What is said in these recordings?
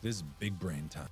This is big brain time.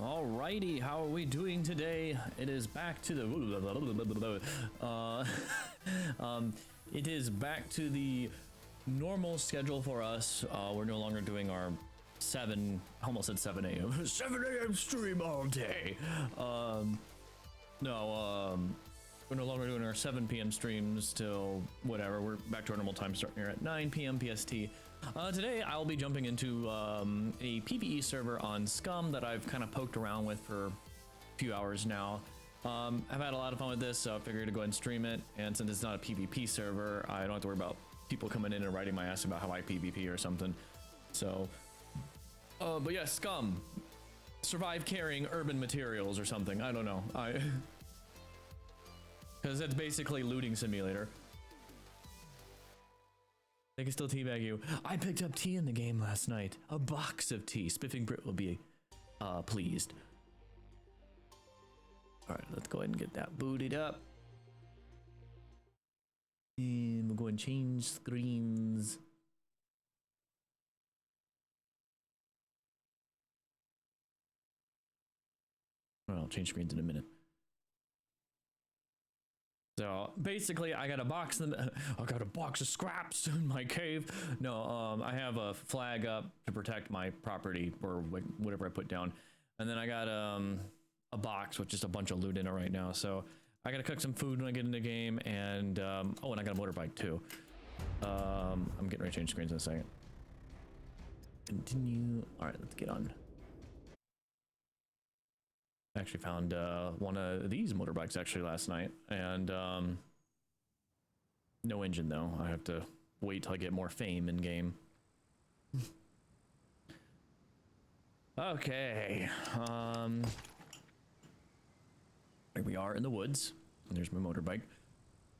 Alrighty, how are we doing today? It is back to the it is back to the normal schedule for us. We're no longer doing our 7, almost at 7 a.m. 7 a.m. stream all day. We're no longer doing our 7 p.m. streams till whatever. We're back to our normal time, starting here at 9 p.m. PST. Today, I'll be jumping into a PvE server on SCUM that I've kind of poked around with for a few hours now. I've had a lot of fun with this, so I figured to go ahead and stream it. And since it's not a PvP server, I don't have to worry about people coming in and writing my ass about how I PvP or something. So, but yeah, SCUM. Survive carrying urban materials or something. I don't know. Because it's basically looting simulator. They can still teabag you. I picked up tea in the game last night. A box of tea. Spiffing Brit will be pleased. Alright, let's go ahead and get that booted up. And we'll go and change screens. Well, I'll change screens in a minute. So basically, I got a box of scraps in my cave. No, I have a flag up to protect my property or whatever I put down, and then I got a box with just a bunch of loot in it right now. So I gotta cook some food when I get in the game, and oh, and I got a motorbike too. I'm getting ready to change screens in a second. Continue. All right, let's get on. I actually found one of these motorbikes actually last night, and no engine though. I have to wait till I get more fame in game. Okay, here we are in the woods, and there's my motorbike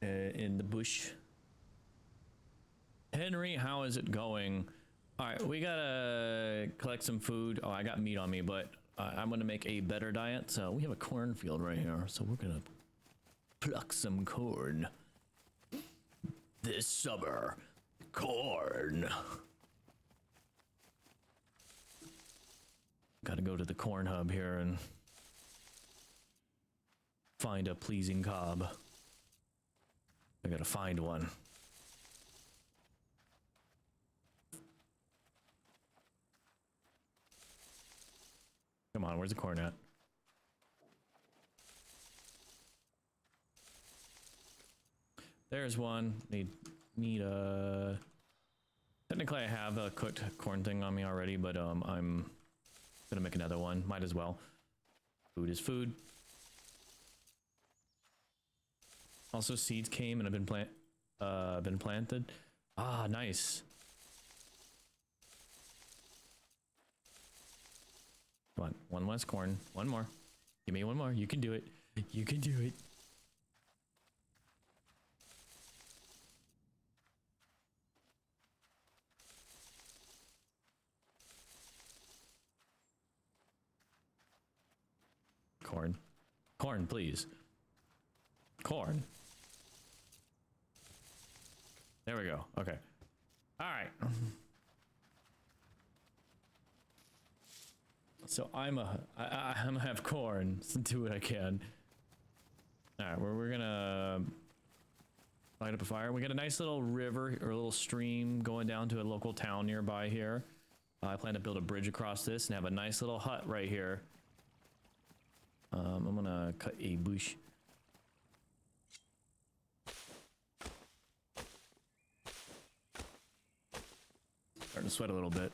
in the bush. Henry, how is it going? All right, we gotta collect some food. Oh, I got meat on me, but I'm gonna make a better diet. So we have a cornfield right here, so we're gonna pluck some corn this summer. Corn. Gotta go to the corn hub here and find a pleasing cob. I gotta find one. Come on, where's the corn at? There's one. Need a... Technically I have a cooked corn thing on me already, but I'm gonna make another one. Might as well. Food is food. Also, seeds came and have been planted. Ah, nice. Come on, one less corn. One more. Give me one more. You can do it. You can do it. Corn. Corn, please. Corn. There we go. Okay. All right. So I'm gonna have corn to do what I can. All right, we're gonna light up a fire. We got a nice little river or a little stream going down to a local town nearby here. I plan to build a bridge across this and have a nice little hut right here. I'm gonna cut a bush. Starting to sweat a little bit.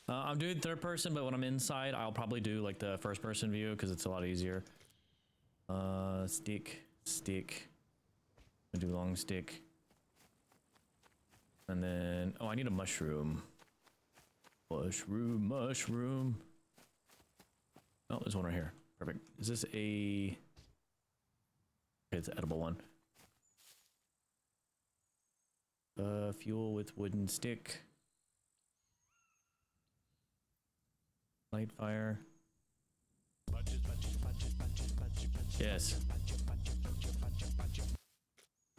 I'm doing third person, but when I'm inside, I'll probably do like the first person view because it's a lot easier. Stick. I do long stick. And then, oh, I need a mushroom. Mushroom. Oh, there's one right here. Perfect. Is this a... Okay, it's an edible one. Fuel with wooden stick. Light fire. Yes.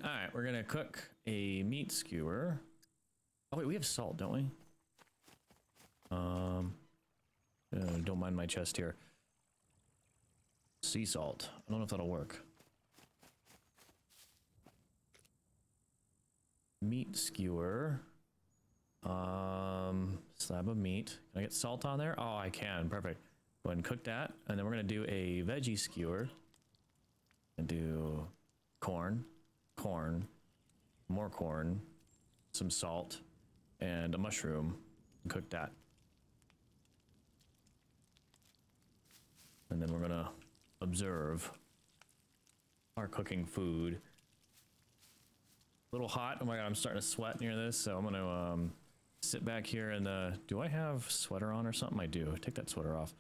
Alright, we're gonna cook a meat skewer. Oh wait, we have salt, don't we? Don't mind my chest here. Sea salt. I don't know if that'll work. Meat skewer. Slab of meat. Can I get salt on there? Oh, I can. Perfect. Go ahead and cook that. And then we're going to do a veggie skewer. And do corn, more corn, some salt, and a mushroom. And cook that. And then we're going to observe our cooking food. A little hot. Oh my god, I'm starting to sweat near this, so I'm gonna sit back here and do I have sweater on or something? I do. Take that sweater off.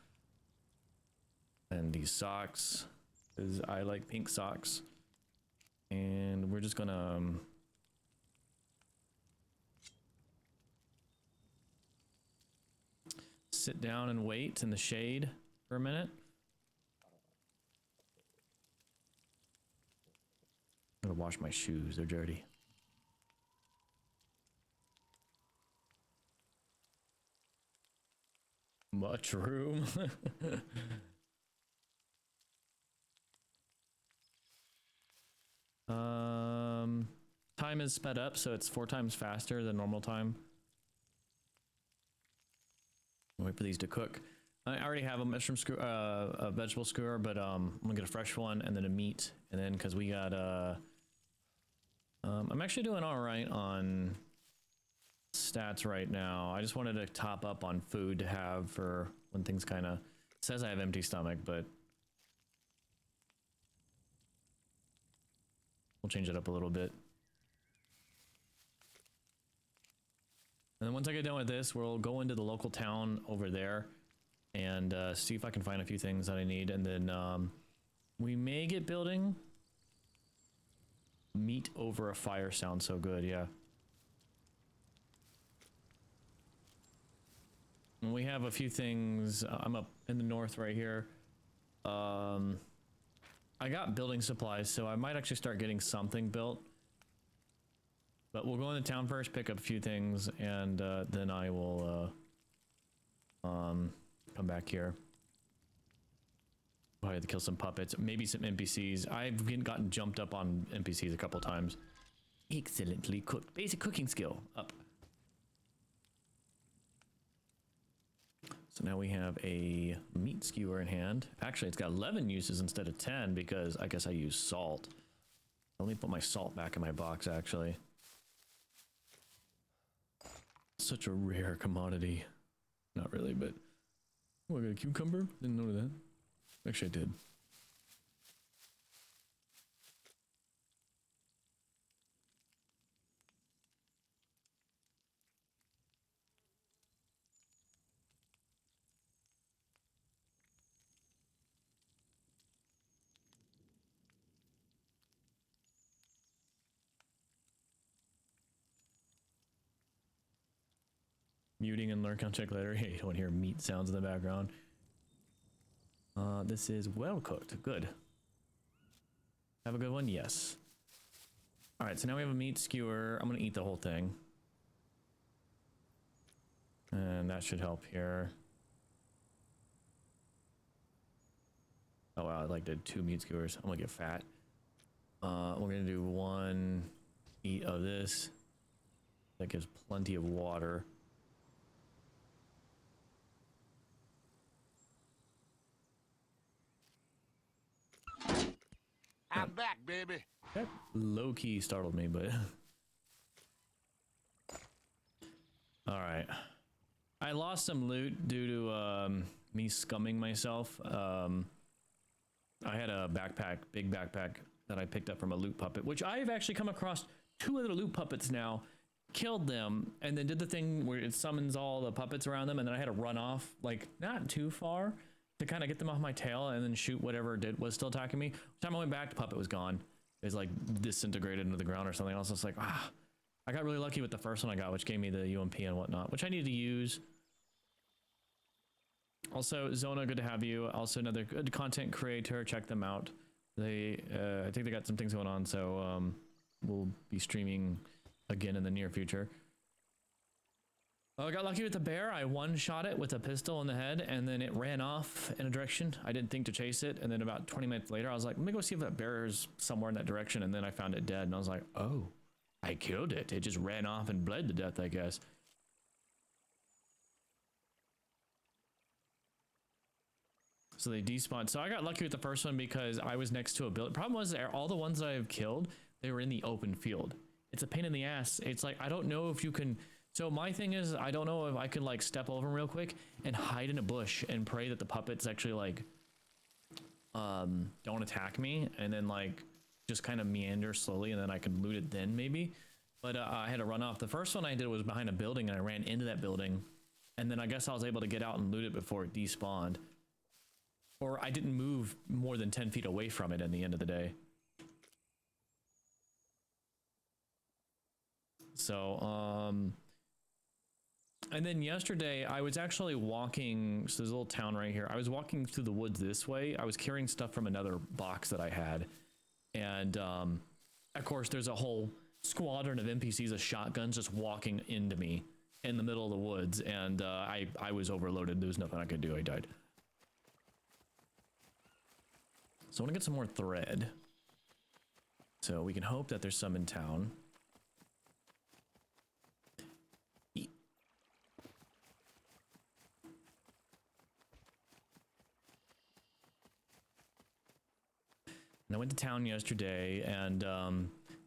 And these socks, because I like pink socks. And we're just gonna sit down and wait in the shade for a minute. I'm gonna wash my shoes, they're dirty. Mushroom. Time is sped up, so it's 4 times faster than normal time. Wait for these to cook. I already have a mushroom skewer, a vegetable skewer, but I'm gonna get a fresh one and then a meat, and then because we got I'm actually doing all right on stats right now. I just wanted to top up on food to have for when things kind of says I have empty stomach, but we'll change it up a little bit. And then once I get done with this, we'll go into the local town over there and see if I can find a few things that I need, and then we may get building. Meat over a fire sounds so good, yeah. And we have a few things. I'm up in the north right here. I got building supplies, so I might actually start getting something built. But we'll go into town first, pick up a few things, and then I will come back here. I had to kill some puppets, maybe some NPCs. I've gotten jumped up on NPCs a couple times. Excellently cooked. Basic cooking skill up. So now we have a meat skewer in hand. Actually, it's got 11 uses instead of 10 because I guess I use salt. Let me put my salt back in my box, actually. Such a rare commodity. Not really, but... Oh, I got a cucumber? Didn't know that. Actually, I did. Muting and learn count check later. Hey, you don't hear meat sounds in the background. This is well cooked. Good. Have a good one? Yes. Alright, so now we have a meat skewer. I'm gonna eat the whole thing. And that should help here. Oh wow, I like did 2 meat skewers. I'm gonna get fat. We're gonna do 1 eat of this. That gives plenty of water. I'm back, baby. That low-key startled me, but... Alright. I lost some loot due to me scumming myself. I had a backpack, big backpack, that I picked up from a loot puppet, which I've actually come across 2 other loot puppets now, killed them, and then did the thing where it summons all the puppets around them, and then I had to run off, like, not too far, to kind of get them off my tail and then shoot whatever was still attacking me. The time I went back, the puppet was gone. It was like disintegrated into the ground or something else. It's like, I got really lucky with the first one I got, which gave me the UMP and whatnot, which I need to use. Also, Zona, good to have you. Also, another good content creator. Check them out. They, I think they got some things going on, so we'll be streaming again in the near future. Oh, I got lucky with the bear. I one-shot it with a pistol in the head, and then it ran off in a direction. I didn't think to chase it, and then about 20 minutes later, I was like, let me go see if that bear is somewhere in that direction, and then I found it dead, and I was like, oh, I killed it. It just ran off and bled to death, I guess. So they despawned. So I got lucky with the first one because I was next to a building. Problem was, all the ones that I've killed, they were in the open field. It's a pain in the ass. It's like, I don't know if you can... So my thing is, I don't know if I could like step over real quick and hide in a bush and pray that the puppets actually like don't attack me, and then like just kind of meander slowly, and then I can loot it then maybe. But I had to run off. The first one I did was behind a building, and I ran into that building, and then I guess I was able to get out and loot it before it despawned. Or I didn't move more than 10 feet away from it in the end of the day. So, and then yesterday I was actually walking, so there's a little town right here. I was walking through the woods this way. I was carrying stuff from another box that I had. And, of course, there's a whole squadron of NPCs with shotguns just walking into me in the middle of the woods. And, I was overloaded. There was nothing I could do. I died. So I want to get some more thread. So we can hope that there's some in town. And I went to town yesterday, and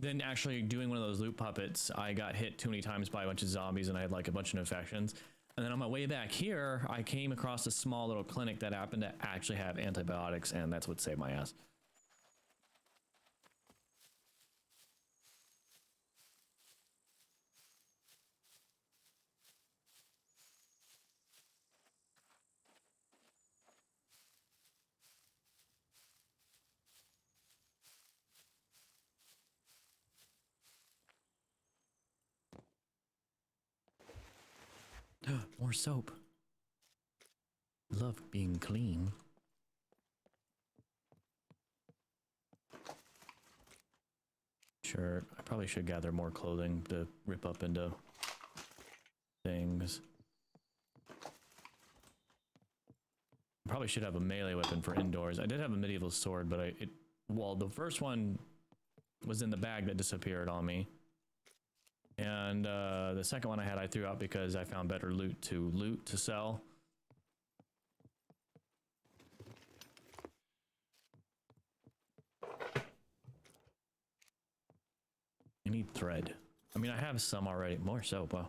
then actually doing one of those loot puppets, I got hit too many times by a bunch of zombies, and I had like a bunch of infections. And then on my way back here, I came across a small little clinic that happened to actually have antibiotics, and that's what saved my ass. More soap. Love being clean. Sure, I probably should gather more clothing to rip up into things. Probably should have a melee weapon for indoors. I did have a medieval sword, but well, the first one was in the bag that disappeared on me. And the second one I threw out because I found better loot to sell. I need thread. I mean, I have some already. More soap. Wow.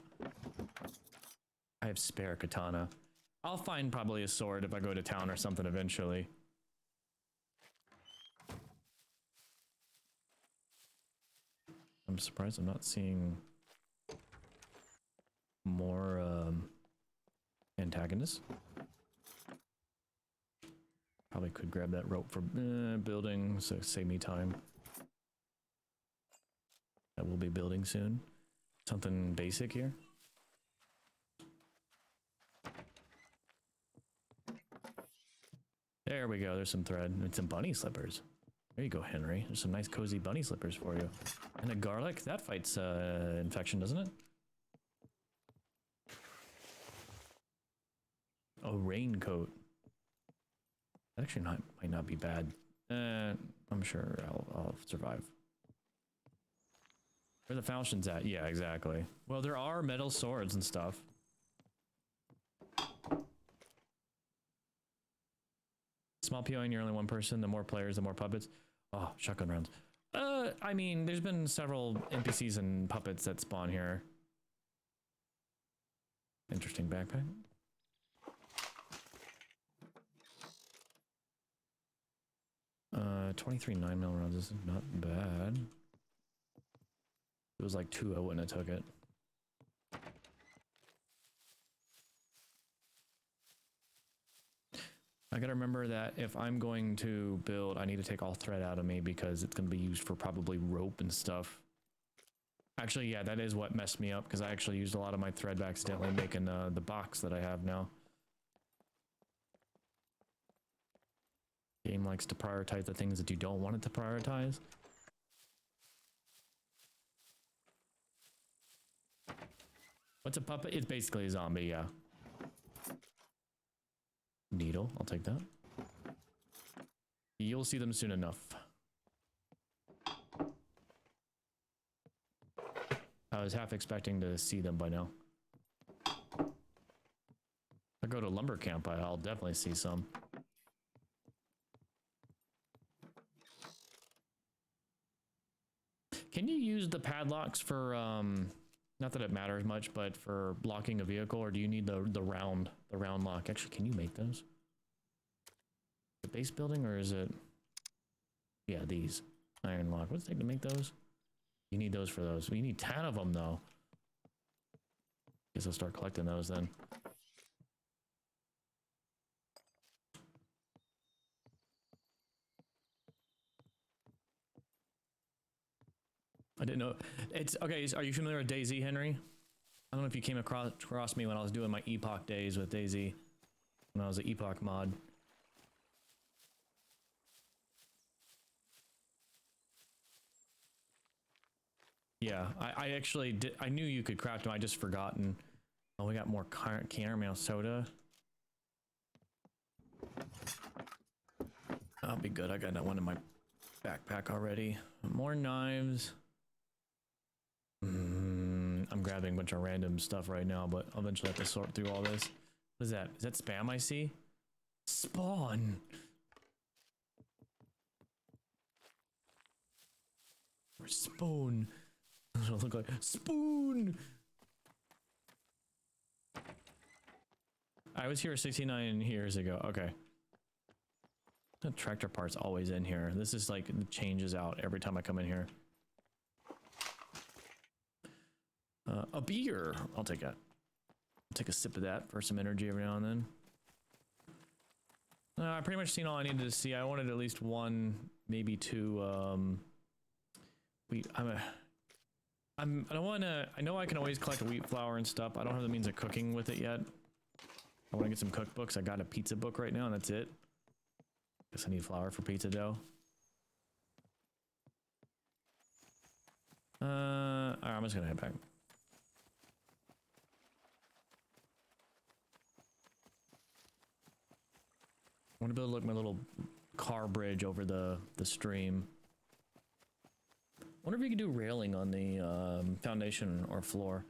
I have spare katana. I'll find probably a sword if I go to town or something eventually. I'm surprised I'm not seeing more antagonists. Probably could grab that rope for building, so save me time. I will be building soon. Something basic here. There we go. There's some thread and some bunny slippers. There you go, Henry. There's some nice cozy bunny slippers for you. And the garlic, that fights infection, doesn't it? Oh, raincoat. That actually might not be bad. I'm sure I'll survive. Where the falchions at? Yeah, exactly. Well, there are metal swords and stuff. Small PO and you're only one person. The more players, the more puppets. Oh, shotgun rounds. I mean, there's been several NPCs and puppets that spawn here. Interesting backpack. 23 9mm rounds is not bad. It was like 2, I wouldn't have took it. I gotta remember that if I'm going to build, I need to take all thread out of me because it's gonna be used for probably rope and stuff. Actually, yeah, that is what messed me up because I actually used a lot of my thread by accidentally making the box that I have now. Game likes to prioritize the things that you don't want it to prioritize. What's a puppet? It's basically a zombie, yeah. Needle, I'll take that. You'll see them soon enough. I was half expecting to see them by now. If I go to lumber camp, I'll definitely see some. Can you use the padlocks for, not that it matters much, but for locking a vehicle, or do you need the round lock? Actually, can you make those? The base building, or is it? Yeah, these. Iron lock. What's it take to make those? You need those for those. You need 10 of them, though. Guess I'll start collecting those then. I didn't know. It's okay. Are you familiar with DayZ, Henry? I don't know if you came across me when I was doing my Epoch days with DayZ. When I was an Epoch mod. Yeah, I actually did. I knew you could craft them. I just forgotten. Oh, we got more caramel soda. That'll be good. I got that one in my backpack already. More knives. I'm grabbing a bunch of random stuff right now, but I'll eventually have to sort through all this. What is that? Is that spam I see? Spawn! Or spoon. It'll look like spoon! I was here 69 years ago. Okay. The tractor part's always in here. This is like, it changes out every time I come in here. A beer. I'll take that. I'll take a sip of that for some energy every now and then. I've pretty much seen all I needed to see. I wanted at least one, maybe two. I don't want to. I know I can always collect wheat flour and stuff. I don't have the means of cooking with it yet. I want to get some cookbooks. I got a pizza book right now, and that's it. Guess I need flour for pizza dough. Alright, I'm just gonna head back. I want to build like my little car bridge over the stream. I wonder if you could do railing on the foundation or floor.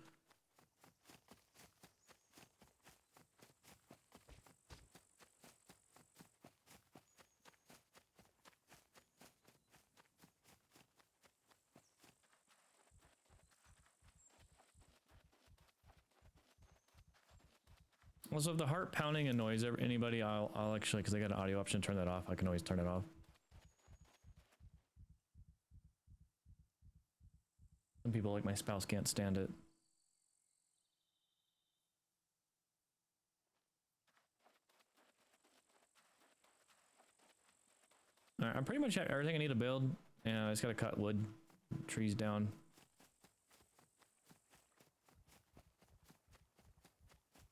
Also, if the heart pounding annoys anybody, I'll actually, because I got an audio option, turn that off. I can always turn it off. Some people, like my spouse, can't stand it. Alright, I'm pretty much at everything I need to build, and I just gotta cut wood, trees down.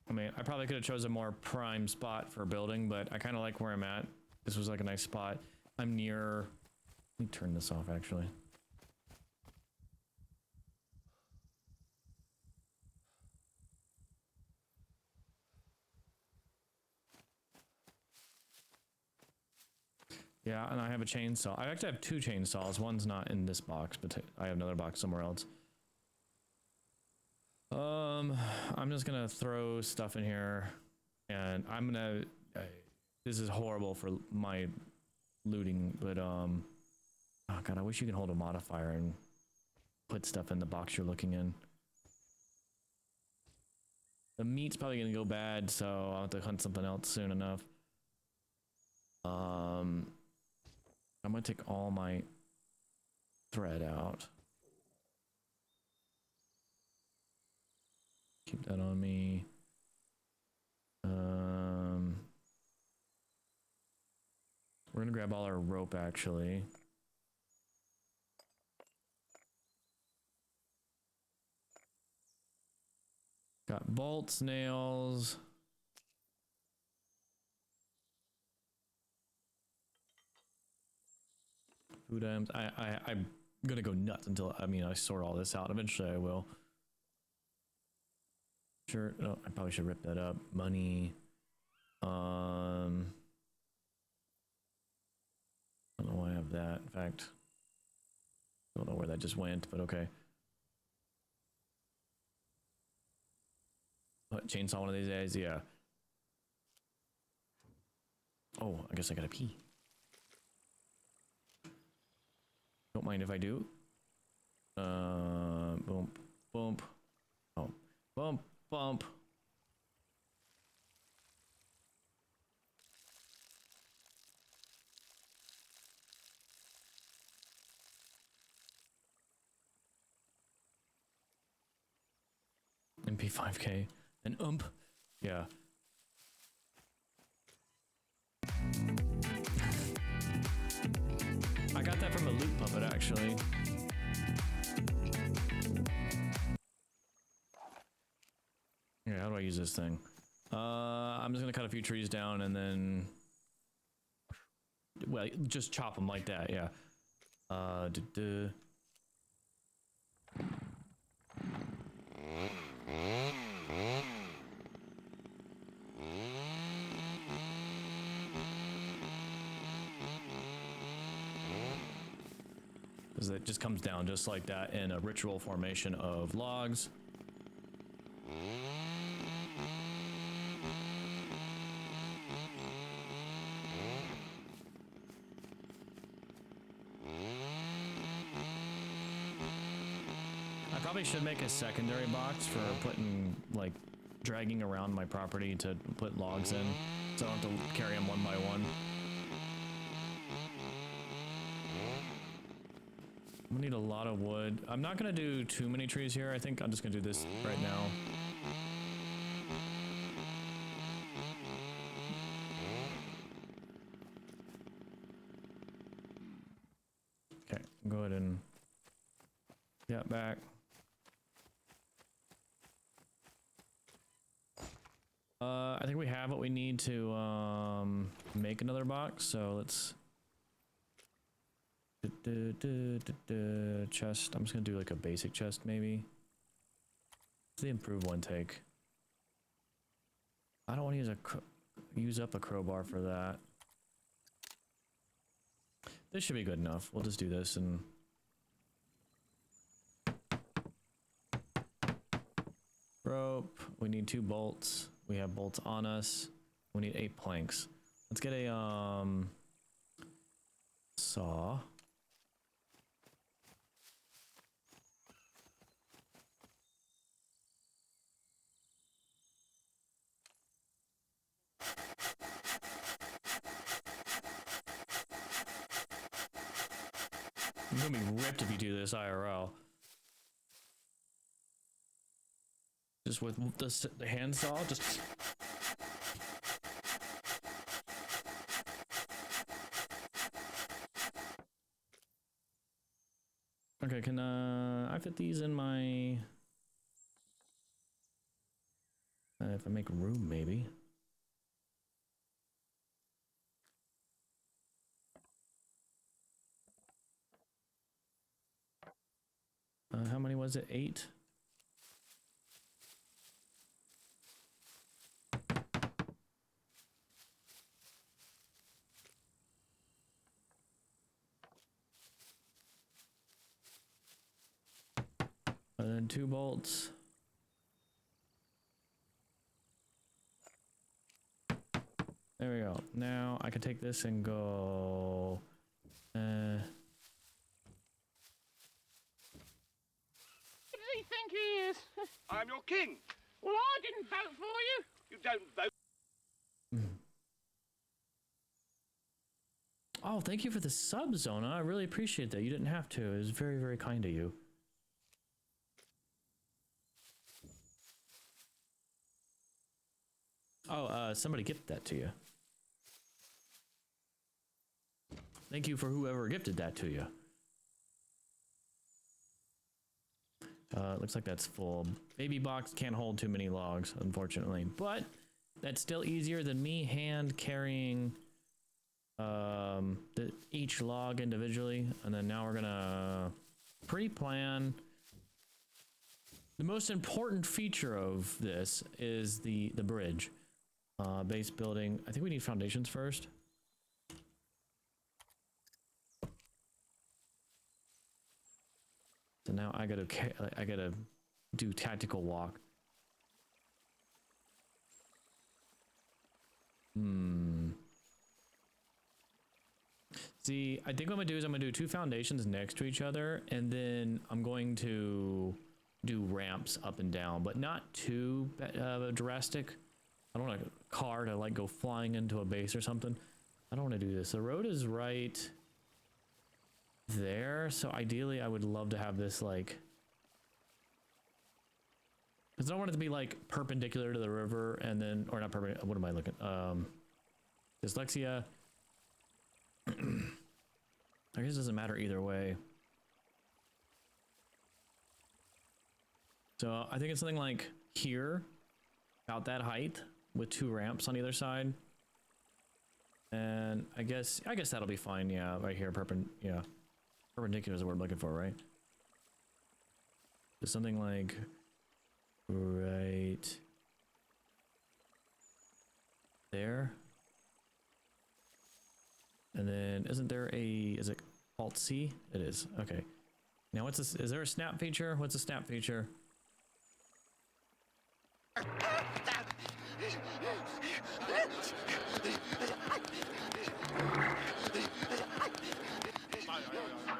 I mean, I probably could have chosen a more prime spot for building, but I kind of like where I'm at. This was like a nice spot. I'm near... Let me turn this off, actually. Yeah, and I have a chainsaw. I actually have two chainsaws. One's not in this box, but I have another box somewhere else. I'm just gonna throw stuff in here, and I'm gonna... this is horrible for my looting, but oh god, I wish you could hold a modifier and put stuff in the box you're looking in. The meat's probably gonna go bad, so I'll have to hunt something else soon enough. I'm gonna take all my thread out. Keep that on me. We're gonna grab all our rope, actually. Got bolts, nails. Food items. I'm gonna go nuts until, I mean, I sort all this out. Eventually I will. Sure. Oh, I probably should rip that up. Money. I don't know why I have that. In fact, I don't know where that just went, but okay. What, chainsaw one of these days? Yeah. Oh, I guess I gotta pee. Don't mind if I do. Bump, bump. Oh, bump, bump. MP5K and yeah. I got that from a loot puppet actually. Yeah, how do I use this thing? I'm just gonna cut a few trees down and then, well, just chop them like that. Yeah. Because it just comes down just like that in a ritual formation of logs. I probably should make a secondary box for putting, like, dragging around my property to put logs in, so I don't have to carry them one by one. We need a lot of wood. I'm not gonna do too many trees here. I think I'm just gonna do this right now. Okay, go ahead and get back. I think we have what we need to make another box, so let's chest. I'm just gonna do like a basic chest maybe. What's the improved one take? I don't want to use up a crowbar for that. This should be good enough. We'll just do this and rope. We need 2 bolts. We have bolts on us. We need 8 planks. Let's get a saw. I'm gonna be ripped if you do this IRL. Just with the hand saw, just. Okay, can I fit these in my? If I make room, maybe. How many was it? 8? And then 2 bolts. There we go. Now I can take this and go. Who does he think he is? I'm your king. Well, I didn't vote for you. You don't vote. Oh, thank you for the sub, Zona. I really appreciate that. You didn't have to. It was very, very kind of you. Oh, somebody gifted that to you. Thank you for whoever gifted that to you. Looks like that's full. Baby box can't hold too many logs, unfortunately. But that's still easier than me hand carrying each log individually. And then now we're gonna pre-plan The most important feature of this is the bridge. Base building. I think we need foundations first. So now I gotta do tactical walk. See, I think what I'm gonna do is I'm gonna do 2 foundations next to each other, and then I'm going to do ramps up and down, but not too drastic. I don't want a car to like go flying into a base or something. I don't want to do this. The road is right there, so ideally I would love to have this like, because I don't want it to be like perpendicular to the river, and then, or not perpendicular, what am I looking? Dyslexia. I guess it doesn't matter either way. So I think it's something like here, about that height, with 2 ramps on either side. And I guess that'll be fine. Yeah, right here, perpendicular is the word I'm looking for, right? Just something like right there. And then isn't there is it Alt C? It is. Okay. Now what's this? Is there a snap feature? What's a snap feature?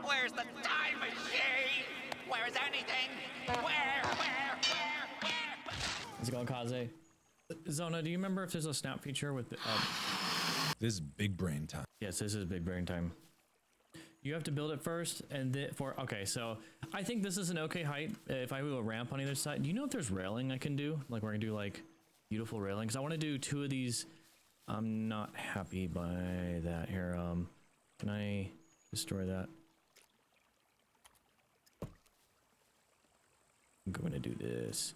Where's the time machine? Where is anything? Where? How's it going, Kaze? Zona, do you remember if there's a snap feature with the, This is big brain time. yes, this is big brain time. You have to build it first, and then okay, so I think this is an okay height. If I do a ramp on either side, do you know if there's railing I can do? Like we're gonna do like beautiful railing, because I want to do 2 of these. I'm not happy by that here. Can I destroy that? I'm going to do this.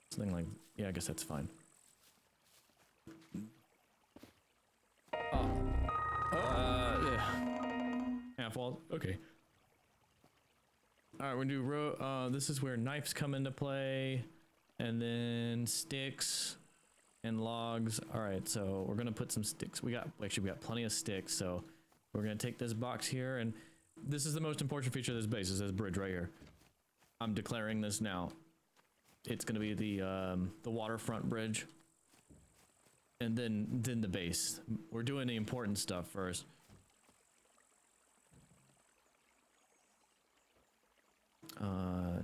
Something like, yeah, I guess that's fine. Half wall, okay. All right, we're gonna do this is where knives come into play, and then sticks and logs. All right, so we're gonna put some sticks. We got plenty of sticks, so we're gonna take this box here, and this is the most important feature of this base. It says bridge right here. I'm declaring this now. It's gonna be the waterfront bridge, and then the base. We're doing the important stuff first.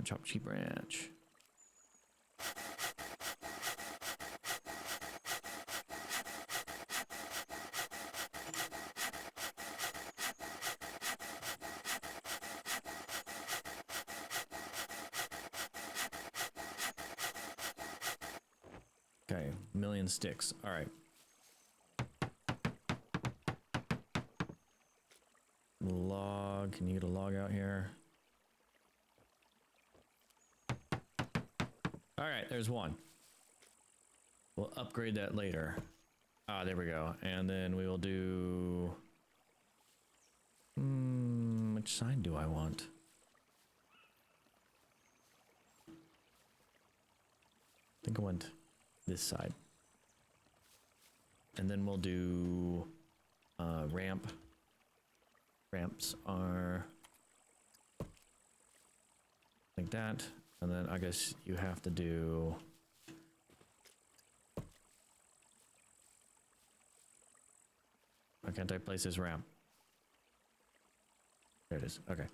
Chop tree branch. Okay, million sticks. All right. Log. Can you get a log out here? All right, there's one. We'll upgrade that later. Ah, there we go. And then we will do... which side do I want? I think I want this side. And then we'll do ramp. Ramps are like that. And then I guess you have to do... Why can't I place this ramp? There it is. Okay.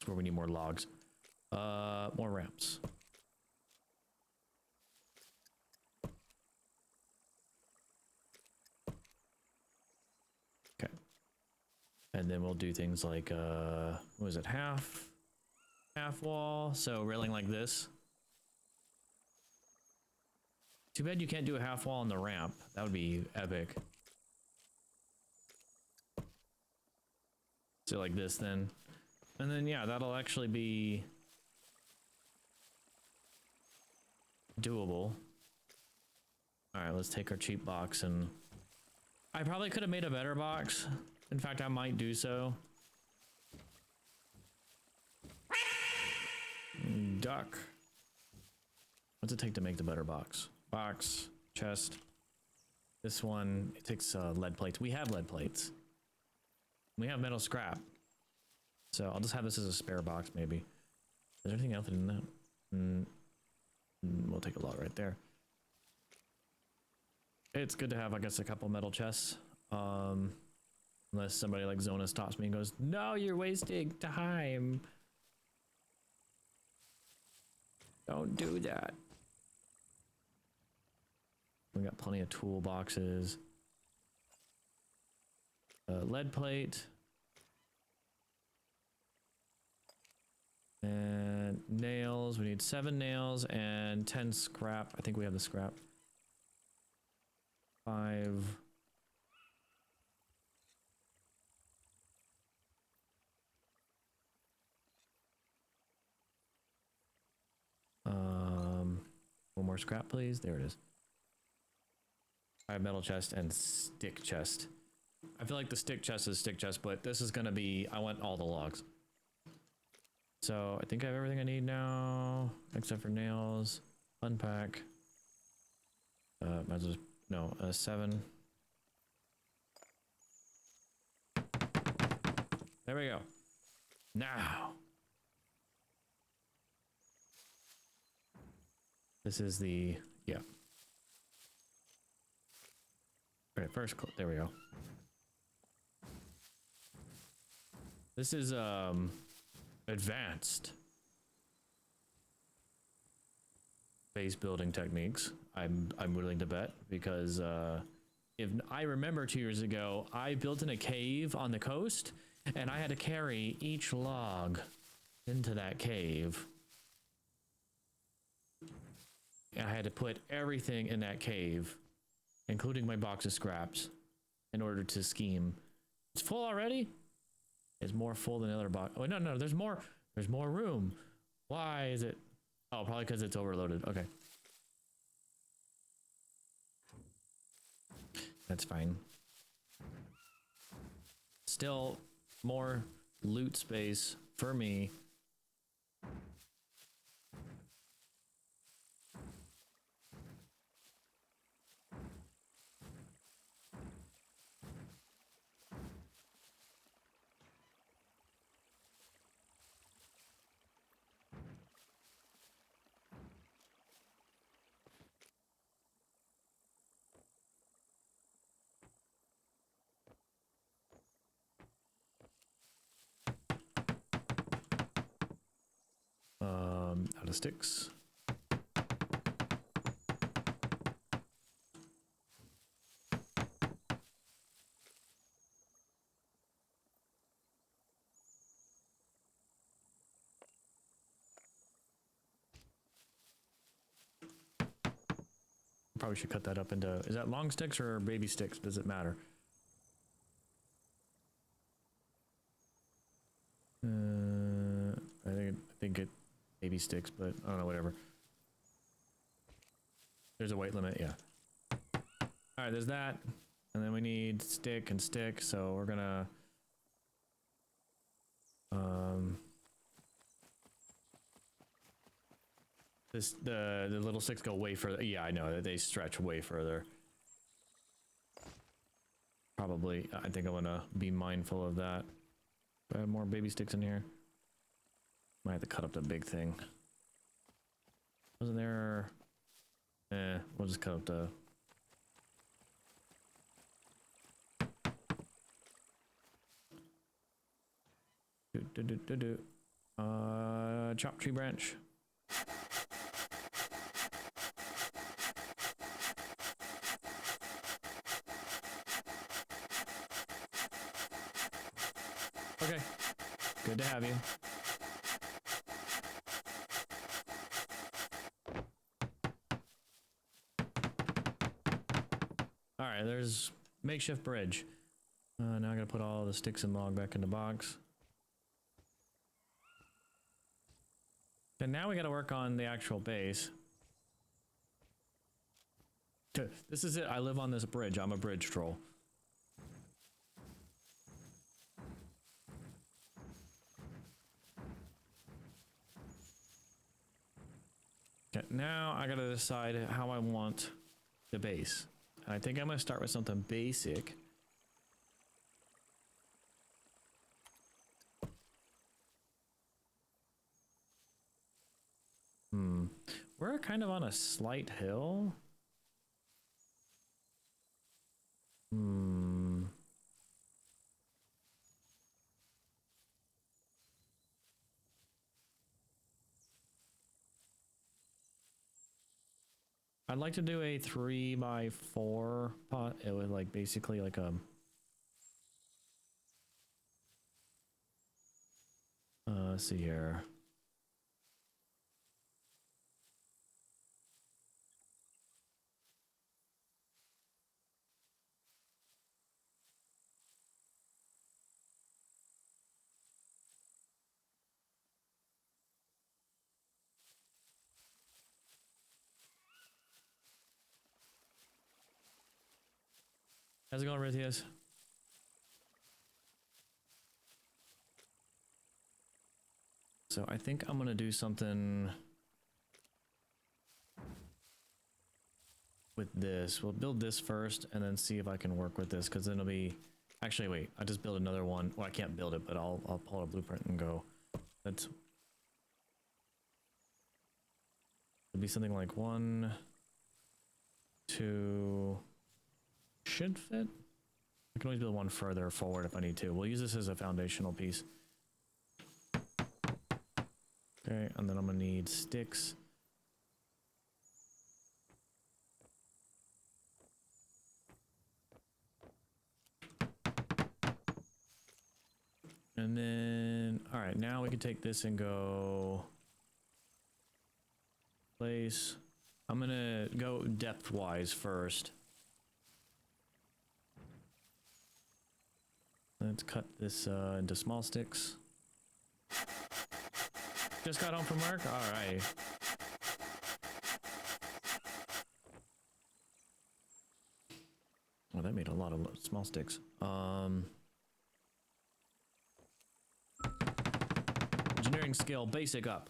Where we need more logs. More ramps. Okay. And then we'll do things like, what is it? Half wall. So railing like this. Too bad you can't do a half wall on the ramp. That would be epic. So like this then. And then yeah, that'll actually be doable. Alright, let's take our cheap box, and I probably could have made a better box. In fact, I might do so. Duck. What's it take to make the better box? Box, chest. This one, it takes lead plates. We have lead plates. We have metal scrap. So I'll just have this as a spare box, maybe. Is there anything else in that? We'll take a lot right there. It's good to have, I guess, a couple metal chests. Unless somebody like Zona stops me and goes, "No, you're wasting time. Don't do that." We got plenty of toolboxes. Lead plate. And nails. We need 7 nails and 10 scrap. I think we have the scrap. 5. One more scrap, please. There it is. 5 metal chest and stick chest. I feel like the stick chest is stick chest, but this is gonna be, I want all the logs. So I think I have everything I need now, except for nails. Unpack. Might as well, no, 7. There we go. Now. This is the, yeah. Okay, first, there we go. This is, advanced base building techniques. I'm willing to bet, because if I remember 2 years ago, I built in a cave on the coast, and I had to carry each log into that cave. And I had to put everything in that cave, including my box of scraps, in order to scheme. It's full already? It's more full than the other box. Oh, no, there's more room. Why is it? Oh, probably because it's overloaded. Okay. That's fine. Still more loot space for me. Out of sticks. Probably should cut that up into, is that long sticks or baby sticks? Does it matter? I think it baby sticks, but I don't know, whatever. There's a weight limit, yeah. All right, there's that, and then we need stick and stick, so we're gonna the little sticks go way further. Yeah, I know, they stretch way further. Probably, I think I'm gonna be mindful of that. Do I have more baby sticks in here? Might have to cut up the big thing. Wasn't there? We'll just cut up the... chop tree branch. Okay, good to have you. right, there's makeshift bridge. Now I gotta put all the sticks and log back in the box. And now we gotta work on the actual base. This is it. I live on this bridge. I'm a bridge troll. Okay, now I gotta decide how I want the base. And I think I'm gonna start with something basic. We're kind of on a slight hill. I'd like to do a 3x4 pot. It would like basically like a let's see here. How's it going, Rithias? So I think I'm gonna do something with this. We'll build this first and then see if I can work with this, because then it'll be... Actually, wait, I just build another one. Well, I can't build it, but I'll pull out a blueprint and go. That's... It'll be something like 1, 2... Should fit? I can always build one further forward if I need to. We'll use this as a foundational piece. Okay, and then I'm gonna need sticks. And then, all right, now we can take this and go place. I'm gonna go depth-wise first. Let's cut this into small sticks. Just got home from work? Alright. Well, that made a lot of small sticks. Engineering skill, basic up.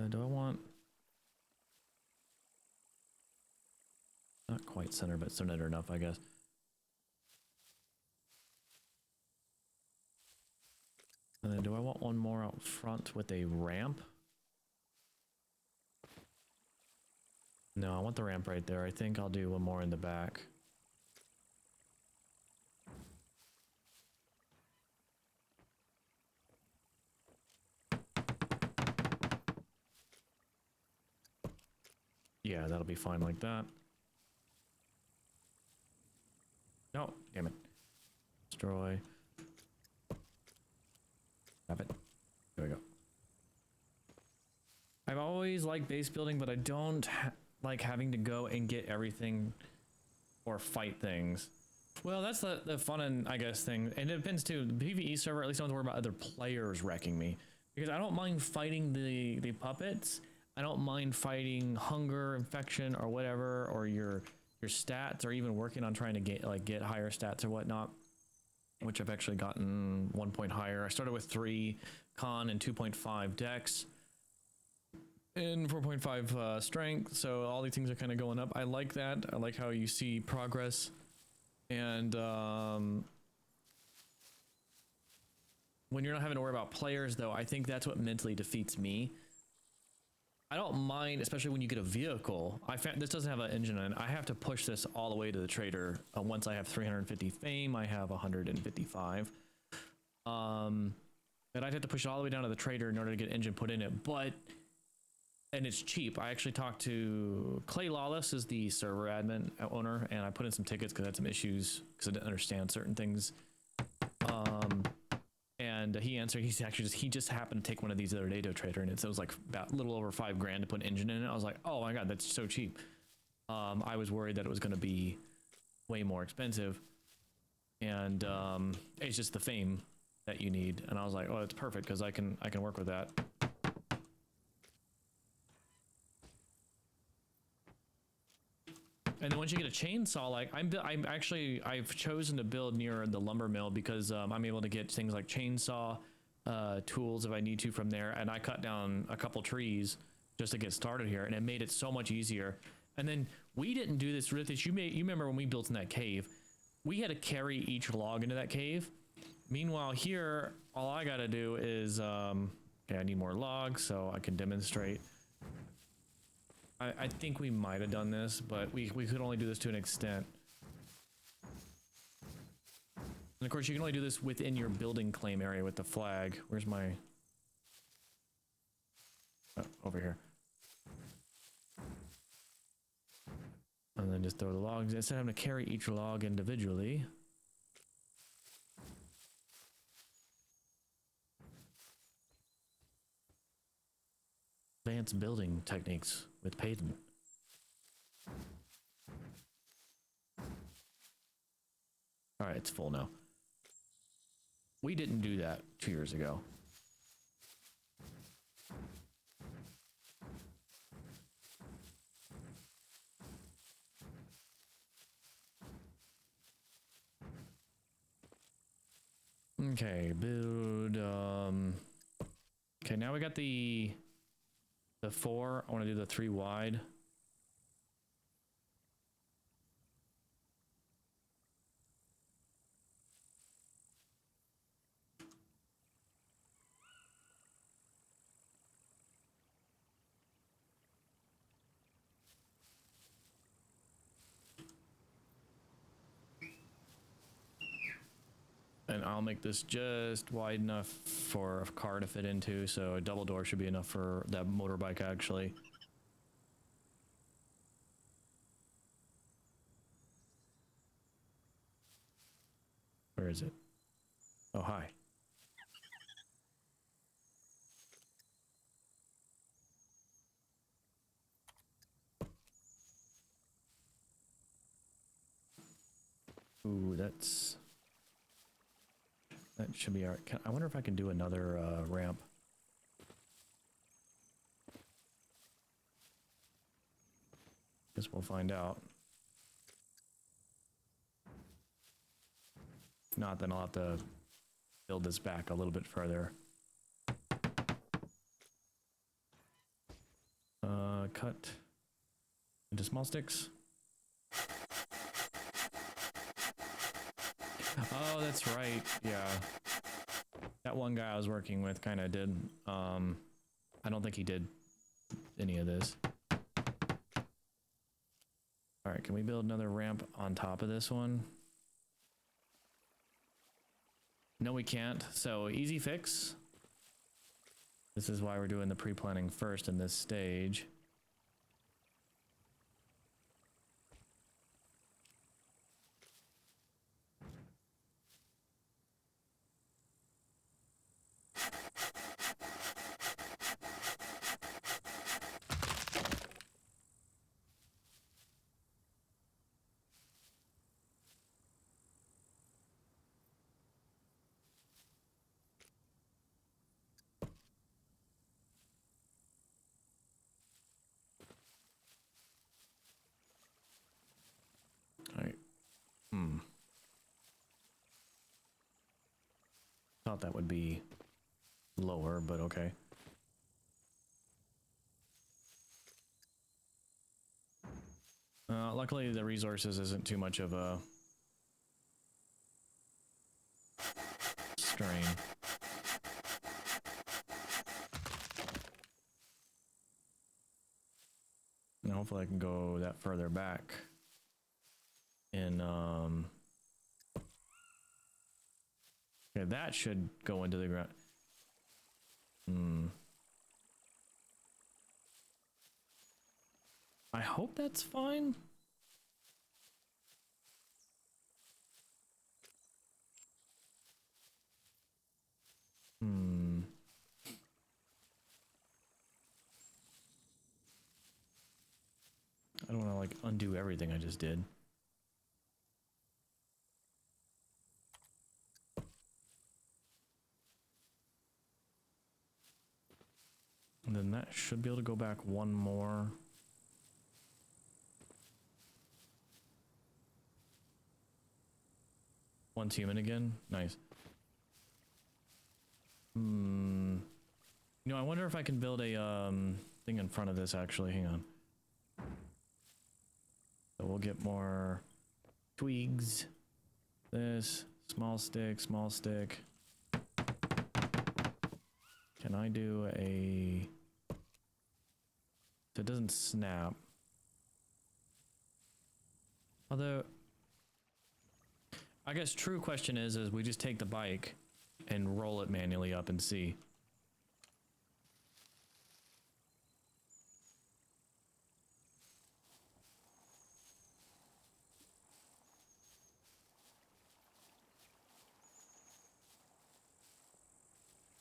Do I want... Not quite center, but centered enough, I guess. And then do I want one more out front with a ramp? No, I want the ramp right there. I think I'll do one more in the back. Yeah, that'll be fine like that. No, damn it. Destroy. Have it. There we go. I've always liked base building, but I don't like having to go and get everything or fight things. Well, that's the fun and, I guess, thing. And it depends too. The PvE server, at least I don't have to worry about other players wrecking me. Because I don't mind fighting the puppets. I don't mind fighting hunger, infection, or whatever, or your stats, or even working on trying to get higher stats or whatnot, which I've actually gotten 1 point higher. I started with 3 con and 2.5 dex and 4.5 strength, so all these things are kind of going up. I like that. I like how you see progress, and when you're not having to worry about players, though, I think that's what mentally defeats me. I don't mind, especially when you get a vehicle. I found this doesn't have an engine in it. I have to push this all the way to the trader. Once I have 350 fame, I have 155. And I'd have to push it all the way down to the trader in order to get engine put in it. And it's cheap. I actually talked to Clay Lawless, is the server admin owner, and I put in some tickets because I had some issues because I didn't understand certain things. And And he answered, he just happened to take one of these the other day to a trader, and it was like about a little over $5 to put an engine in it. I was like, oh my god, that's so cheap. I was worried that it was going to be way more expensive, and it's just the fame that you need. And I was like, oh, it's perfect because I can work with that. And then once you get a chainsaw, like I've chosen to build near the lumber mill because I'm able to get things like chainsaw tools if I need to from there, and I cut down a couple trees just to get started here, and it made it so much easier. And then we didn't do this with this. You remember when we built in that cave, we had to carry each log into that cave. Meanwhile here, all I gotta do is okay, I need more logs so I can demonstrate. I think we might have done this, but we could only do this to an extent. And of course, you can only do this within your building claim area with the flag. Where's my... Oh, over here. And then just throw the logs. Instead of having to carry each log individually. Advanced building techniques with Paden. Alright, it's full now. We didn't do that 2 years ago. Okay, build, okay, now we got the 4. I want to do the 3 wide. And I'll make this just wide enough for a car to fit into, so a double door should be enough for that motorbike actually. Where is it? Oh, hi. Ooh, that should be alright. I wonder if I can do another ramp. Guess we'll find out. If not, then I'll have to build this back a little bit further. Cut into small sticks. Oh, that's right. Yeah. That one guy I was working with kind of did. I don't think he did any of this. All right, can we build another ramp on top of this one? No, we can't. So easy fix. This is why we're doing the pre-planning first in this stage. Thought that would be lower, but okay. Luckily, the resources isn't too much of a strain. And hopefully I can go that further back. And okay, that should go into the ground. I hope that's fine. I don't want to like undo everything I just did. And then that should be able to go back one more. One's human again. Nice. You know, I wonder if I can build a thing in front of this actually. Hang on. So we'll get more twigs. This small stick, small stick. Can I do a so it doesn't snap? Although I guess true question is we just take the bike and roll it manually up and see.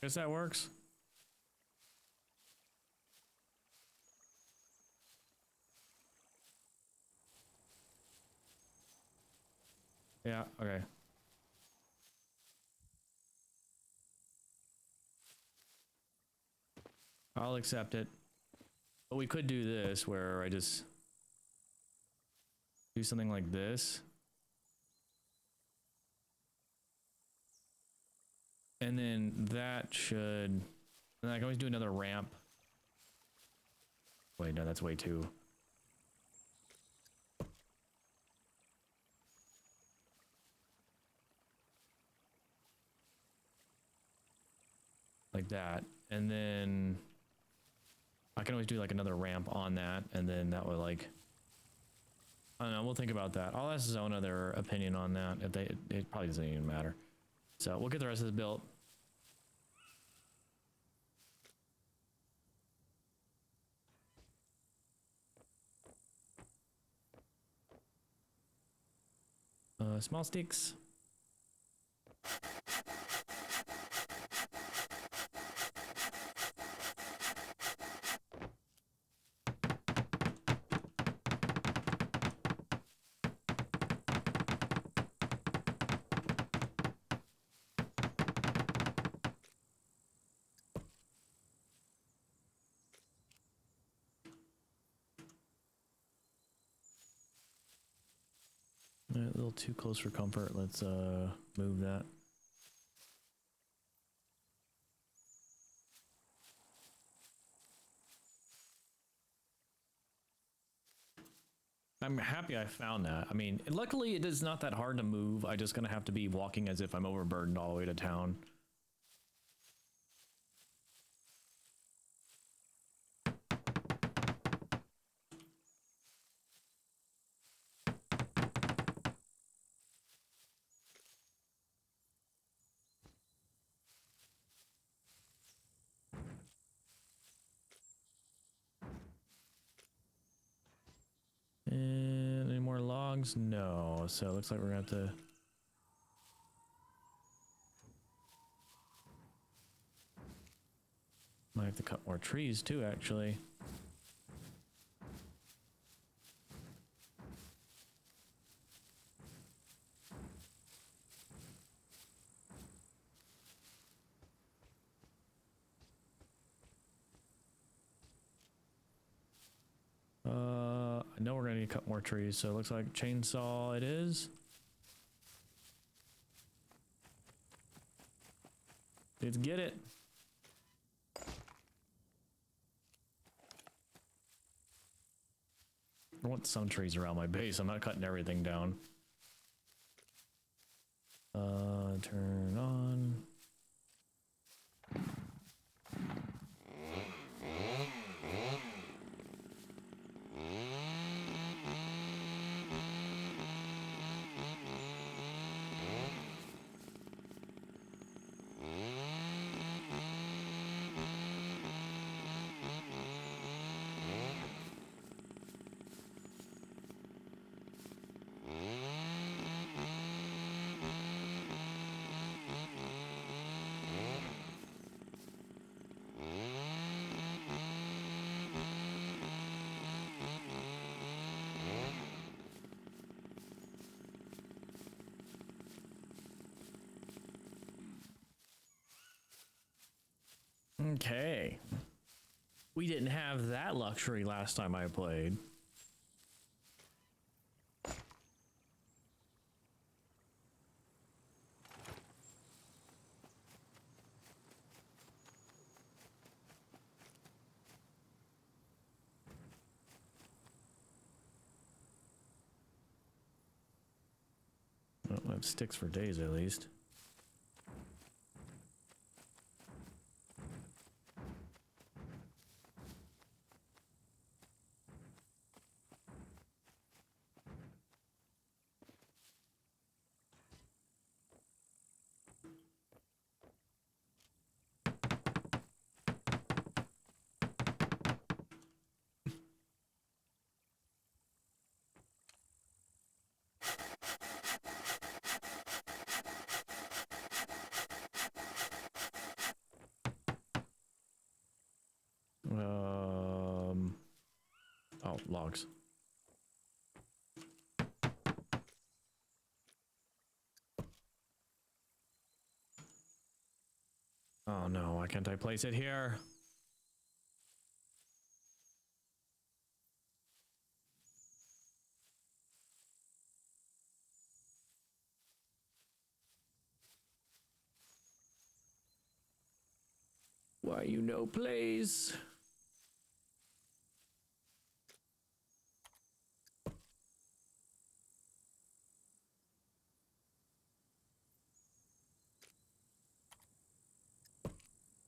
Guess that works. Yeah, okay. I'll accept it. But we could do this where I just do something like this. And then that should... And I can always do another ramp. Wait, no, that's way too... Like that. And then... I can always do like another ramp on that, and then that would like... I don't know, we'll think about that. I'll ask Zona their opinion on that. If they, it probably doesn't even matter. So we'll get the rest of this built. Small sticks. A little too close for comfort. Let's move that. I'm happy I found that. I mean, luckily it is not that hard to move. I just gonna have to be walking as if I'm overburdened all the way to town. And any more logs? No. So it looks like we're gonna have to... Might have to cut more trees too, actually. I know we're gonna need to cut more trees, so it looks like chainsaw it is. Let's get it. I want some trees around my base. I'm not cutting everything down. Turn on. Okay. We didn't have that luxury last time I played. Well, I have sticks for days at least. Oh, logs. Oh no, why can't I place it here? Why you no place?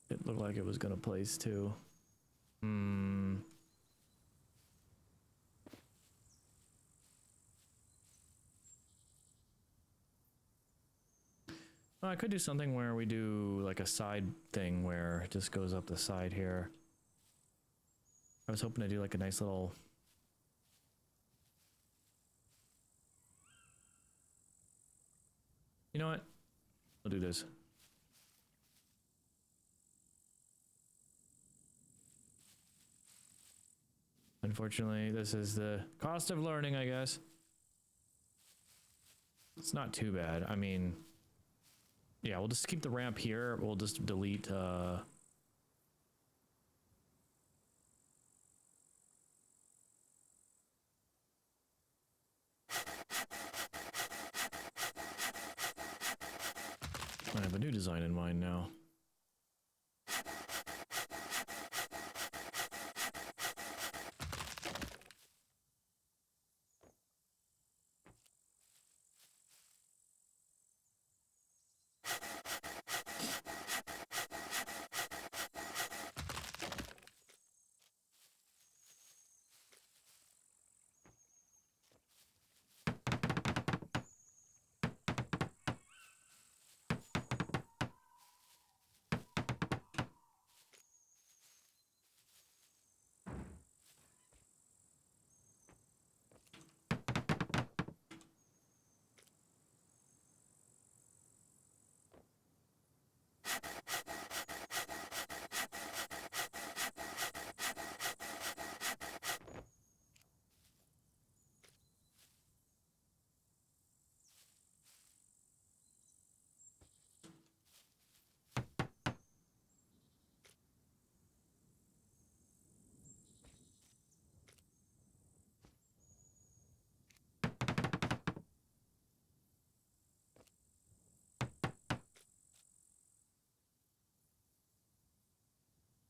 It looked like it was gonna place too. Well, I could do something where we do like a side thing where it just goes up the side here. I was hoping to do like a nice little... You know what? I'll do this. Unfortunately, this is the cost of learning, I guess. It's not too bad. I mean, yeah, we'll just keep the ramp here. We'll just delete, I have a new design in mind now.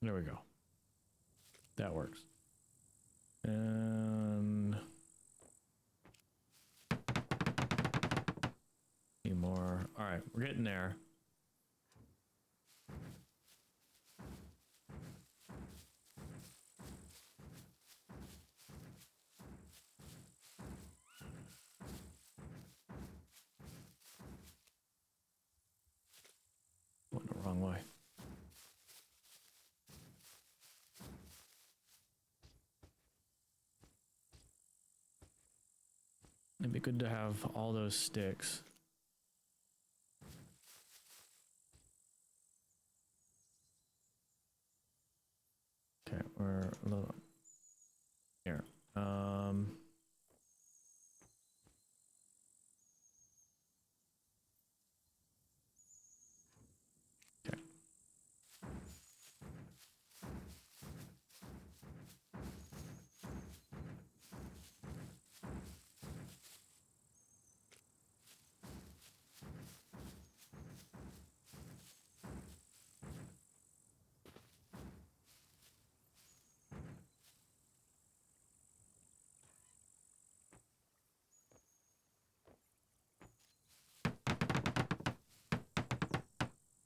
There we go. That works. And... few more. Alright, we're getting there. Went the wrong way. It'd be good to have all those sticks. Okay, we're a little here. Okay.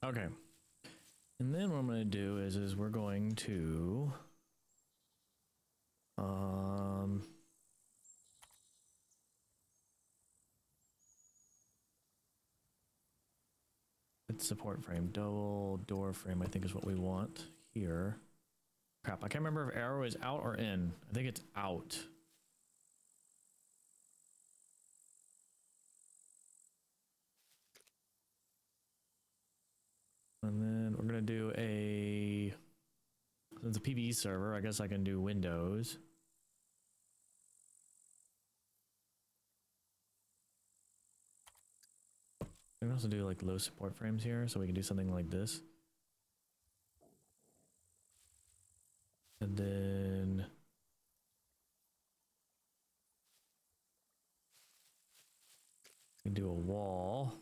Okay. And then what I'm going to do is we're going to it's support frame, double door frame I think is what we want here. Crap, I can't remember if arrow is out or in. I think it's out. And then we're going to do a, since it's a PvE server, I guess I can do windows. I can also do like low support frames here, so we can do something like this. And then we can do a wall.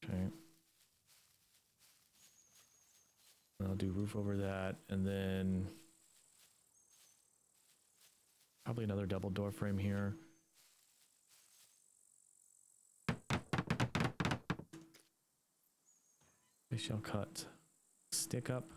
Okay. I'll do roof over that, and then probably another double door frame here. I shall cut stick up.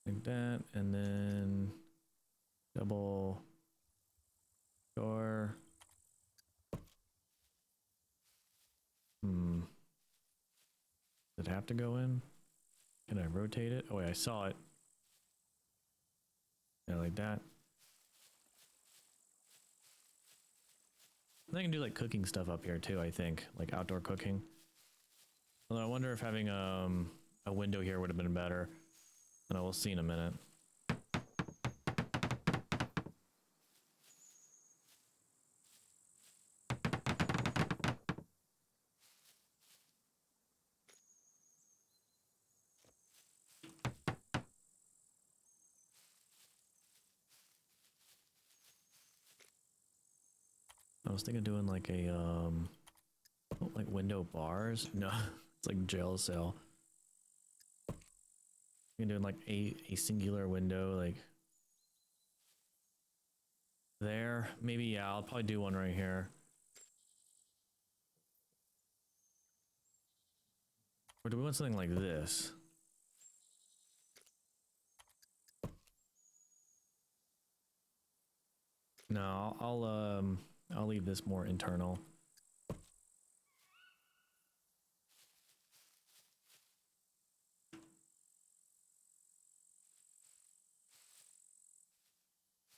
Like that, and then double door. Does it have to go in? Can I rotate it? Oh wait, I saw it. Yeah, like that. And I can do like cooking stuff up here too, I think. Like outdoor cooking. Although I wonder if having a window here would have been better. And we'll see in a minute. I was thinking of doing like a like window bars. No, it's like jail cell. You can do like a singular window like there. Maybe, yeah, I'll probably do one right here. Or do we want something like this? No, I'll leave this more internal.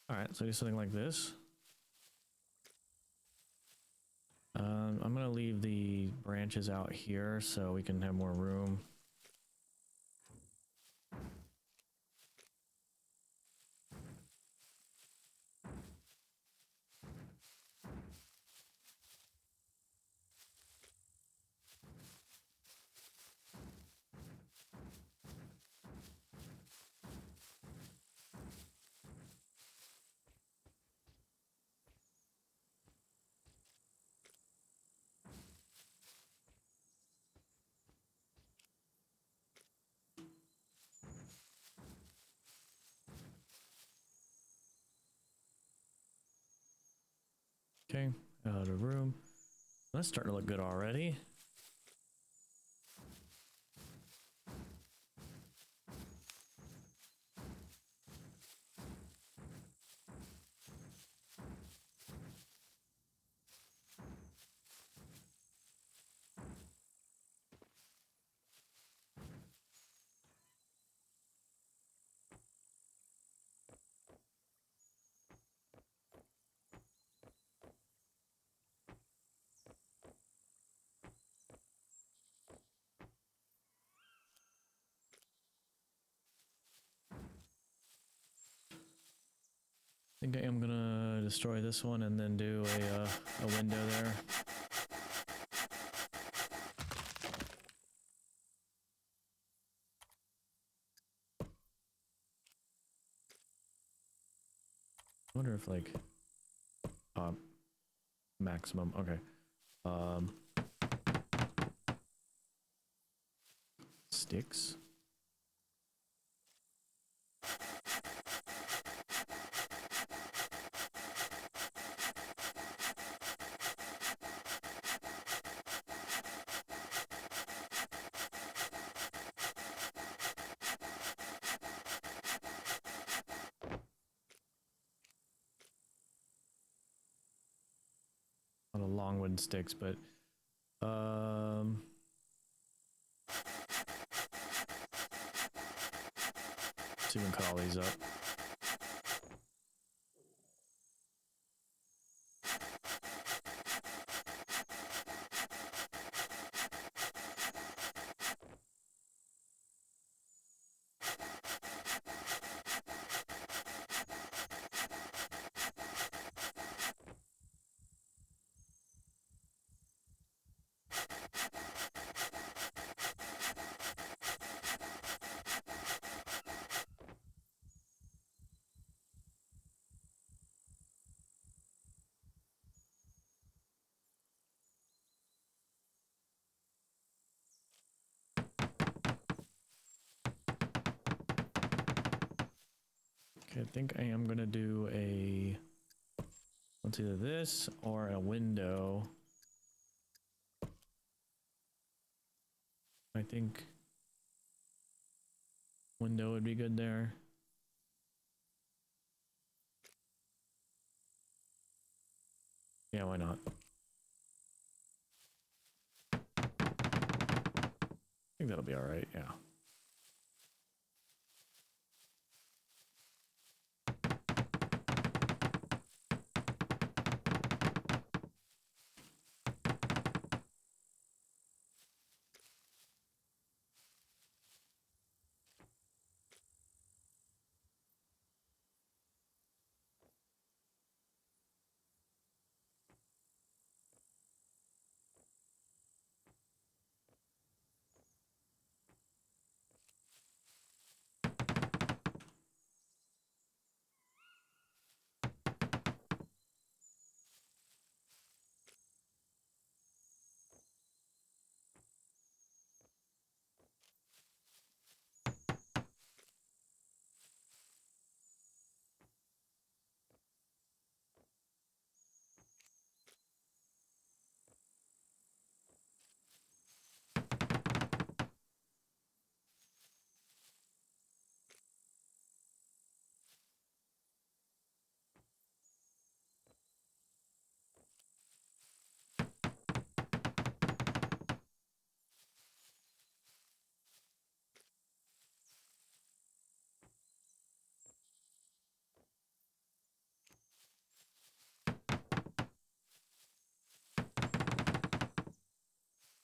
All right, so do something like this. I'm gonna leave the branches out here so we can have more room. Okay, out of room. That's starting to look good already. think I am gonna destroy this one and then do a window there. I wonder if like maximum. Okay. Sticks. A lot of longwood sticks, but let's see if we can cut all these up. Okay, I think I am gonna do a, let's either this or a window. I think window would be good there. Yeah, why not? I think that'll be all right, yeah.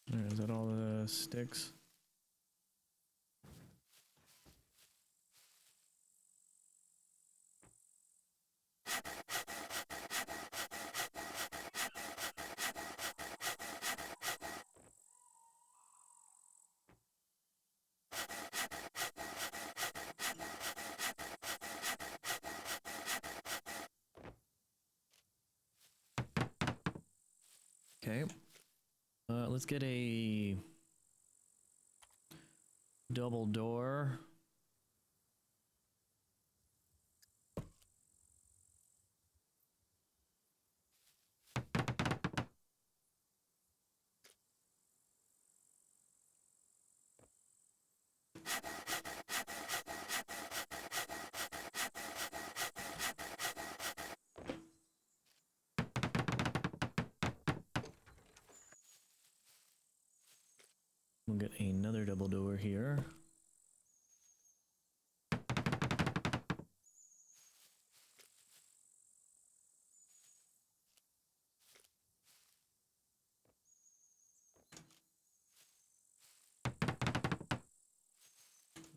All right, is that all the sticks? Okay. Let's get a double door. We'll get another double door here.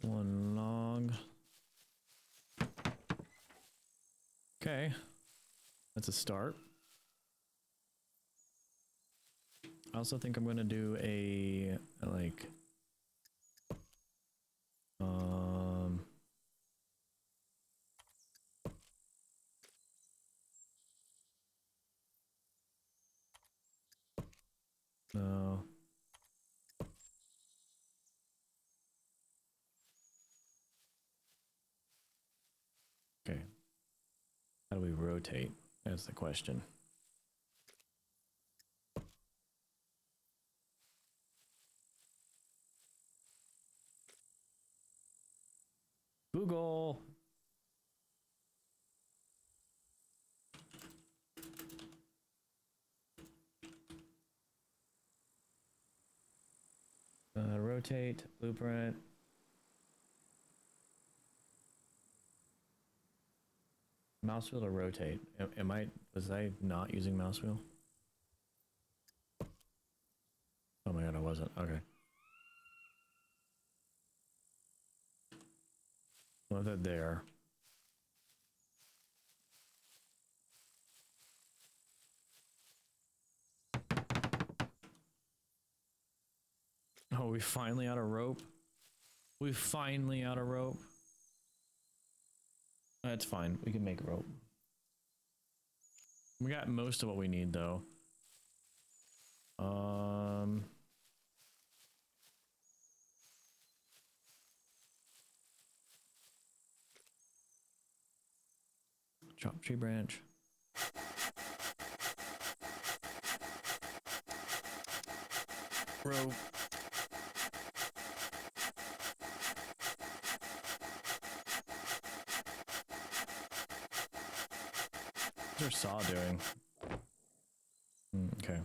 One log. Okay. That's a start. I also think I'm gonna do a like no. Okay. How do we rotate? That's the question. Google. Rotate, blueprint. Mouse wheel to rotate. Was I not using mouse wheel? Oh my god, I wasn't. Okay. Well, that there. Oh, we finally out of rope? We finally out of rope? That's fine. We can make rope. We got most of what we need, though. Chop tree branch. Rope. What's our saw doing? Okay.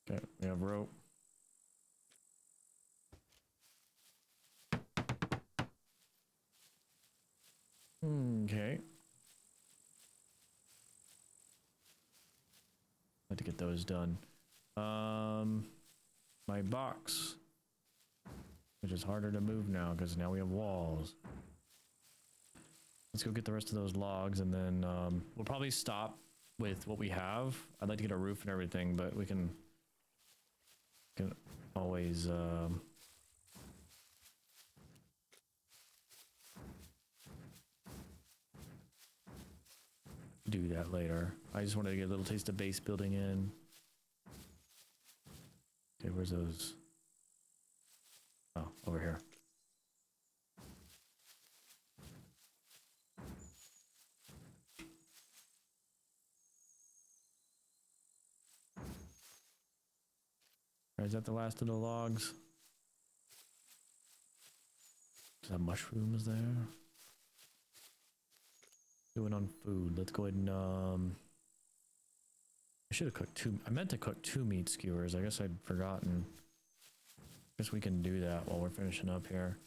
Okay, we have rope. Okay. Had to get those done. My box, which is harder to move now because now we have walls. Let's go get the rest of those logs, and then we'll probably stop with what we have. I'd like to get a roof and everything, but we can always do that later. I just wanted to get a little taste of base building in. Okay, where's those? Oh, over here. Alright, is that the last of the logs? Is that mushrooms there? Doing on food. Let's go ahead and I should have cooked two. I meant to cook 2 meat skewers. I guess I'd forgotten. Guess we can do that while we're finishing up here.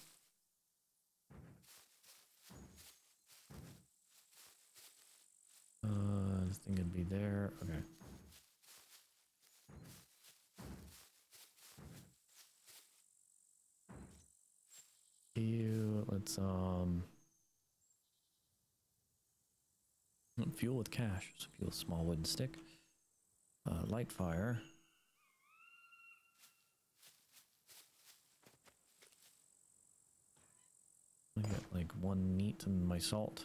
This thing could be there. Okay. Let's fuel with cash. So fuel small wooden stick. Light fire. I got like 1 meat and my salt.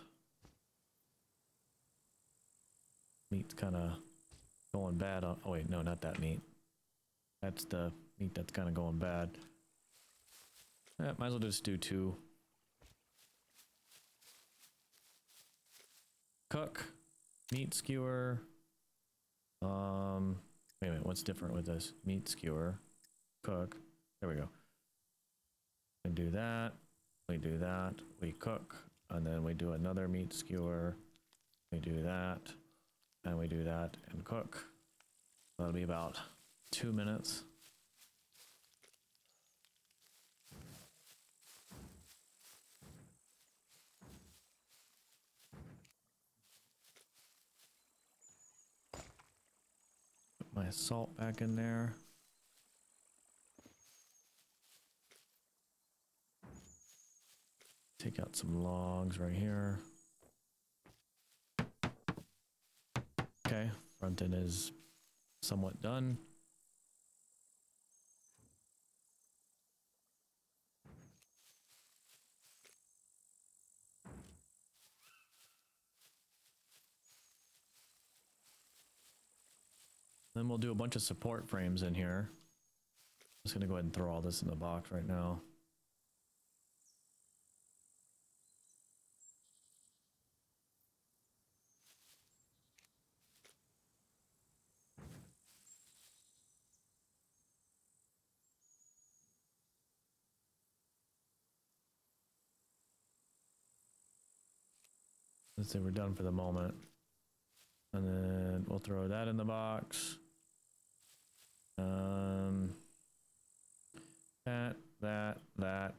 Meat's kind of going bad. Oh wait, no, not that meat. That's the meat that's kind of going bad. Might as well just do 2. Cook, meat skewer. Wait a minute, what's different with this? Meat skewer, cook. There we go. And do that. We do that. We cook, and then we do another meat skewer. We do that, and we do that and cook. That'll be about 2 minutes. my salt back in there. Take out some logs right here. Okay, front end is somewhat done. Then we'll do a bunch of support frames in here. Just gonna go ahead and throw all this in the box right now. Let's say we're done for the moment. And then we'll throw that in the box. That.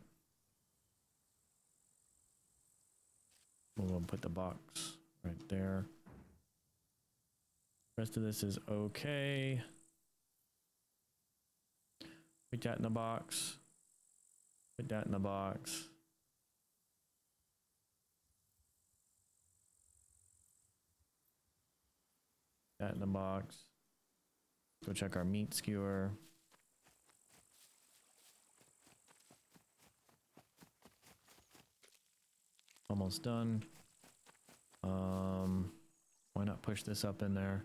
We'll put the box right there. Rest of this is okay. Put that in the box. Put that in the box. That in the box. Go check our meat skewer. Almost done. Why not push this up in there?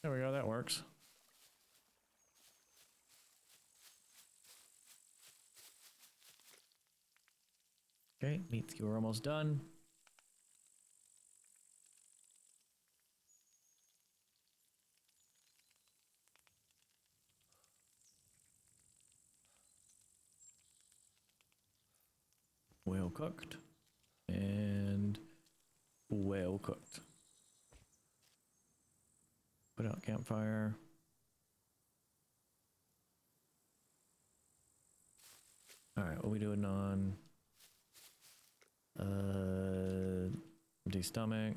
There we go, that works. Okay, meat skewer almost done. Well cooked. And well cooked. Put out campfire. Alright, what are we doing on empty stomach?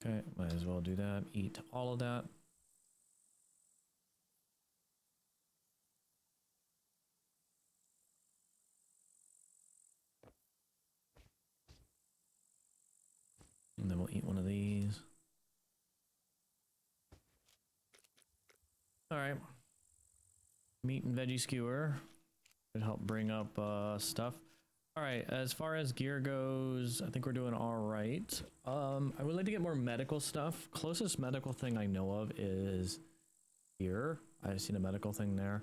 Okay, might as well do that. Eat all of that. And then we'll eat one of these. Alright. Meat and veggie skewer. Should help bring up stuff. Alright, as far as gear goes, I think we're doing alright. I would like to get more medical stuff. Closest medical thing I know of is here. I've seen a medical thing there.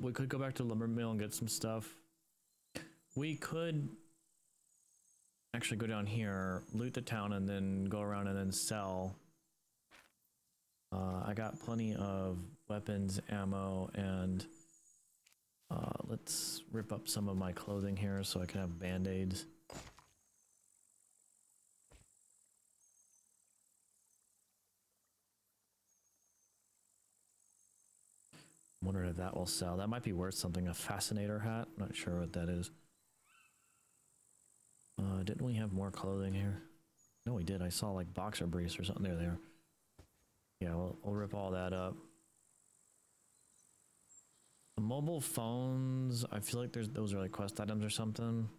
We could go back to lumber mill and get some stuff. We could actually go down here, loot the town, and then go around and then sell. I got plenty of weapons, ammo, and let's rip up some of my clothing here so I can have band-aids. I'm wondering if that will sell. That might be worth something. A fascinator hat? I'm not sure what that is. Didn't we have more clothing here? No, we did. I saw like boxer briefs or something. There they are. Yeah, we'll rip all that up. The mobile phones, I feel like those are like quest items or something.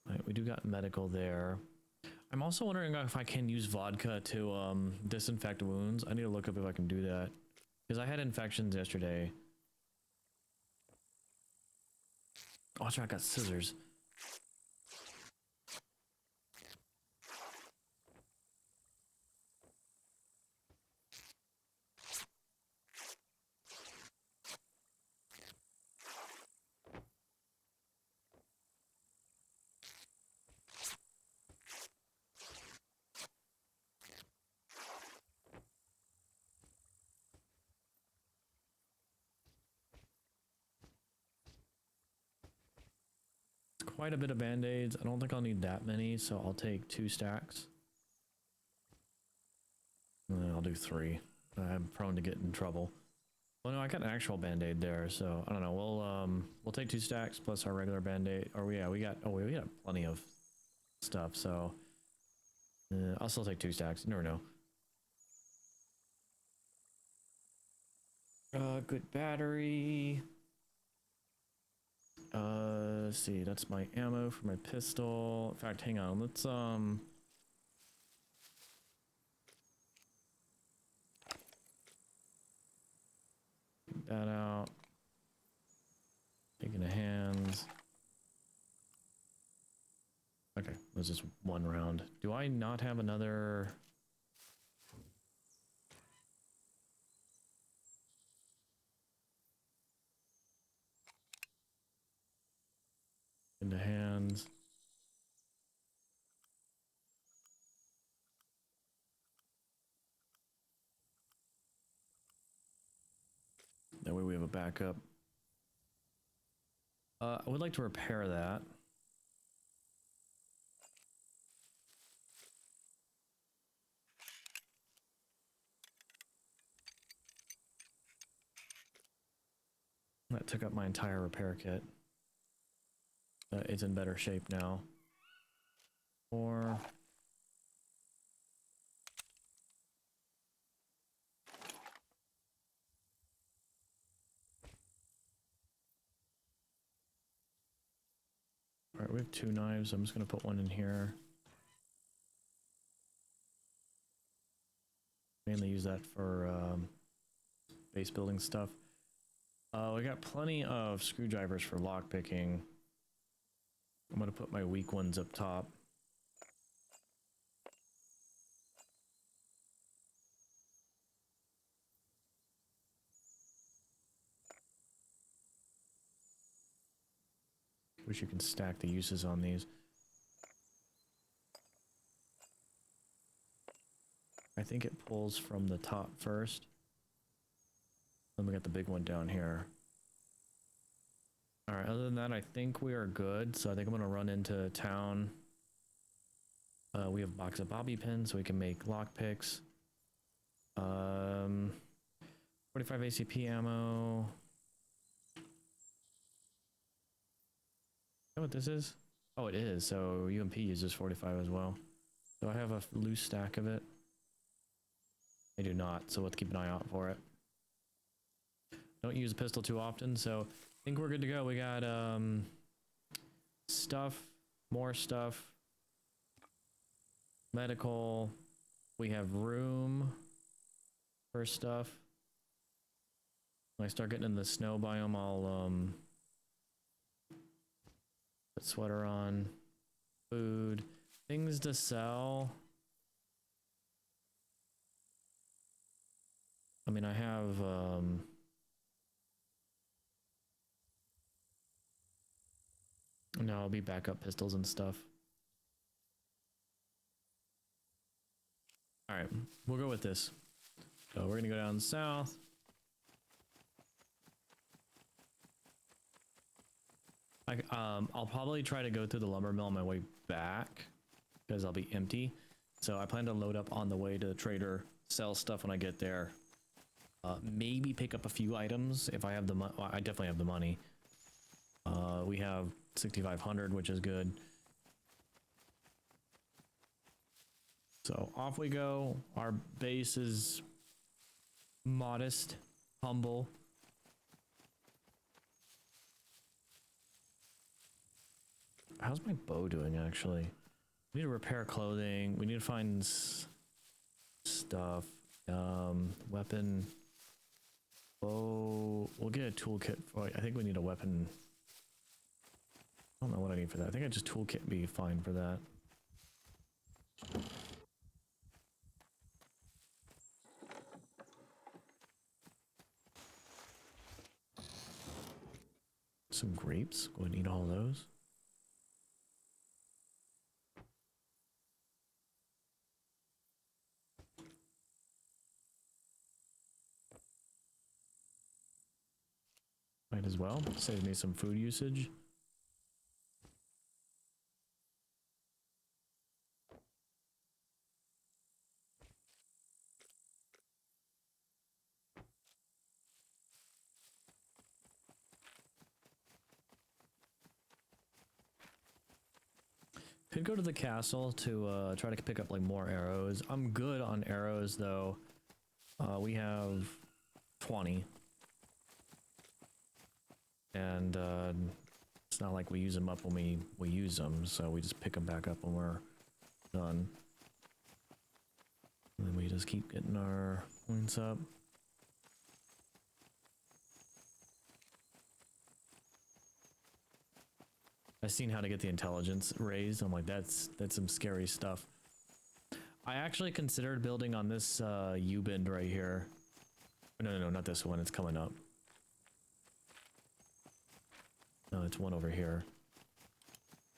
Alright, we do got medical there. I'm also wondering if I can use vodka to disinfect wounds. I need to look up if I can do that. Because I had infections yesterday. Oh, that's right, I got scissors. quite a bit of band-aids. I don't think I'll need that many, so I'll take 2 stacks. I'll do 3. I'm prone to get in trouble. Well, no, I got an actual band-aid there, so I don't know. We'll take 2 stacks plus our regular band-aid. Or yeah, we got plenty of stuff, so I'll still take 2 stacks. You never know. Good battery. Let's see. That's my ammo for my pistol. In fact, hang on. Let's take that out. Taking the hands. Okay, there's just 1 round. Do I not have another? Into hands. That way we have a backup. I would like to repair that. That took up my entire repair kit. It's in better shape now. Or alright, we have 2 knives. I'm just gonna put 1 in here. Mainly use that for base building stuff. We got plenty of screwdrivers for lockpicking. I'm gonna put my weak ones up top. Wish you can stack the uses on these. I think it pulls from the top first. Then we got the big one down here. Alright, other than that, I think we are good. So I think I'm gonna run into town. We have a box of bobby pins so we can make lockpicks. 45 ACP ammo. Is that what this is? Oh, it is. So UMP uses 45 as well. Do I have a loose stack of it? I do not, so let's keep an eye out for it. Don't use a pistol too often, so I think we're good to go. We got stuff, more stuff, medical. We have room for stuff. When I start getting in the snow biome, I'll put sweater on. Food, things to sell. I mean, I have no, I'll be backup pistols and stuff. All right, we'll go with this. So we're gonna go down south. I'll probably try to go through the lumber mill on my way back because I'll be empty. So I plan to load up on the way to the trader, sell stuff when I get there. Maybe pick up a few items if I have the money. Well, I definitely have the money. We have 6,500, which is good. So off we go. Our base is modest, humble. How's my bow doing, actually? We need to repair clothing. We need to find stuff. Weapon. Bow. We'll get a toolkit for. I think we need a weapon. I don't know what I need for that. I think I just toolkit be fine for that. Some grapes. Go and eat all those. Might as well save me some food usage. Could go to the castle to try to pick up like more arrows. I'm good on arrows though. We have 20. And it's not like we use them up when we use them, so we just pick them back up when we're done. And then we just keep getting our points up. I've seen how to get the intelligence raised. I'm like, that's some scary stuff. I actually considered building on this U-bend right here. No, not this one. It's coming up. No, it's one over here.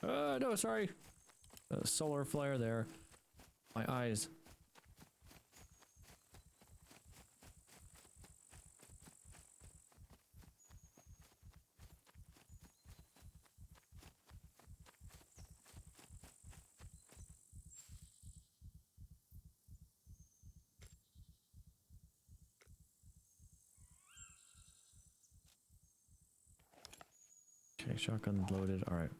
No, sorry. Solar flare there. My eyes. Okay, shotgun loaded. All right.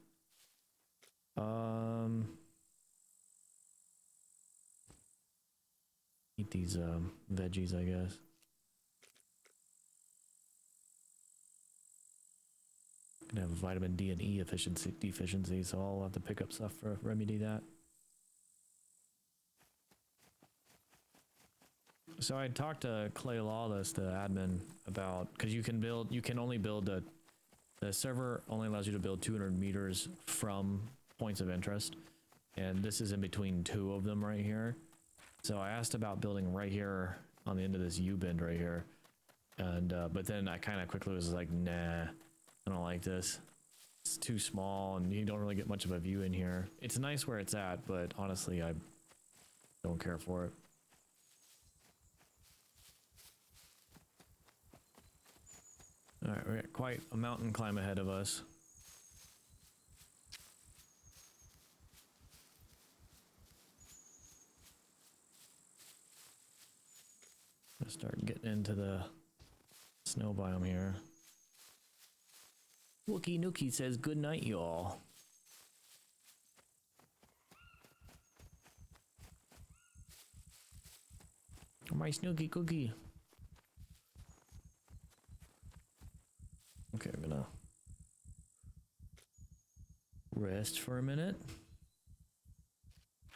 Eat these veggies, I guess. Gonna have vitamin D and E deficiency, so I'll have to pick up stuff for remedy that. So I talked to Clay Lawless, the admin, about because you can only build the server only allows you to build 200 meters from points of interest, and this is in between two of them right here. So I asked about building right here on the end of this U-bend right here, and but then I kind of quickly was like, nah, I don't like this. It's too small, and you don't really get much of a view in here. It's nice where it's at, but honestly, I don't care for it. All right, we got quite a mountain climb ahead of us. Let's start getting into the snow biome here. Wookie Nookie says good night, y'all. My Snooky Cookie. Okay, I'm gonna rest for a minute.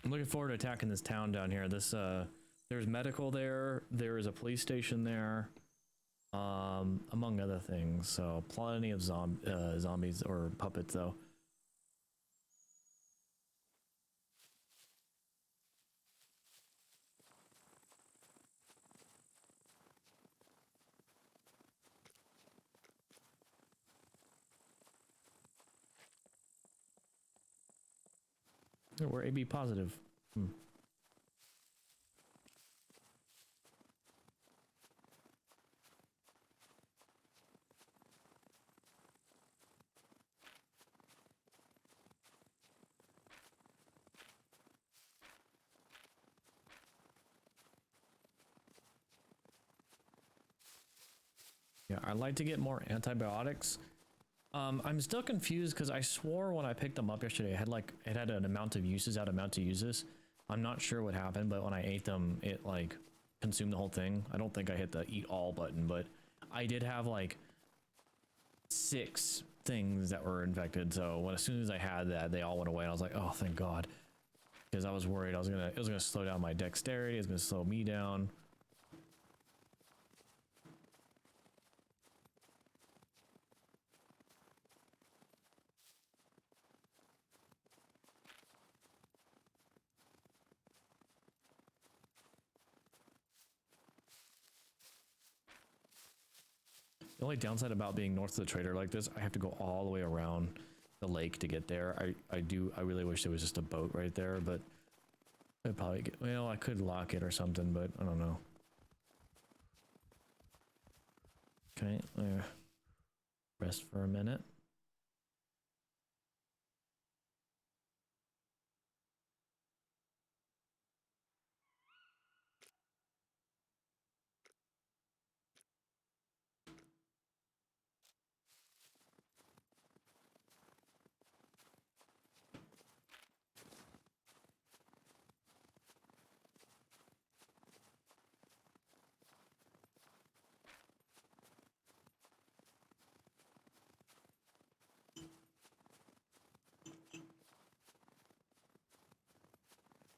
I'm looking forward to attacking this town down here. This there's medical there. There is a police station there, among other things. So plenty of zombies or puppets though. We're AB positive. Yeah, I'd like to get more antibiotics. I'm still confused because I swore when I picked them up yesterday, it had an amount of uses out amount to uses. I'm not sure what happened, but when I ate them, it like consumed the whole thing. I don't think I hit the eat all button, but I did have like 6 things that were infected. So as soon as I had that, they all went away. And I was like, oh, thank God, because I was worried it was gonna slow down my dexterity. It was gonna slow me down. The only downside about being north of the trader like this, I have to go all the way around the lake to get there. I really wish there was just a boat right there, but I'd probably get, well, I could lock it or something, but I don't know. Okay, rest for a minute.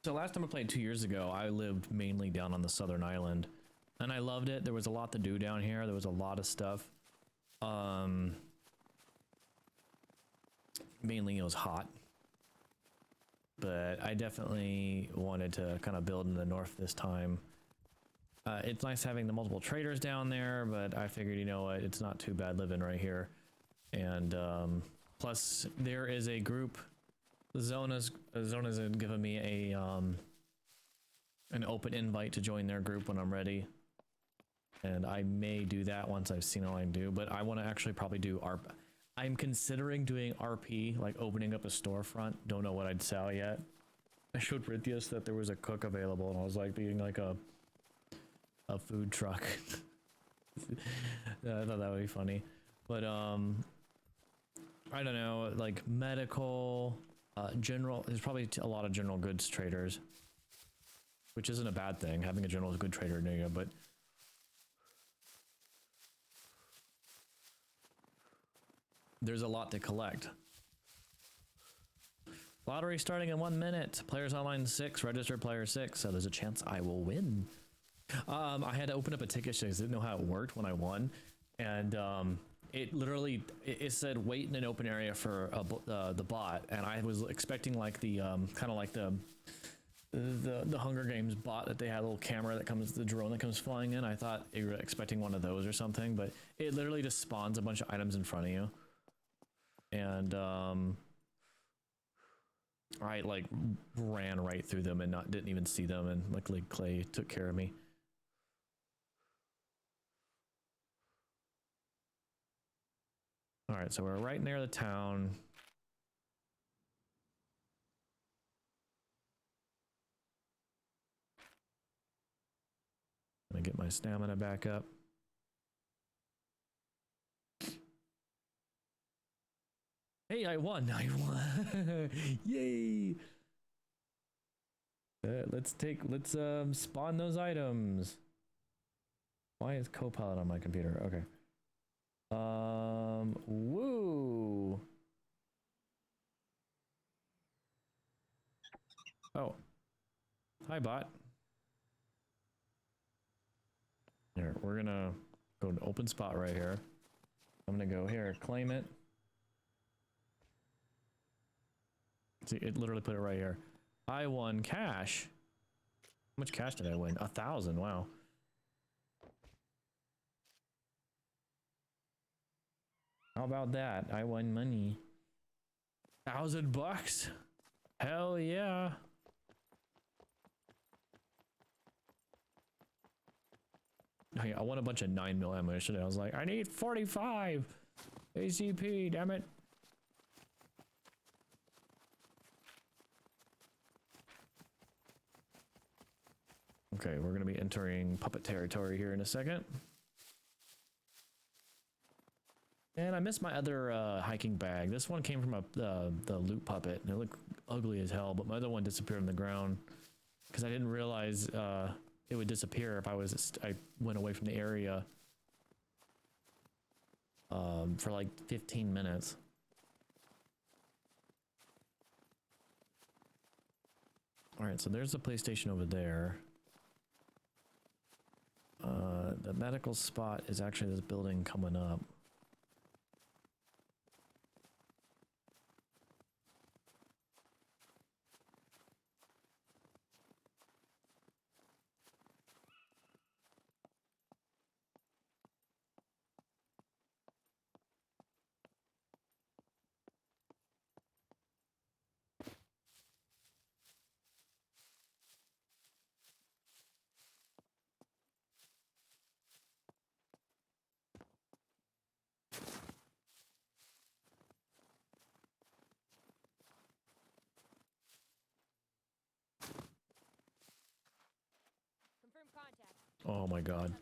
So last time I played 2 years ago, I lived mainly down on the southern island, and I loved it. There was a lot to do down here. There was a lot of stuff. Mainly it was hot, but I definitely wanted to kind of build in the north this time. It's nice having the multiple traders down there, but I figured, you know what, it's not too bad living right here. And plus, there is a group. Zona's given me a an open invite to join their group when I'm ready, and I may do that once I've seen all I can do. But I want to actually probably do ARP. I'm considering doing RP, like opening up a storefront. Don't know what I'd sell yet. I showed Rithius that there was a cook available, and I was like being like a food truck. Yeah, I thought that would be funny, but I don't know, like medical, general. There's probably a lot of general goods traders, which isn't a bad thing, having a general good trader near you, but there's a lot to collect. Lottery starting in 1 minute. Players online 6, registered player 6, so there's a chance I will win. I had to open up a ticket because I didn't know how it worked when I won, and it literally it said wait in an open area for the bot, and I was expecting like the kind of like the Hunger Games bot that they had, a little camera that comes, the drone that comes flying in. I thought you were expecting one of those or something, but it literally just spawns a bunch of items in front of you, and I like ran right through them and didn't even see them, and luckily Clay took care of me. All right, so we're right near the town. Gonna get my stamina back up. Hey, I won! I won! Yay! Let's spawn those items. Why is Copilot on my computer? Okay. Woo! Oh. Hi, bot. Here, we're gonna go to an open spot right here. I'm gonna go here, claim it. See, it literally put it right here. I won cash. How much cash did I win? 1,000, wow. How about that? I won money. $1,000? Hell yeah. Oh, yeah, I won a bunch of 9mm ammo yesterday. I was like, I need 45 ACP, damn it. Okay, we're gonna be entering puppet territory here in a second. And I missed my other hiking bag. This one came from the loot puppet, and it looked ugly as hell, but my other one disappeared on the ground because I didn't realize it would disappear if I went away from the area for like 15 minutes. All right, so there's the PlayStation over there. The medical spot is actually this building coming up. Confirm contact. Oh my god.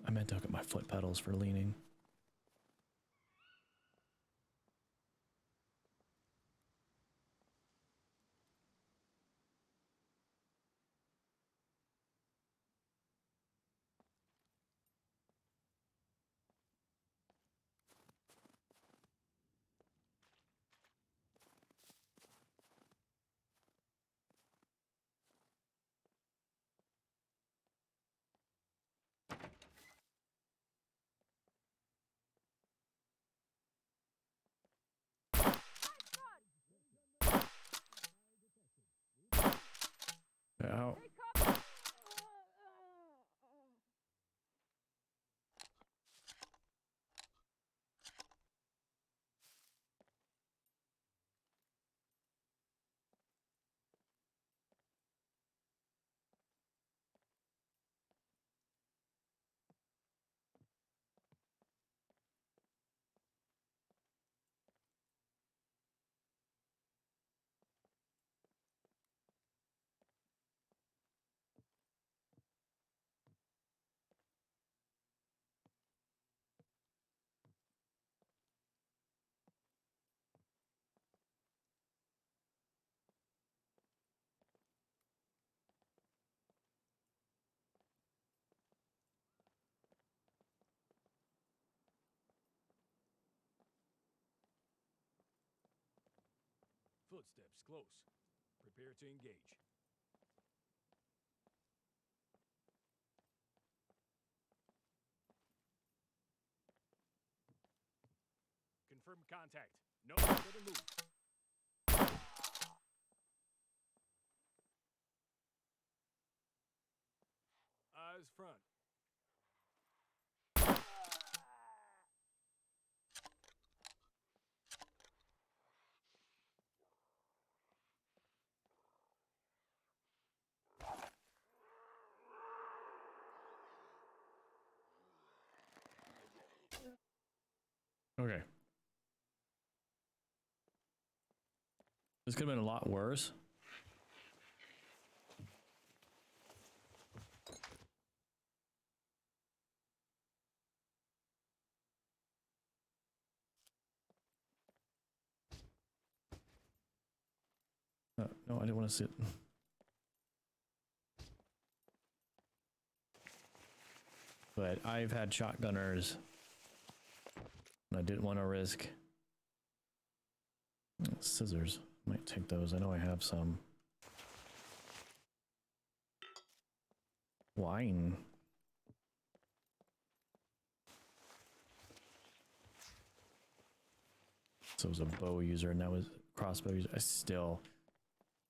I meant to hook up my foot pedals for leaning. Ow. Footsteps close. Prepare to engage. Confirm contact. No further move. Eyes front. Okay. This could have been a lot worse. No, I didn't want to sit. But I've had shotgunners, and I didn't want to risk scissors. Might take those. I know I have some. Wine. So it was a bow user, and that was crossbow user.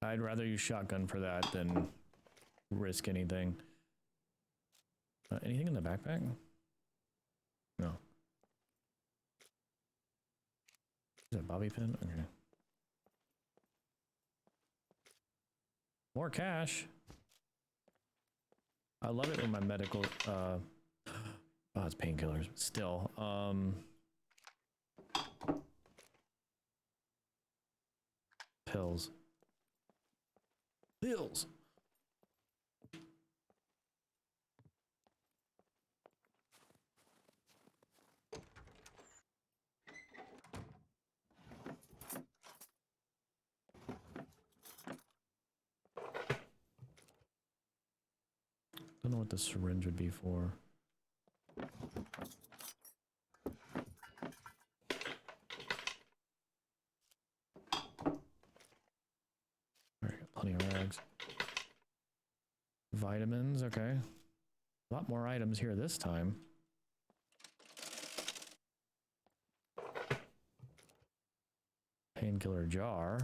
I'd rather use shotgun for that than risk anything. Anything in the backpack? No. Is that bobby pin? Okay. More cash. I love it when my medical, oh, it's painkillers. Still, pills. Pills. Don't know what the syringe would be for. Alright, got plenty of rags. Vitamins, okay. A lot more items here this time. Painkiller jar.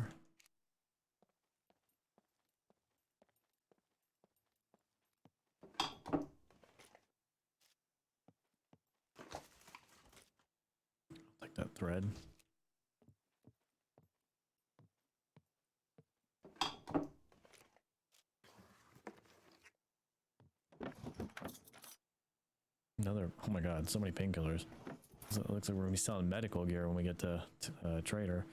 Like that thread. Another, oh my god, so many painkillers. So it looks like we're gonna be selling medical gear when we get to Trader.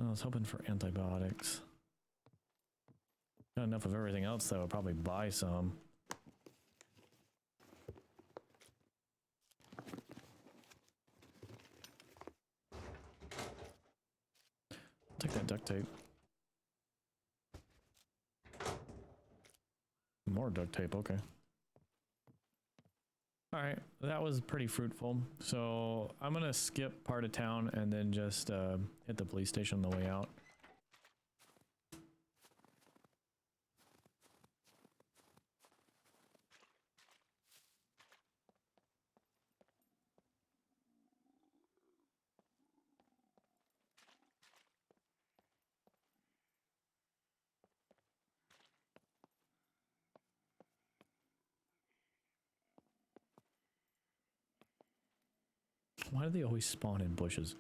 I was hoping for antibiotics. Got enough of everything else though. I'll probably buy some. Take that duct tape. More duct tape, okay. Alright, that was pretty fruitful. So I'm gonna skip part of town and then just hit the police station on the way out. Why do they always spawn in bushes?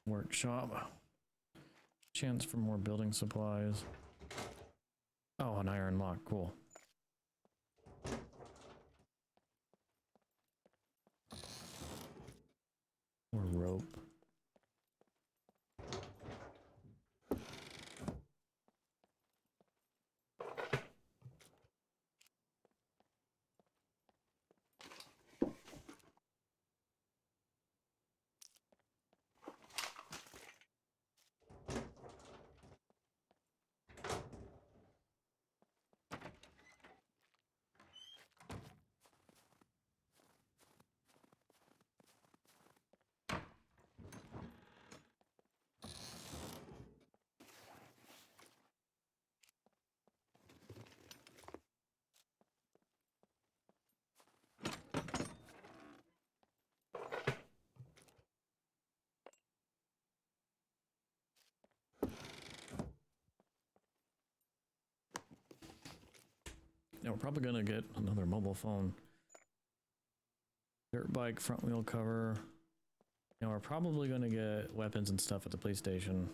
Workshop. Chance for more building supplies. Oh, an iron lock. Cool. More rope. Now we're probably gonna get another mobile phone. Dirt bike, front wheel cover. Now we're probably gonna get weapons and stuff at the police station.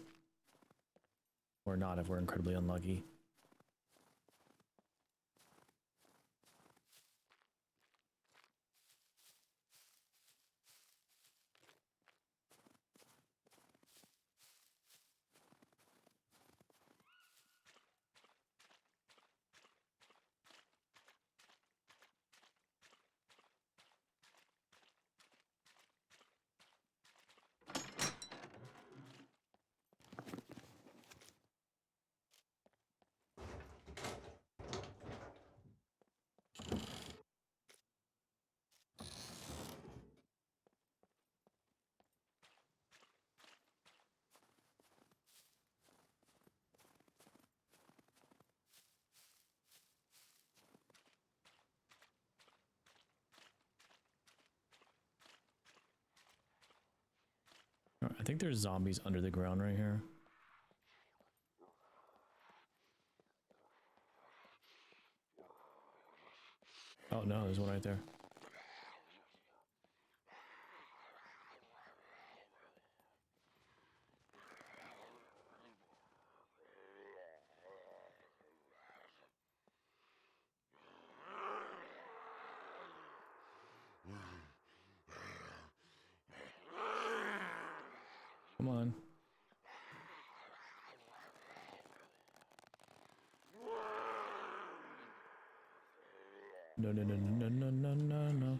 Or not if we're incredibly unlucky. I think there's zombies under the ground right here. Oh no, there's one right there. Come on. No, no, no, no, no, no, no, no.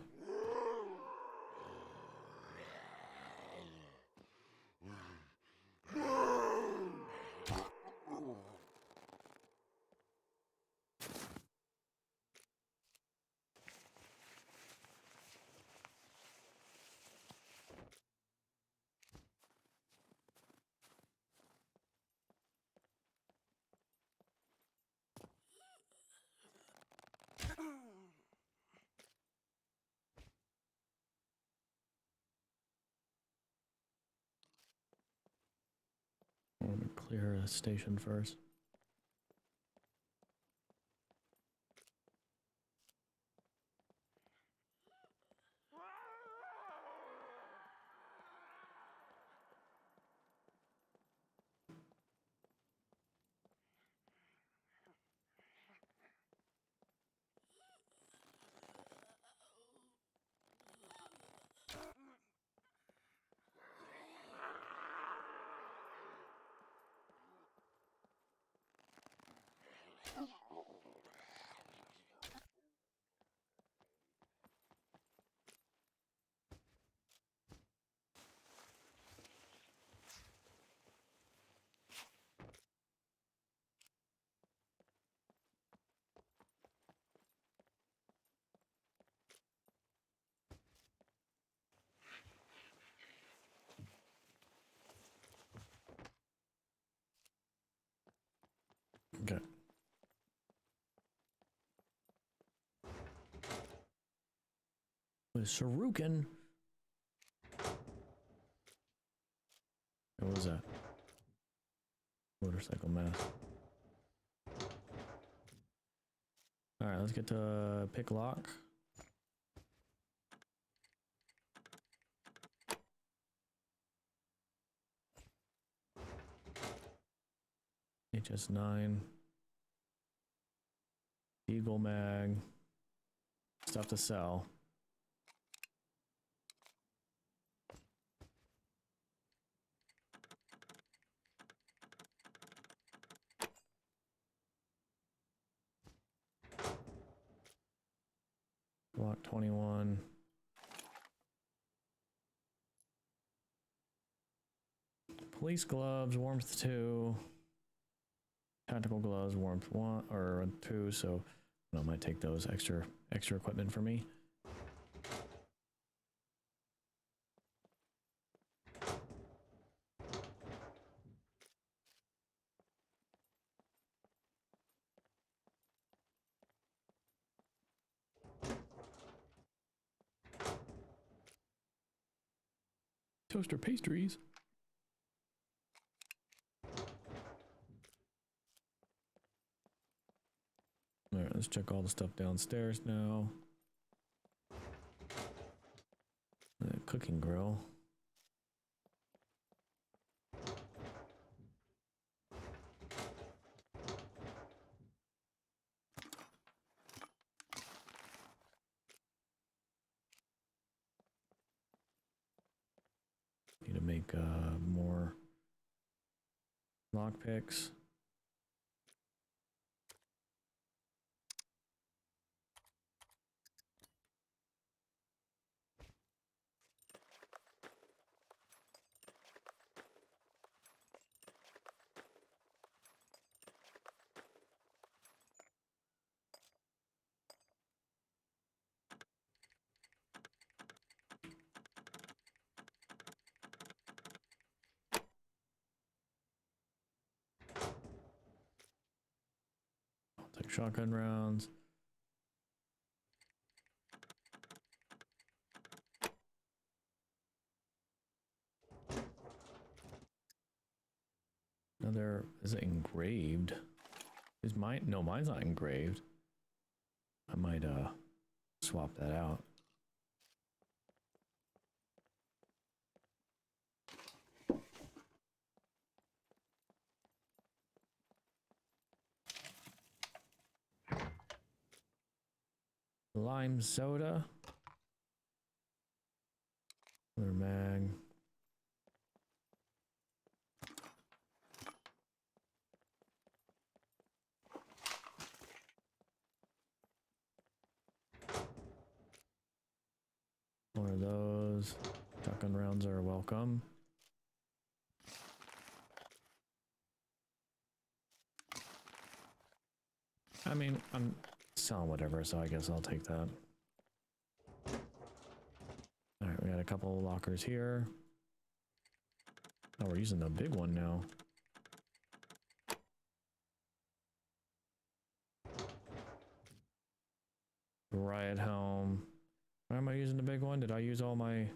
I want to clear a station first. with Shuriken. What was that? Motorcycle mask. Alright, let's get to pick lock. HS9. Eagle mag. Stuff to sell. Block 21. Police gloves, warmth 2. Tactical gloves, warmth 1 or 2, so I might take those extra equipment for me. Toaster pastries. All right, let's check all the stuff downstairs now. The cooking grill. Need to make more lockpicks. I'll take shotgun rounds. Another, is it engraved? Is mine? No, mine's not engraved. I might swap that out. Lime soda. Another mag. One of those. Shotgun rounds are welcome. I mean, I'm selling whatever, so I guess I'll take that. Alright, we got a couple lockers here. Oh, we're using the big one now. Riot helm. Why am I using the big one? Did I use all my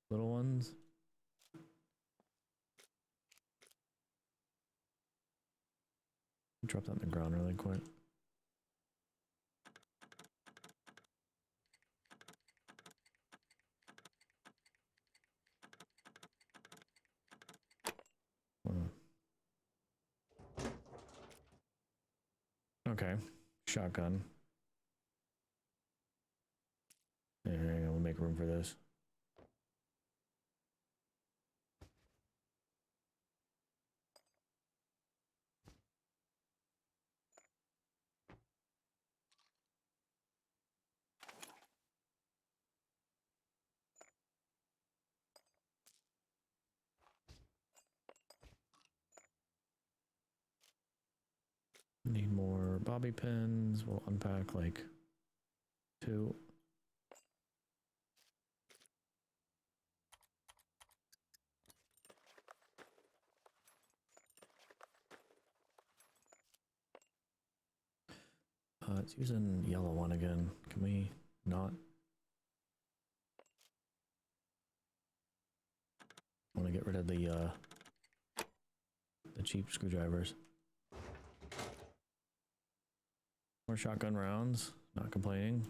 little ones? Drop that on the ground really quick. Okay, shotgun. There, we'll make room for this. Need more bobby pins. We'll unpack like 2. It's using yellow one again. Can we not? get rid of the cheap screwdrivers. More shotgun rounds. Not complaining.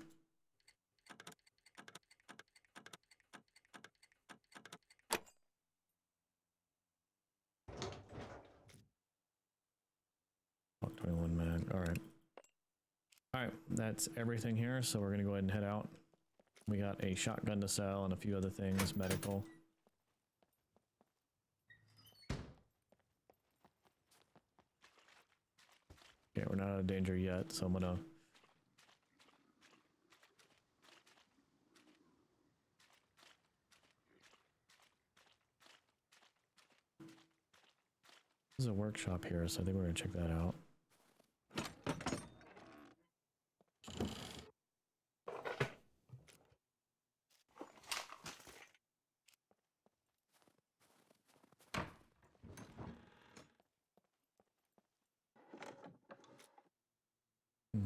Glock 21 mag. Alright. Alright, that's everything here, so we're gonna go ahead and head out. We got a shotgun to sell and a few other things, medical. Okay, we're not out of danger yet, so I'm gonna... There's a workshop here, so I think we're gonna check that out.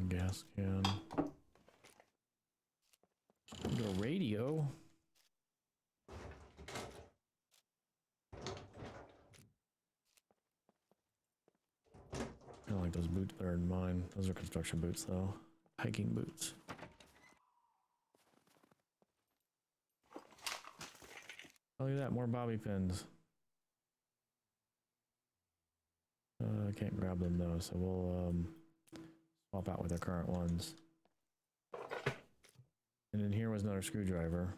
Gas can. Go radio. I don't like those boots that are in mine. Those are construction boots, though. Hiking boots. Oh, look at that, more bobby pins. I can't grab them though, so we'll swap out with our current ones. And then here was another screwdriver.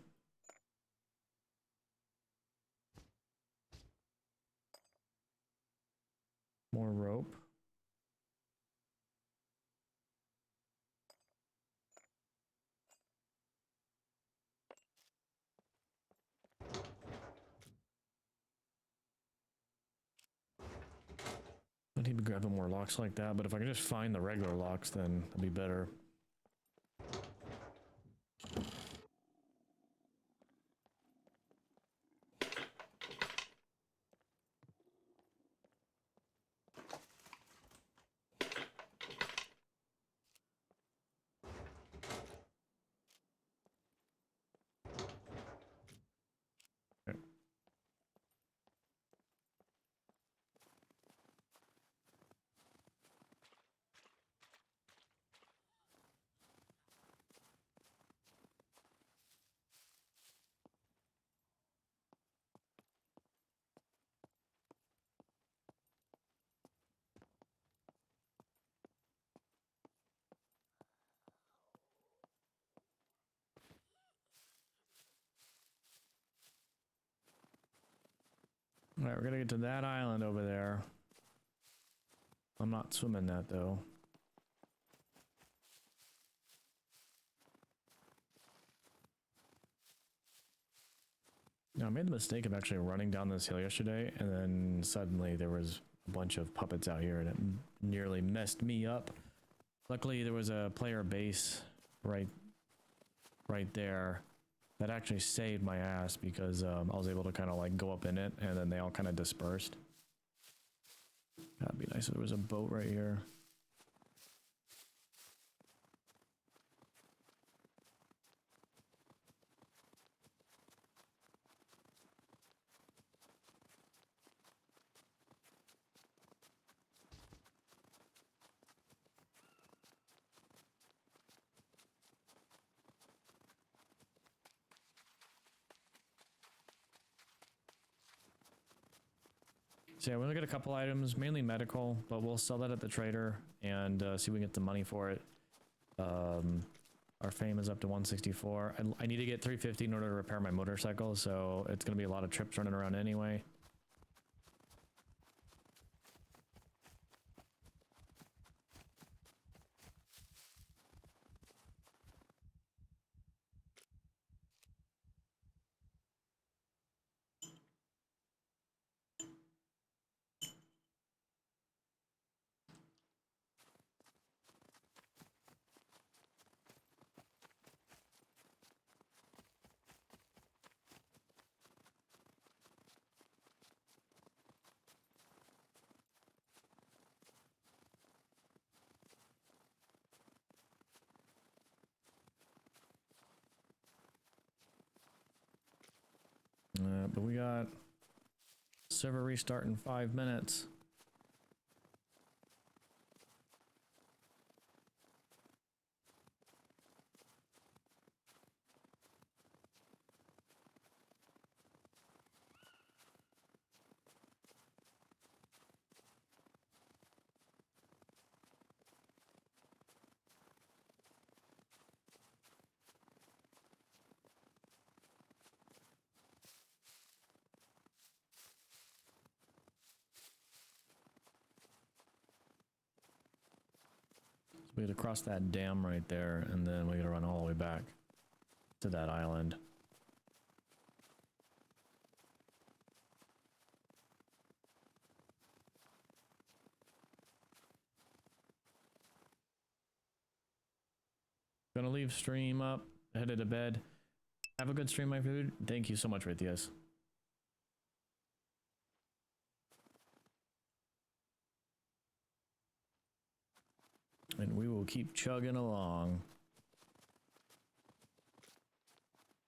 More rope. I need to be grabbing more locks like that, but if I can just find the regular locks, then it'll be better. Okay. Alright, we're gonna get to that island over there. I'm not swimming that though. Now, I made the mistake of actually running down this hill yesterday, and then suddenly there was a bunch of puppets out here, and it nearly messed me up. Luckily, there was a player base right there that actually saved my ass because I was able to kind of like go up in it, and then they all kind of dispersed. That'd be nice if there was a boat right here. So yeah, we're gonna get a couple items, mainly medical, but we'll sell that at the trader and see if we can get the money for it. Our fame is up to 164. I need to get 350 in order to repair my motorcycle, so it's gonna be a lot of trips running around anyway. But we got server restart in 5 minutes. We gotta cross that dam right there, and then we gotta run all the way back to that island. Gonna leave stream up, headed to bed. Have a good stream, my food. Thank you so much, Rithias. And we will keep chugging along.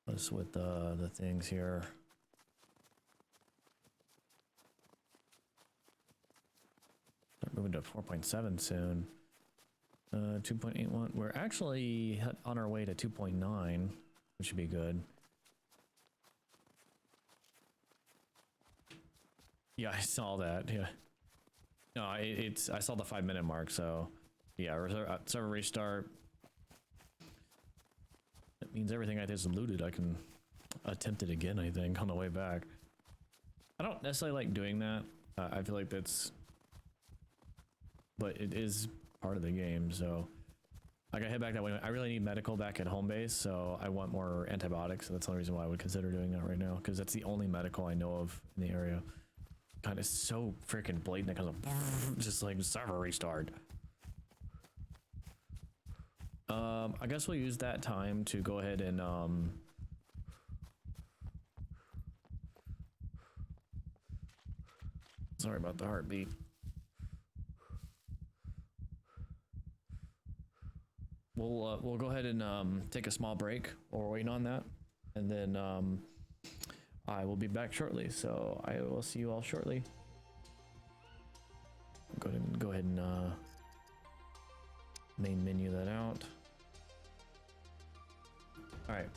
Let's with the things here. Start moving to 4.7 soon. 2.81. We're actually on our way to 2.9, which should be good. Yeah, I saw that. Yeah. No, I saw the 5-minute mark, so yeah, server restart. That means everything I just looted, I can attempt it again, I think, on the way back. I don't necessarily like doing that. I feel like that's... But it is part of the game, so... Like, I head back that way. I really need medical back at home base, so I want more antibiotics. So that's the only reason why I would consider doing that right now, because that's the only medical I know of in the area. God, it's so freaking blatant. It comes up, just like server restart. I guess we'll use that time to go ahead and sorry about the heartbeat. We'll go ahead and take a small break while we're waiting on that, and then I will be back shortly. So I will see you all shortly. Go ahead and main menu that out. All right.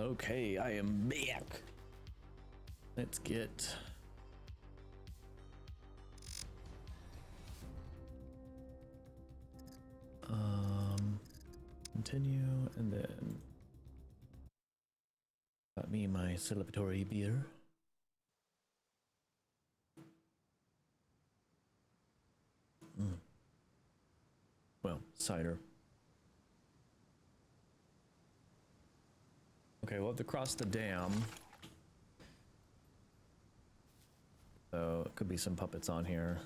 Okay, I am back. Let's get continue, and then got me my celebratory beer. Well, cider. Okay, we'll have to cross the dam. So it could be some puppets on here.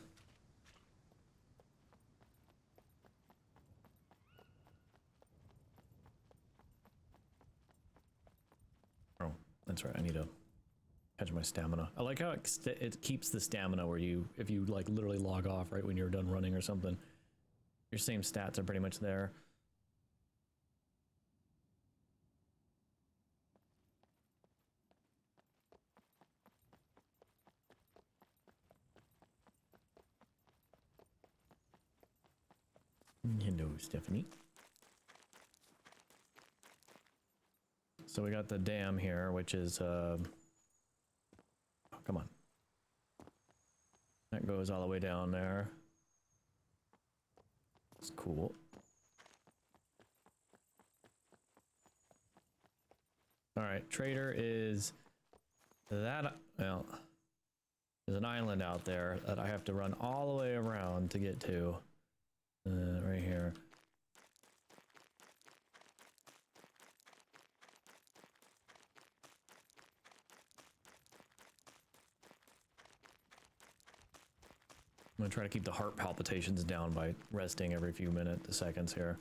Oh, that's right. I need to catch my stamina. I like how it keeps the stamina where you, if you like literally log off right when you're done running or something, your same stats are pretty much there. Hello, Stephanie. So we got the dam here, which is, oh, come on. That goes all the way down there. It's cool. All right, trader is that, well, there's an island out there that I have to run all the way around to get to. Right here. I'm gonna try to keep the heart palpitations down by resting every few seconds here.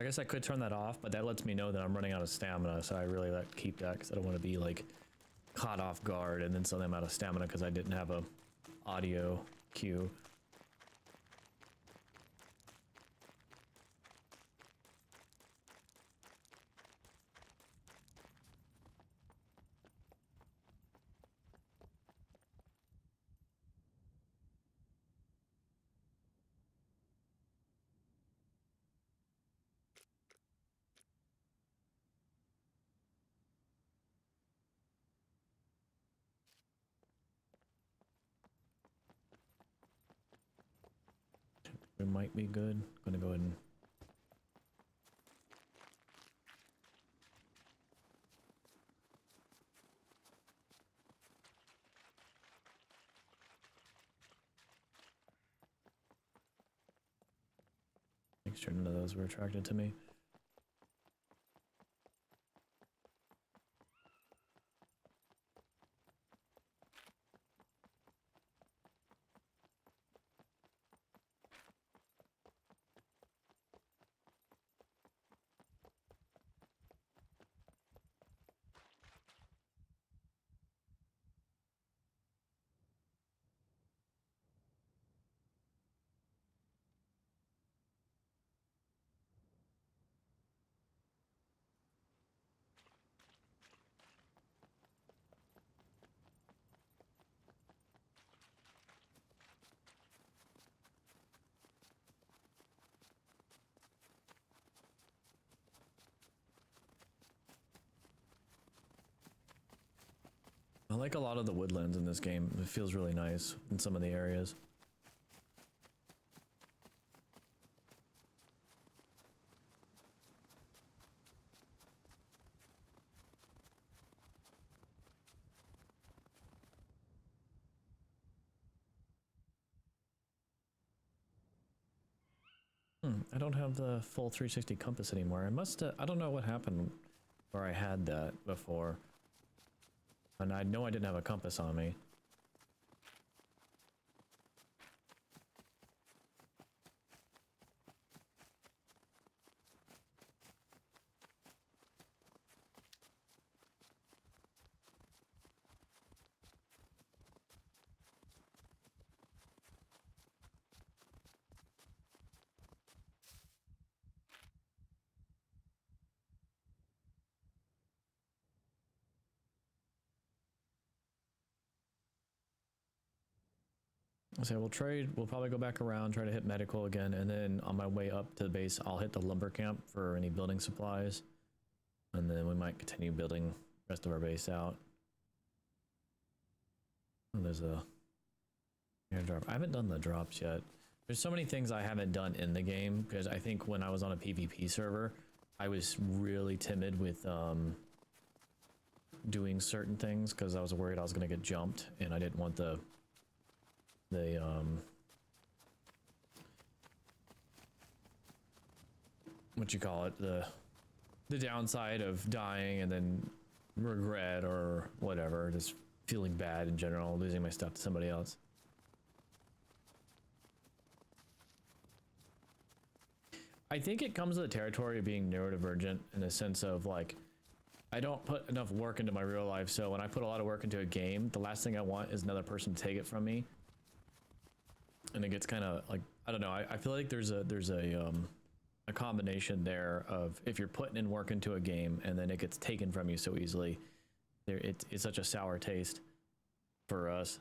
I guess I could turn that off, but that lets me know that I'm running out of stamina, so I really keep that because I don't want to be like caught off guard and then suddenly I'm out of stamina because I didn't have a audio cue. We might be good. I'm gonna go ahead and make sure none of those were attracted to me. I like a lot of the woodlands in this game. It feels really nice in some of the areas. I don't have the full 360 compass anymore. I must, I don't know what happened where I had that before. And I know I didn't have a compass on me. So we'll trade. We'll probably go back around, try to hit medical again, and then on my way up to the base, I'll hit the lumber camp for any building supplies, and then we might continue building the rest of our base out. And there's a airdrop. I haven't done the drops yet. There's so many things I haven't done in the game because I think when I was on a PvP server, I was really timid with doing certain things because I was worried I was going to get jumped, and I didn't want the what you call it, the downside of dying and then regret or whatever, just feeling bad in general, losing my stuff to somebody else. I think it comes with the territory of being neurodivergent in the sense of like, I don't put enough work into my real life, so when I put a lot of work into a game, the last thing I want is another person to take it from me. And it gets kind of like, I don't know, I feel like there's a combination there of if you're putting in work into a game and then it gets taken from you so easily, it's such a sour taste for us.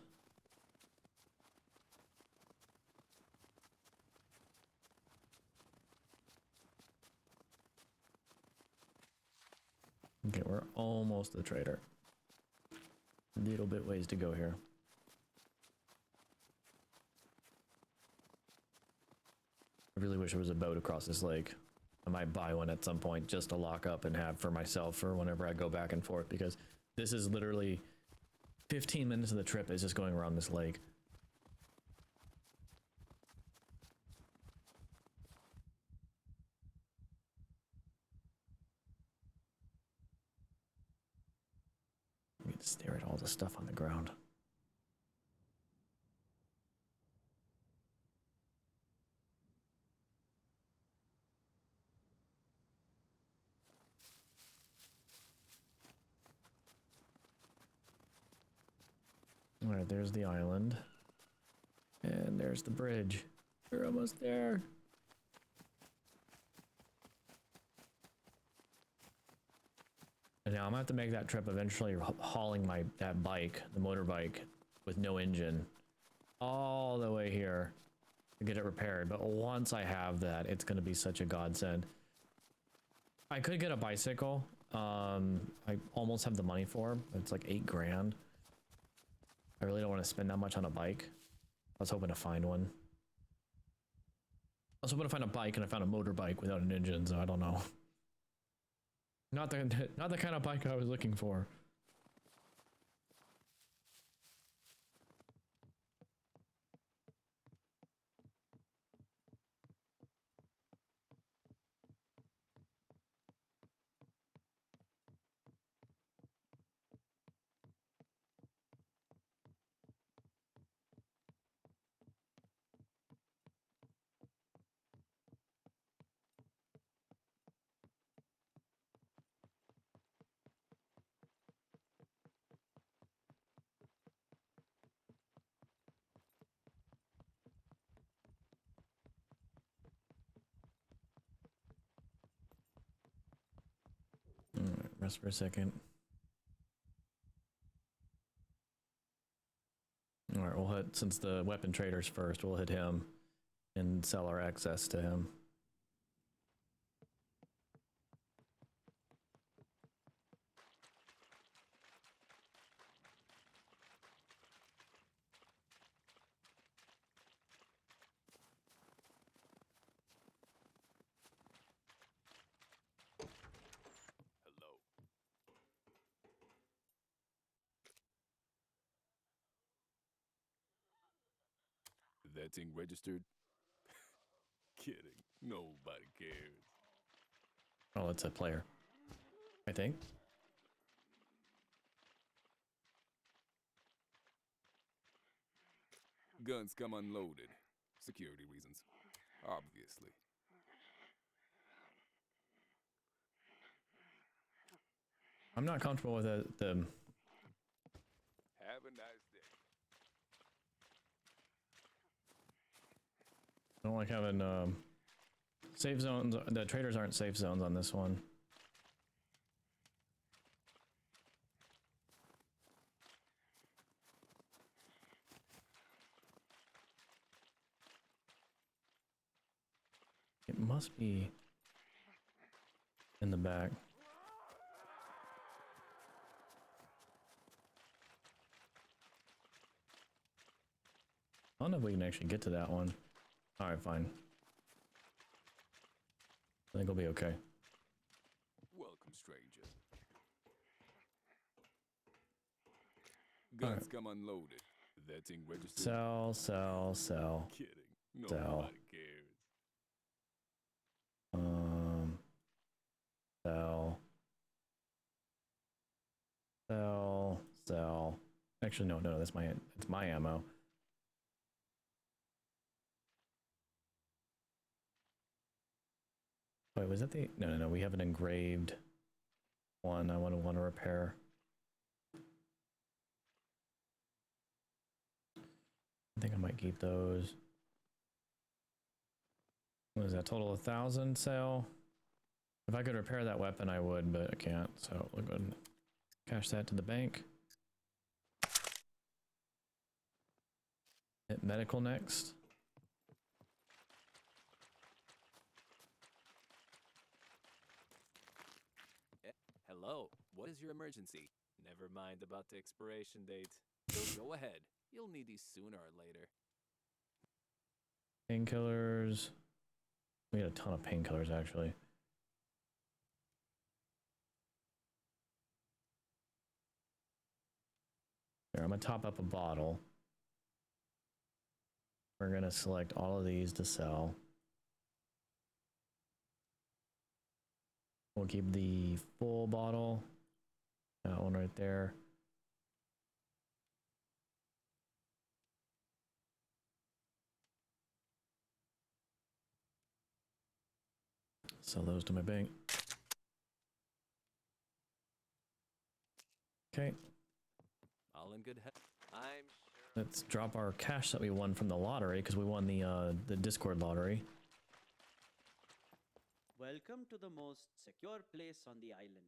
Okay, we're almost to the trader. A little bit ways to go here. I really wish there was a boat across this lake. I might buy one at some point just to lock up and have for myself for whenever I go back and forth, because this is literally 15 minutes of the trip is just going around this lake. I need to stare at all the stuff on the ground. All right, there's the island. And there's the bridge. We're almost there. And now I'm gonna have to make that trip eventually, hauling that bike, the motorbike, with no engine, all the way here to get it repaired. But once I have that, it's gonna be such a godsend. I could get a bicycle. I almost have the money for. It's like 8 grand. I really don't want to spend that much on a bike. I was hoping to find one. I was hoping to find a bike, and I found a motorbike without an engine, so I don't know. Not the kind of bike I was looking for. Alright, rest for a second. Alright, we'll hit, since the weapon trader's first, we'll hit him and sell our access to him. Hello. That thing registered? Kidding. Nobody cares. Oh, it's a player, I think. Guns come unloaded. Security reasons. Obviously. I'm not comfortable with the Have a nice day. I don't like having safe zones. The traders aren't safe zones on this one. must be in the back. I don't know if we can actually get to that one. Alright, fine. I think we'll be okay. Welcome, stranger. Guns come unloaded. That thing registered. Sell, sell, sell. Kidding. Sell. Nobody cares. Sell. Sell, sell. Actually, no, that's it's my ammo. Wait, was that the... No, we have an engraved one I want to repair. I think I might keep those. What is that, total 1,000 sale? If I could repair that weapon, I would, but I can't, so we'll go ahead and cash that to the bank. Hit medical next. Hello, what is your emergency? Never mind about the expiration date. So go ahead. You'll need these sooner or later. Painkillers. We got a ton of painkillers, actually. Here, I'm gonna top up a bottle. We're gonna select all of these to sell. We'll keep the full bottle. That one right there. Sell those to my bank. Okay. All in good health. I'm sure. Let's drop our cash that we won from the lottery because we won the Discord lottery. Welcome to the most secure place on the island.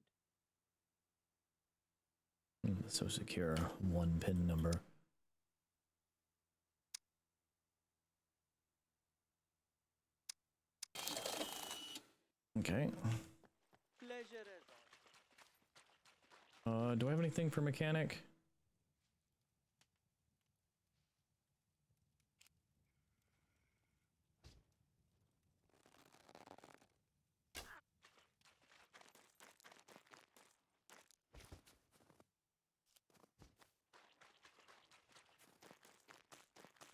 So secure. One PIN number. Okay. Pleasure as all. Do I have anything for mechanic?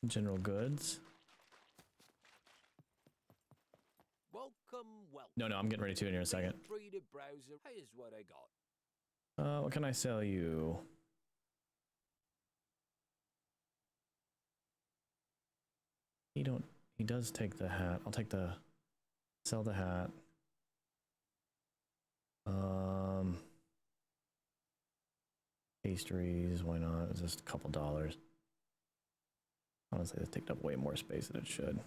General goods. Welcome. No, I'm getting ready to in here in a second. Free to browser. Here's what I got. What can I sell you? He does take the hat. I'll take sell the hat. Pastries, why not? It's just a couple dollars. Honestly, this takes up way more space than it should.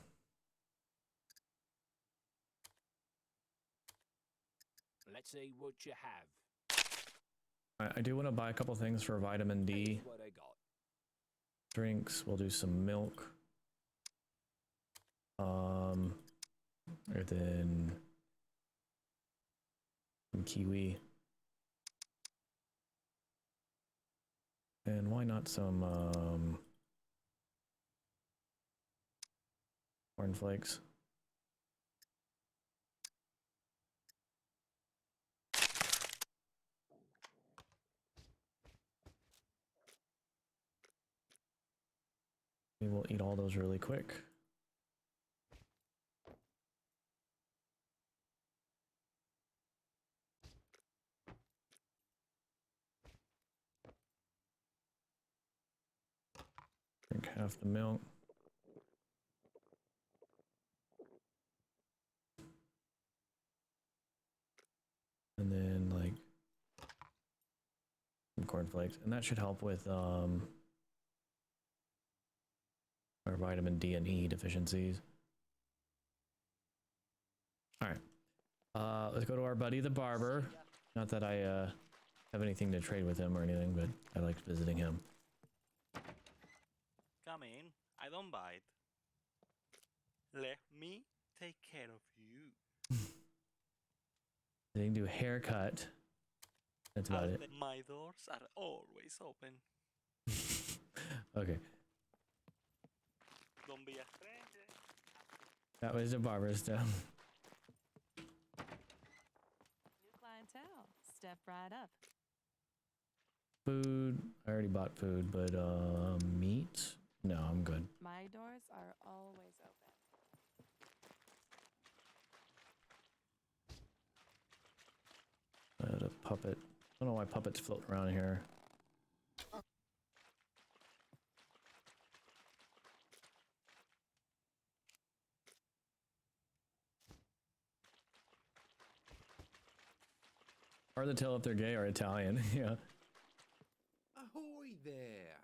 Let's see what you have. I do want to buy a couple things for vitamin D. Here's what I got. Drinks, we'll do some milk. And then some kiwi. And why not some cornflakes? We will eat all those really quick. Drink half the milk. And then like some cornflakes, and that should help with our vitamin D and E deficiencies. All right, let's go to our buddy the barber. Not that I have anything to trade with him or anything, but I liked visiting him. Come in, I don't bite. Let me take care of you. They can do haircut. That's about it. My doors are always open. Okay. Don't be a stranger. That was the barber stuff. New clientele. Step right up. Food. I already bought food, but meat? No, I'm good. My doors are always open. The puppet. I don't know why puppets floating around here. Hard to tell if they're gay or Italian. Yeah. Ahoy there!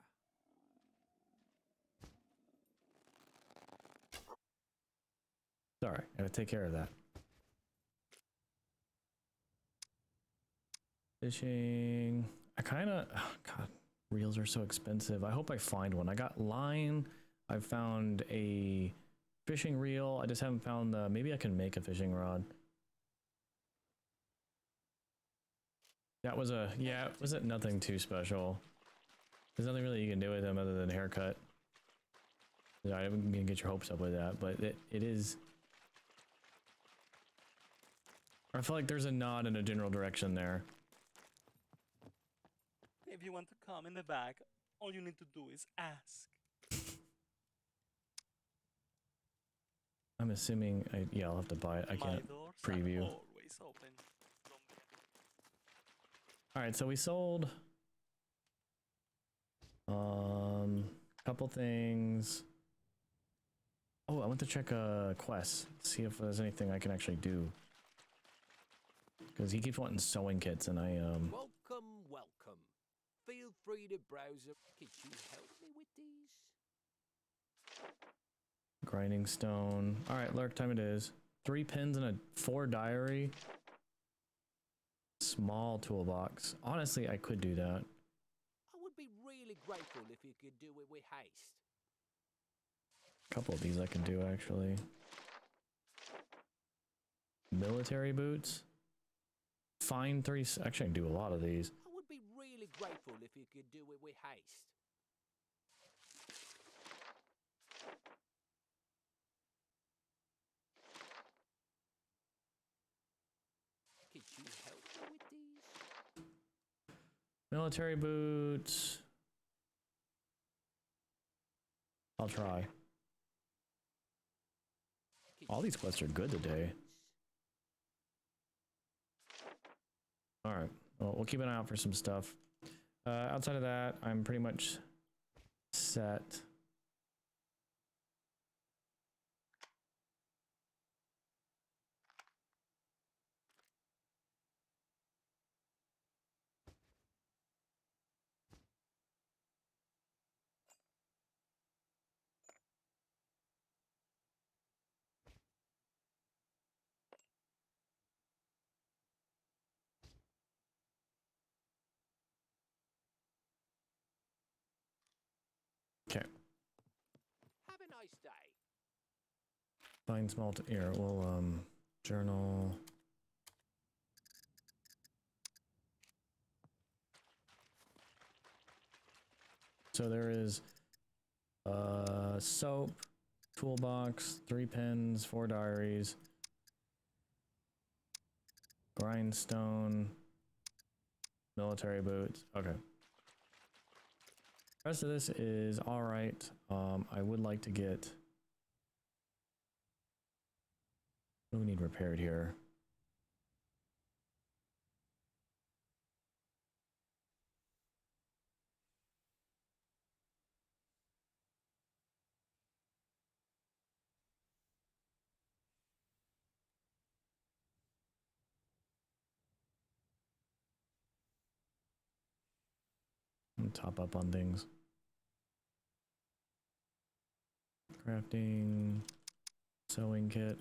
Sorry, I gotta take care of that. Fishing. I kinda, oh God, reels are so expensive. I hope I find one. I got line. I've found a fishing reel. I just haven't found the, maybe I can make a fishing rod. That was a, yeah, it wasn't nothing too special. There's nothing really you can do with them other than haircut. I'm gonna get your hopes up with that, but it is. I feel like there's a nod in a general direction there. If you want to come in the back, all you need to do is ask. I'm assuming, yeah, I'll have to buy it. I can't preview. Always open. All right, so we sold couple things. Oh, I want to check quests, see if there's anything I can actually do. Because he keeps wanting sewing kits, and I Welcome, welcome. Feel free to browse it. Could you help me with these? grinding stone. All right, Lurk, time it is. 3 pens and a 4 diary. Small toolbox. Honestly, I could do that. I would be really grateful if you could do it with haste. A couple of these I can do, actually. Military boots. Fine 3. Actually, I can do a lot of these. I would be really grateful if you could do it with haste. Could you help me with these? Military boots. I'll try. All these quests are good today. Alright, well, we'll keep an eye out for some stuff. Outside of that, I'm pretty much set. Okay. Have a nice day. Find small here, we'll journal. So there is soap, toolbox, 3 pens, 4 diaries, grindstone, military boots. Okay. The rest of this is all right. I would like to get. What do we need repaired here? Top up on things. Crafting, sewing kit.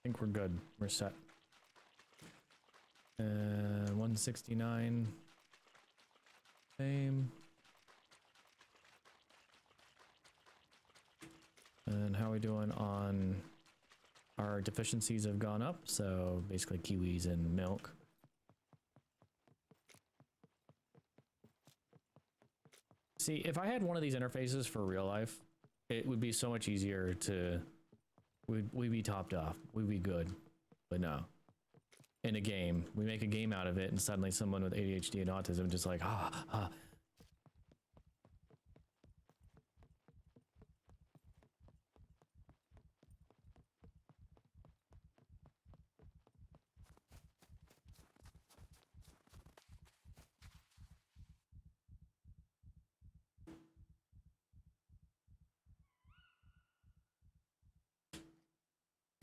think we're good. We're set. 169. Same. And how are we doing on our deficiencies have gone up, so basically kiwis and milk. See, if I had one of these interfaces for real life, it would be so much easier to... We'd be topped off. We'd be good. But no. In a game, we make a game out of it, and suddenly someone with ADHD and autism just like,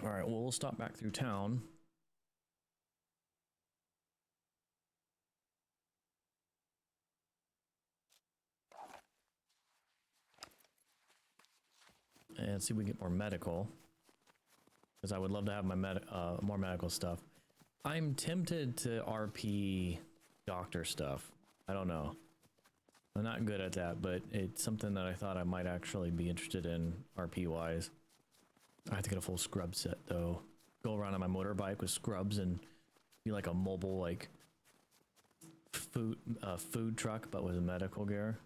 All right, well, we'll stop back through town. And see if we can get more medical. Because I would love to have my more medical stuff. I'm tempted to RP doctor stuff. I don't know. I'm not good at that, but it's something that I thought I might actually be interested in RP-wise. I have to get a full scrub set, though. Go around on my motorbike with scrubs and be like a mobile, like, food truck, but with medical gear.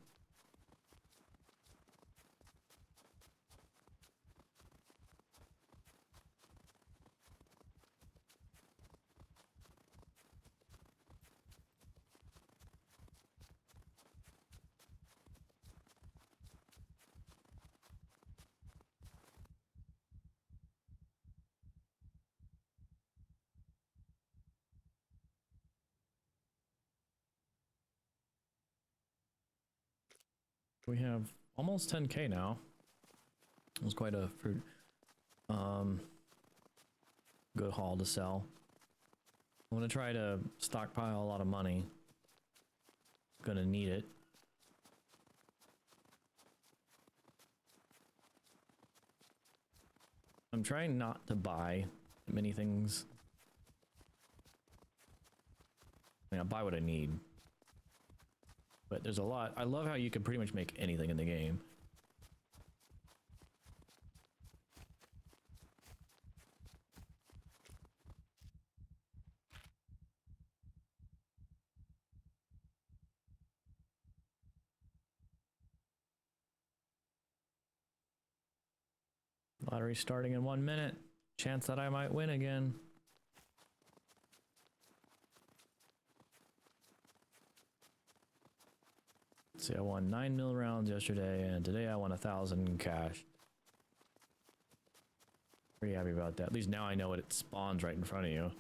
We have almost 10K now. It was quite a fruit, good haul to sell. I'm gonna try to stockpile a lot of money. Gonna need it. I'm trying not to buy many things. I mean, I'll buy what I need. But there's a lot. I love how you can pretty much make anything in the game. Lottery starting in 1 minute. Chance that I might win again. Let's see, I won 9 mil rounds yesterday, and today I won 1,000 in cash. Pretty happy about that. At least now I know it spawns right in front of you.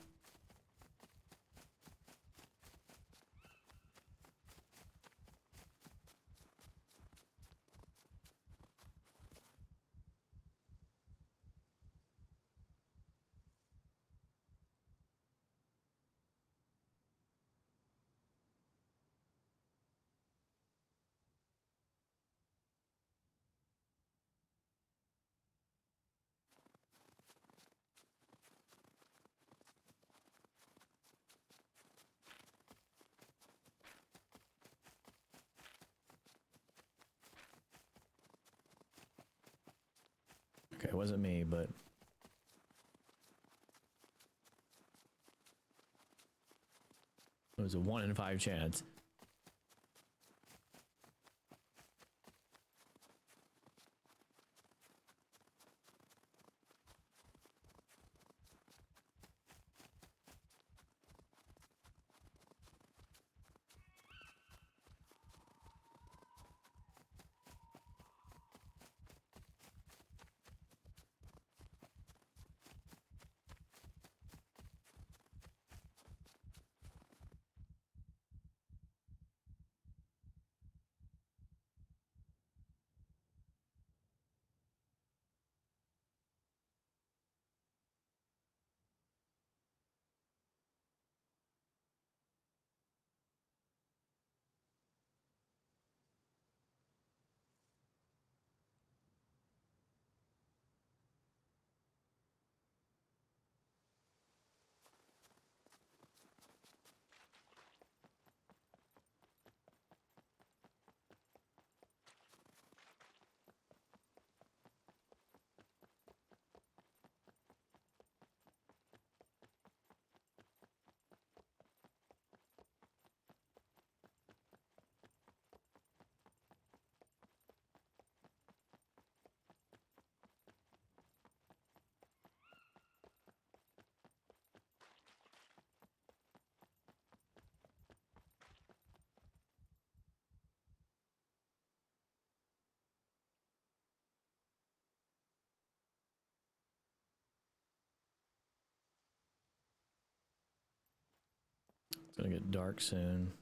Okay, it wasn't me, but... it was a 1 in 5 chance. It's gonna get dark soon.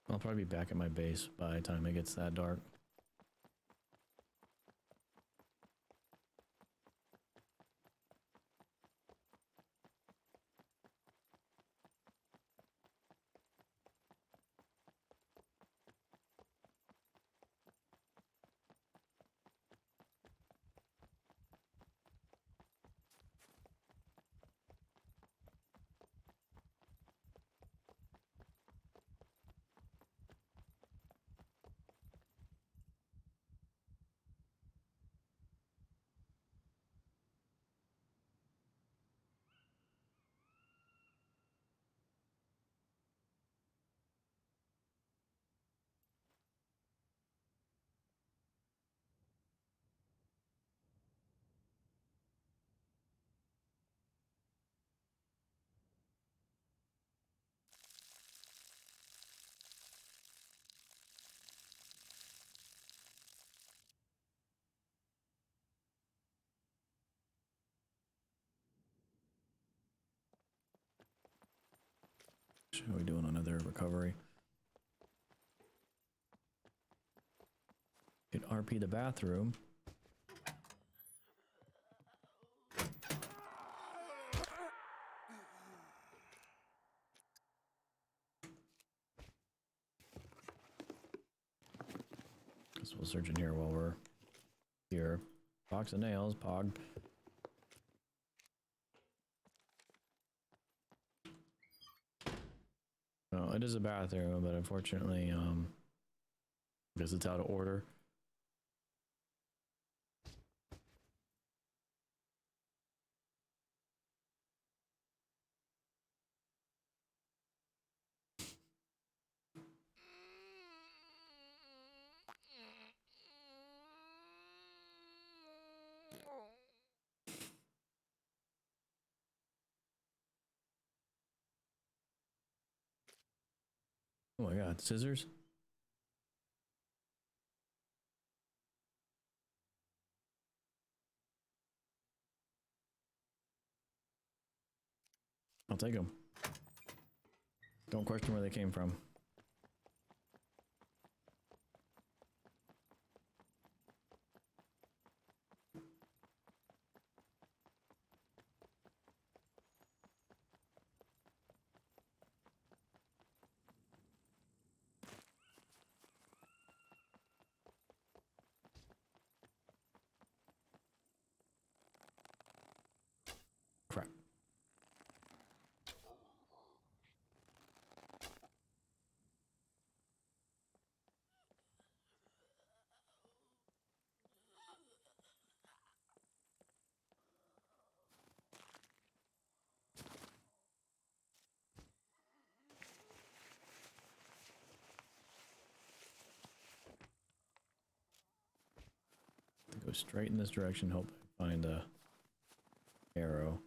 I'll probably be back at my base by the time it gets that dark. Should we do another recovery? Could RP the bathroom. Guess we'll search in here while we're here. Box of nails, Pog. No, it is a bathroom, but unfortunately, I guess it's out of order. Oh my god, scissors? I'll take them. Don't question where they came from. Crap. Go straight in this direction, hope I find a arrow.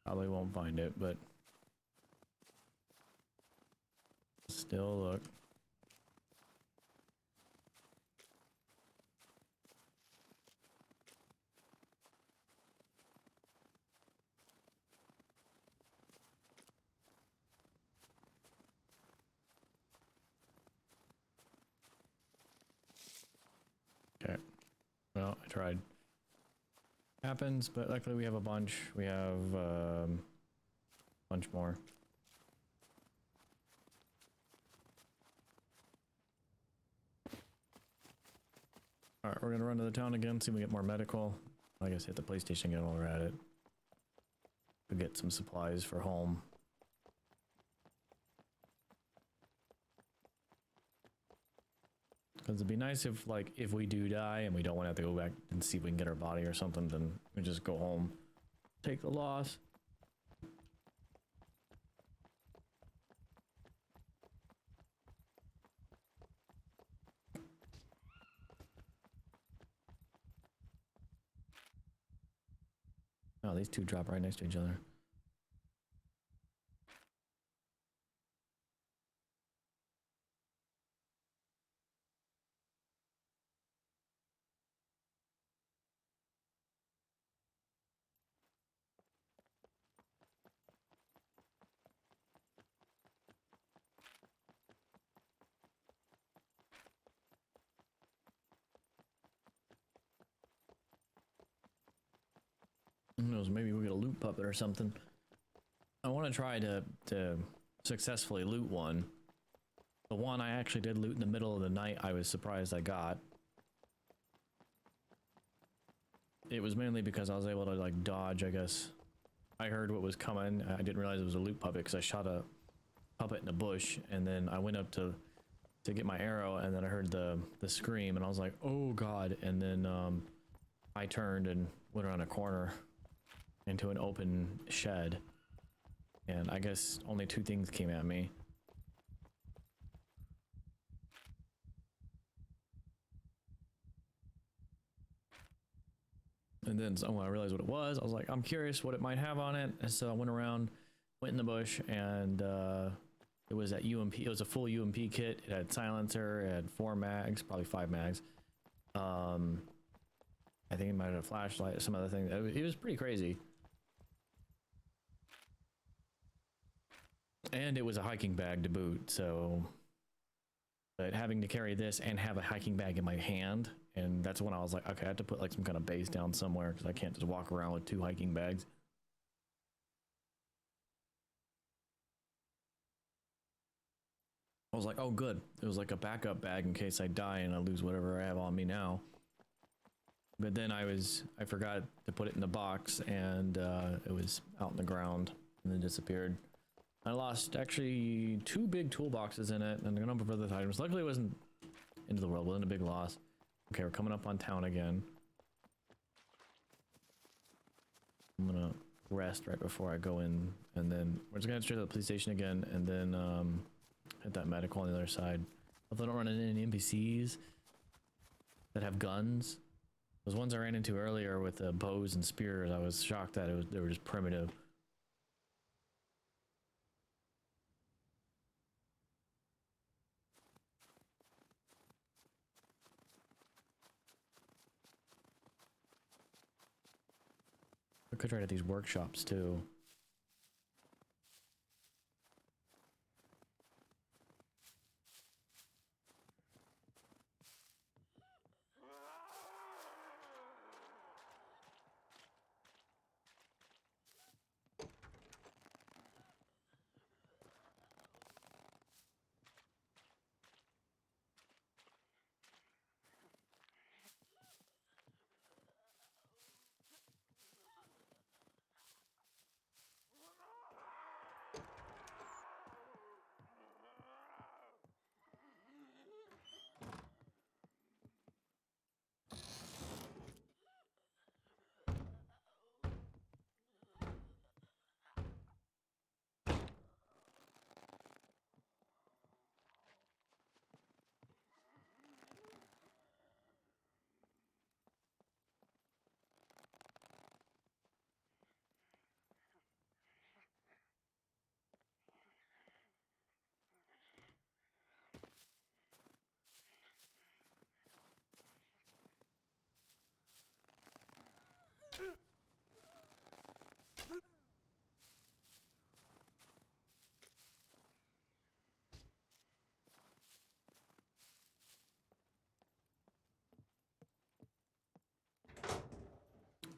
Probably won't find it, but still look. Okay. Well, I tried. Happens, but luckily we have a bunch. We have a bunch more. Alright, we're gonna run to the town again, see if we get more medical. I guess hit the PlayStation again while we're at it. We'll get some supplies for home. Because it'd be nice if, like, if we do die and we don't want to have to go back and see if we can get our body or something, then we just go home. Take the loss. Oh, these two drop right next to each other. Who knows, maybe we'll get a loot puppet or something. I want to try to successfully loot one. The one I actually did loot in the middle of the night, I was surprised I got. It was mainly because I was able to like dodge, I guess. I heard what was coming. I didn't realize it was a loot puppet because I shot a puppet in a bush, and then I went up to get my arrow, and then I heard the scream, and I was like, oh god, and then I turned and went around a corner into an open shed, and I guess only two things came at me. And then when I realized what it was, I was like, I'm curious what it might have on it, and so I went around, went in the bush, and it was at UMP. It was a full UMP kit. It had silencer, it had 4 mags, probably 5 mags. I think it might have had a flashlight or some other thing. It was pretty crazy. And it was a hiking bag to boot, so... But having to carry this and have a hiking bag in my hand, and that's when I was like, okay, I have to put like some kind of base down somewhere, because I can't just walk around with 2 hiking bags. I was like, oh good, it was like a backup bag in case I die and I lose whatever I have on me now. But then I forgot to put it in the box, and it was out in the ground and then disappeared. I lost actually 2 big toolboxes in it and a number of other items. Luckily it wasn't into the world, wasn't a big loss. Okay, we're coming up on town again. I'm gonna rest right before I go in, and then we're just gonna head straight to the police station again, and then hit that medical on the other side. Hopefully I don't run into any NPCs that have guns. Those ones I ran into earlier with bows and spears, I was shocked that they were just primitive. I could try at these workshops too.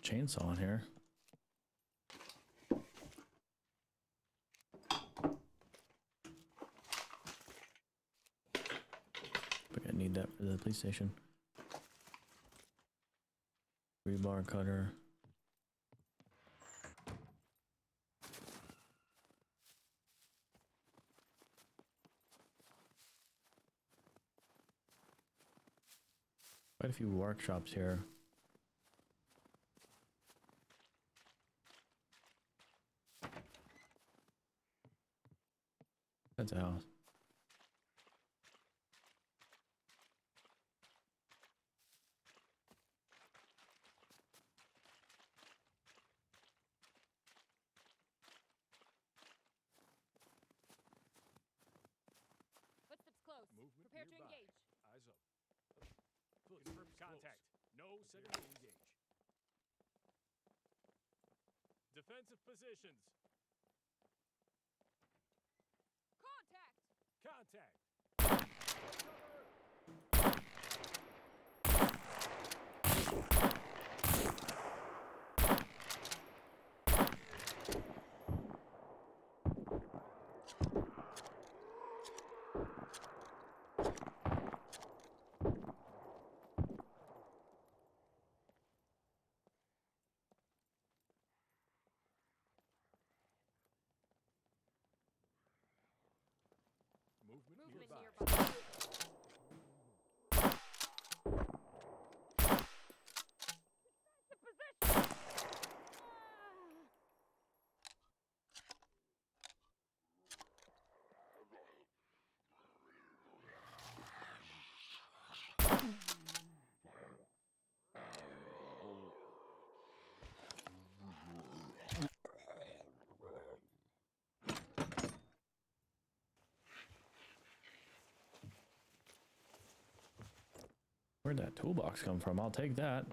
Chainsaw in here. But I need that for the police station. Rebar cutter. Quite a few workshops here. That's a house. Setting to engage. Defensive positions. Contact. Movement nearby. Where'd that toolbox come from? I'll take that.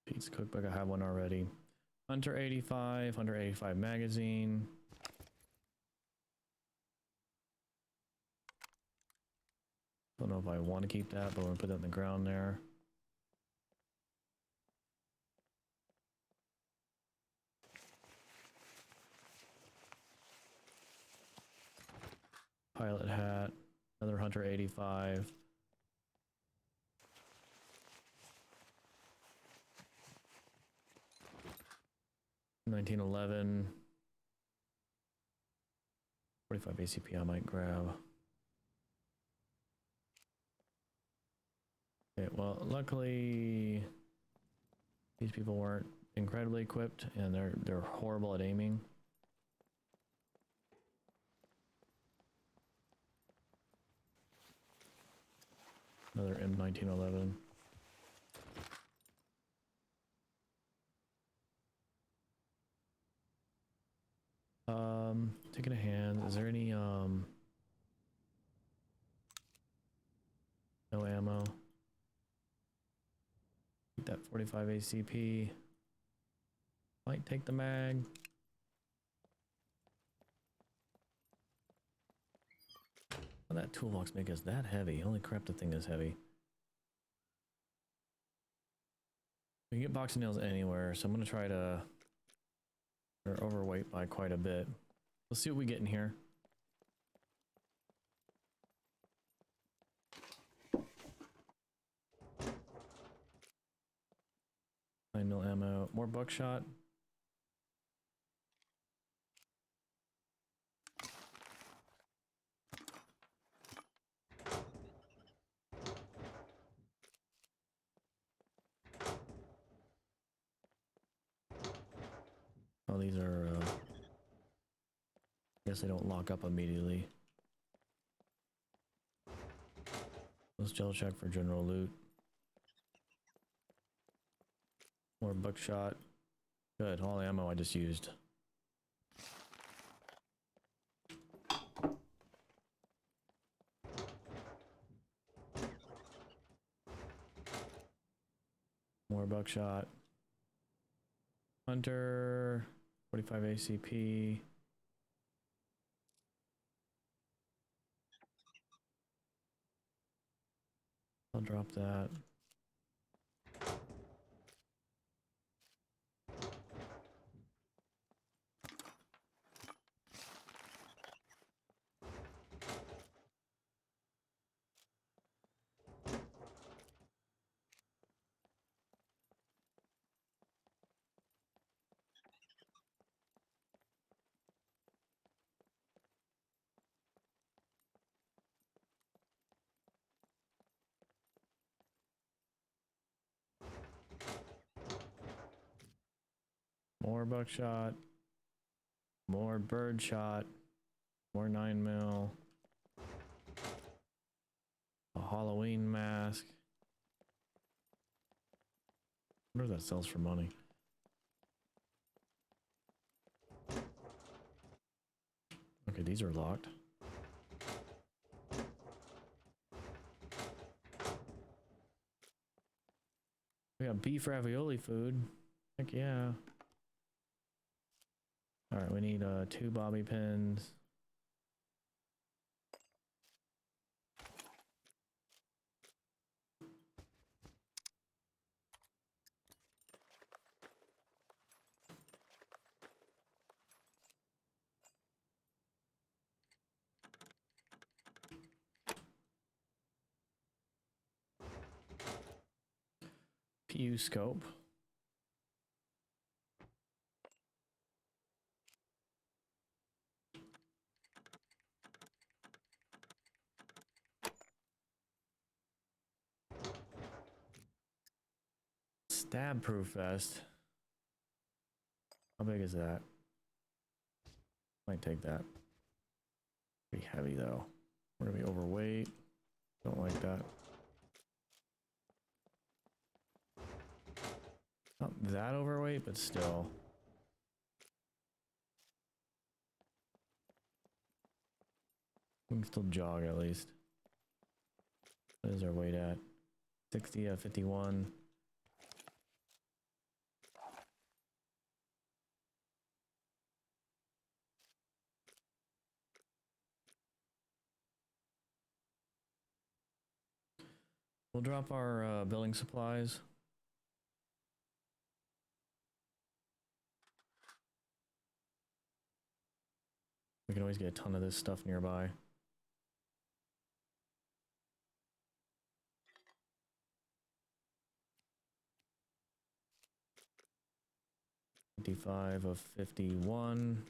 Pete's cookbook, I have one already. Hunter 85 magazine. Don't know if I want to keep that, but we're gonna put that in the ground there. Pilot hat, another Hunter 85. $1911. 45 ACP I might grab. Okay, well, luckily these people weren't incredibly equipped, and they're horrible at aiming. Another M1911. Taking a hand. Is there any no ammo? Keep that 45 ACP. Might take the mag. How did that toolbox make us that heavy? Holy crap, the thing is heavy. We can get boxing nails anywhere, so I'm gonna try to... They're overweight by quite a bit. Let's see what we get in here. 9mm ammo. More buckshot. Oh, these are, I guess they don't lock up immediately. Let's gel check for general loot. More buckshot. Good, all the ammo I just used. More buckshot. Hunter, 45 ACP. I'll drop that. More buckshot. More birdshot. More 9mm. A Halloween mask. I wonder if that sells for money. Okay, these are locked. We got beef ravioli food. Heck yeah. Alright, we need 2 bobby pins. PU scope. Stab proof vest. How big is that? Might take that. Pretty heavy though. We're gonna be overweight. Don't like that. Not that overweight, but still. We can still jog at least. What is our weight at? 60 at 51. We'll drop our building supplies. We can always get a ton of this stuff nearby. $55 of 51.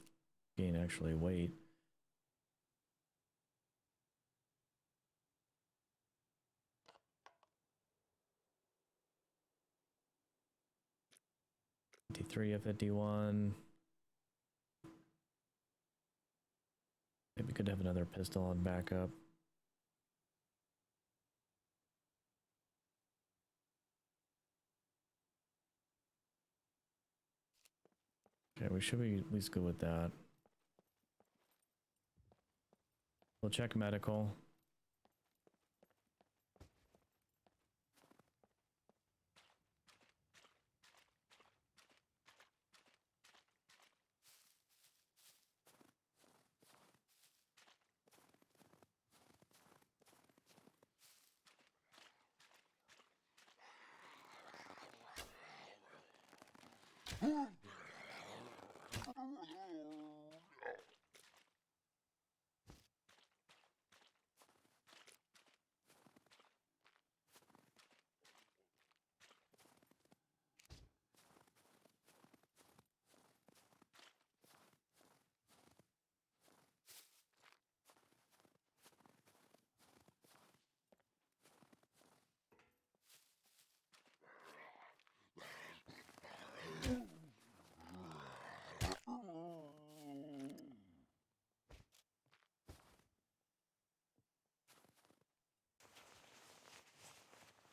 Gain actually weight. $53 of 51. Maybe we could have another pistol on backup. Okay, we should be at least good with that. We'll check medical.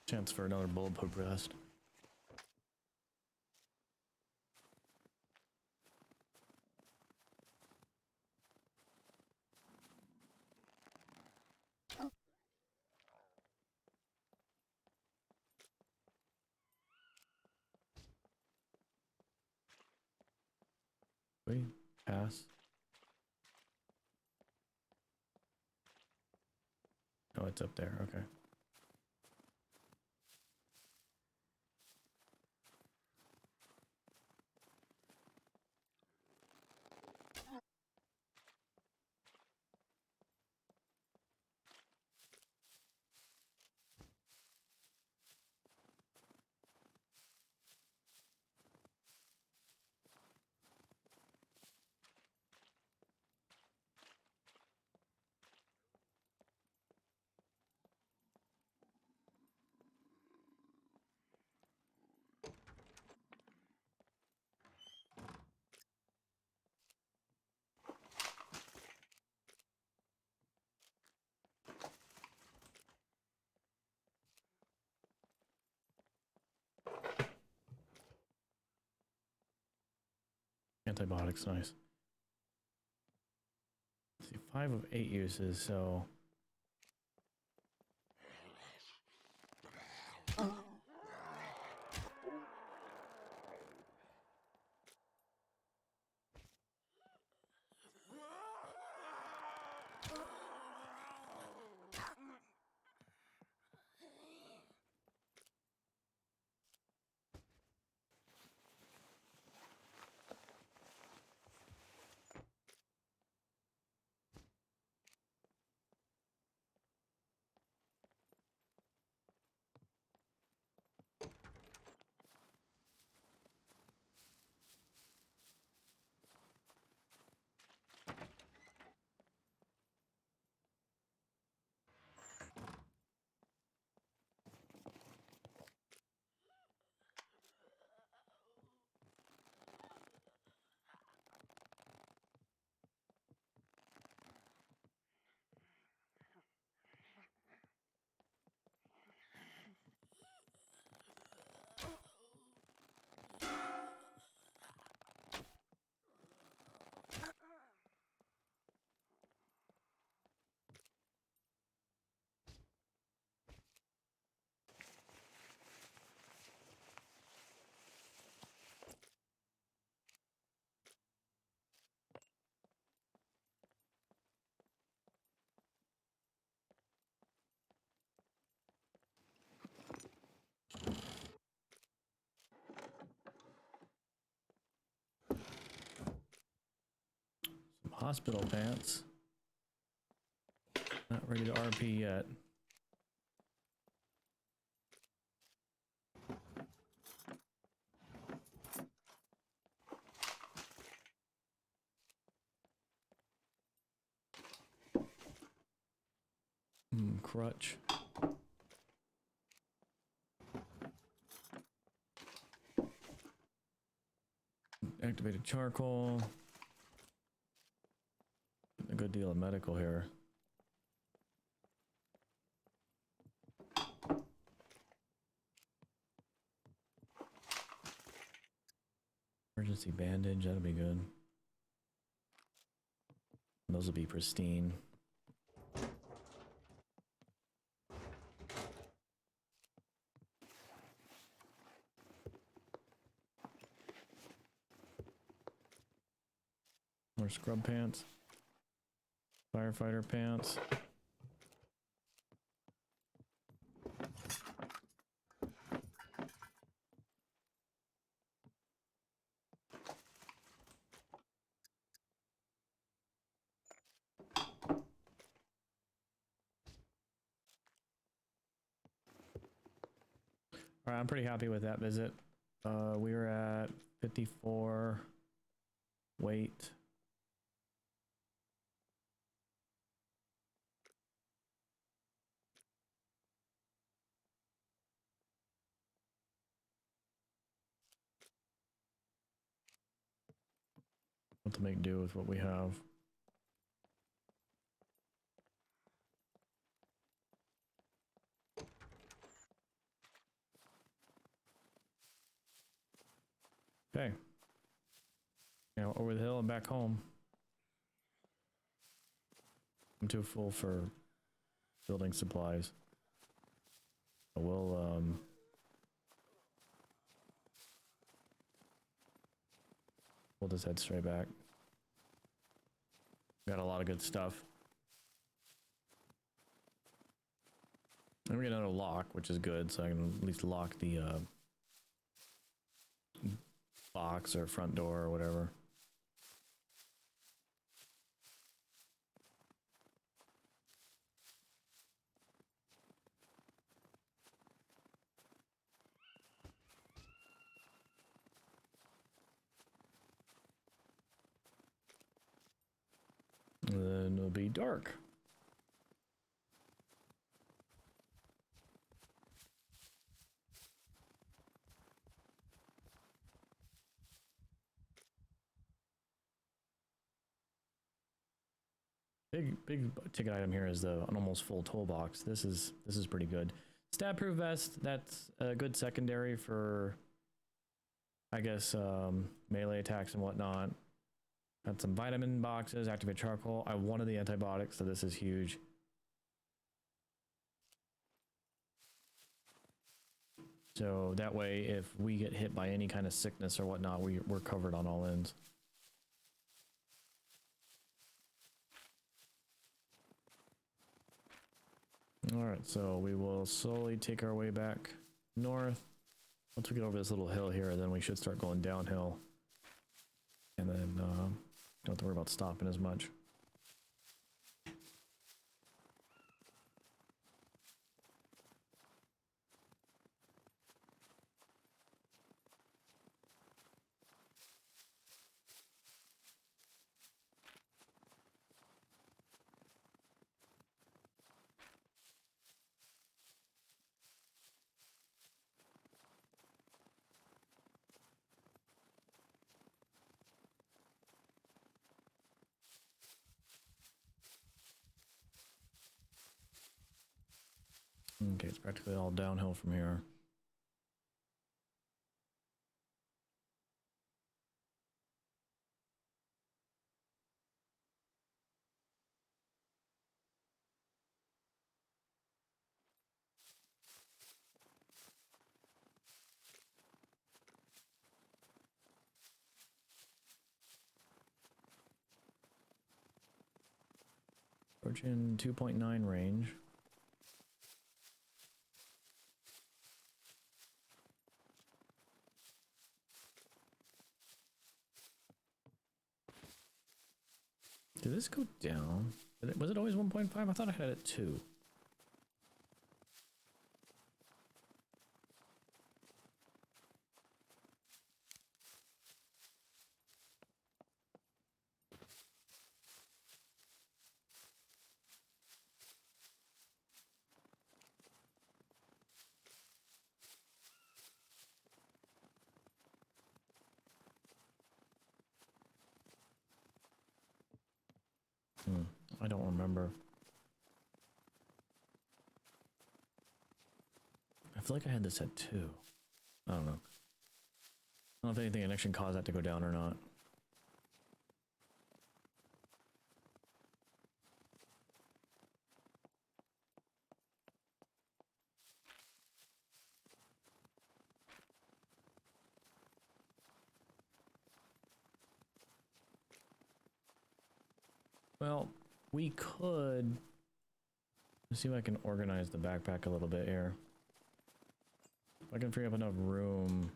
Chance for another bulletproof vest. Wait, pass. Oh, it's up there. Okay. Antibiotics, nice. 5 of 8 uses, so... Hospital pants. Not ready to RP yet. Crutch. Activated charcoal. A good deal of medical here. Emergency bandage, that'll be good. Those will be pristine. More scrub pants. Firefighter pants. All right, I'm pretty happy with that visit. We were at 54 weight. To make do with what we have. Okay. Now over the hill and back home. I'm too full for building supplies. We'll just head straight back. Got a lot of good stuff. And we're gonna lock, which is good, so I can at least lock the box or front door or whatever. And then it'll be dark. Big ticket item here is an almost full toolbox. This is pretty good. Stab proof vest, that's a good secondary for, I guess, melee attacks and whatnot. Got some vitamin boxes, activate charcoal. I wanted the antibiotics, so this is huge. So that way, if we get hit by any kind of sickness or whatnot, we're covered on all ends. Alright, so we will slowly take our way back north. Once we get over this little hill here, then we should start going downhill. And then don't have to worry about stopping as much. Okay, it's practically all downhill from here. Approaching 2.9 range. Did this go down? Was it always 1.5? I thought I had it at 2. I don't remember. I feel like I had this at 2. I don't know. I don't know if anything can actually cause that to go down or not. Well, we could... Let's see if I can organize the backpack a little bit here. If I can free up enough room.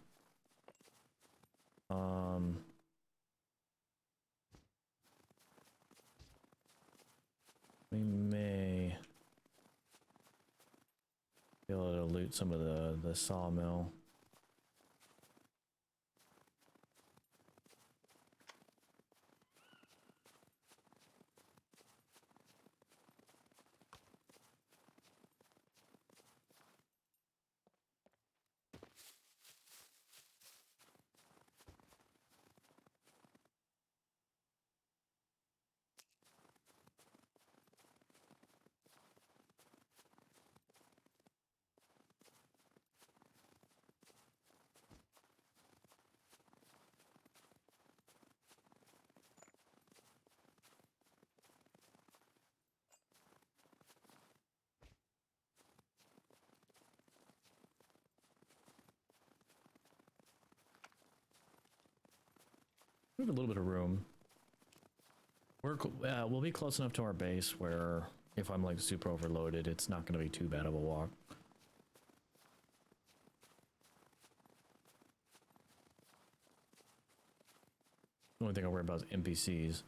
We may be able to loot some of the sawmill. We have a little bit of room. We'll be close enough to our base where if I'm like super overloaded, it's not going to be too bad of a walk. The only thing I worry about is NPCs.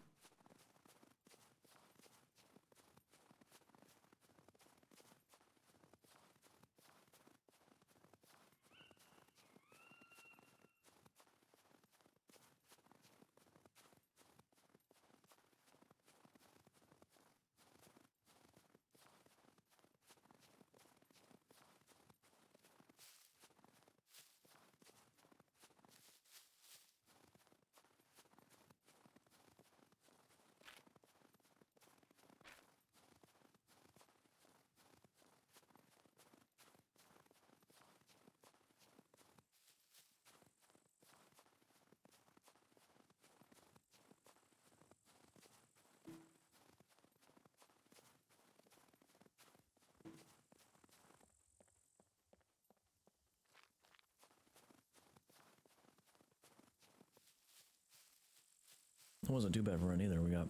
It wasn't too bad of a run either. We got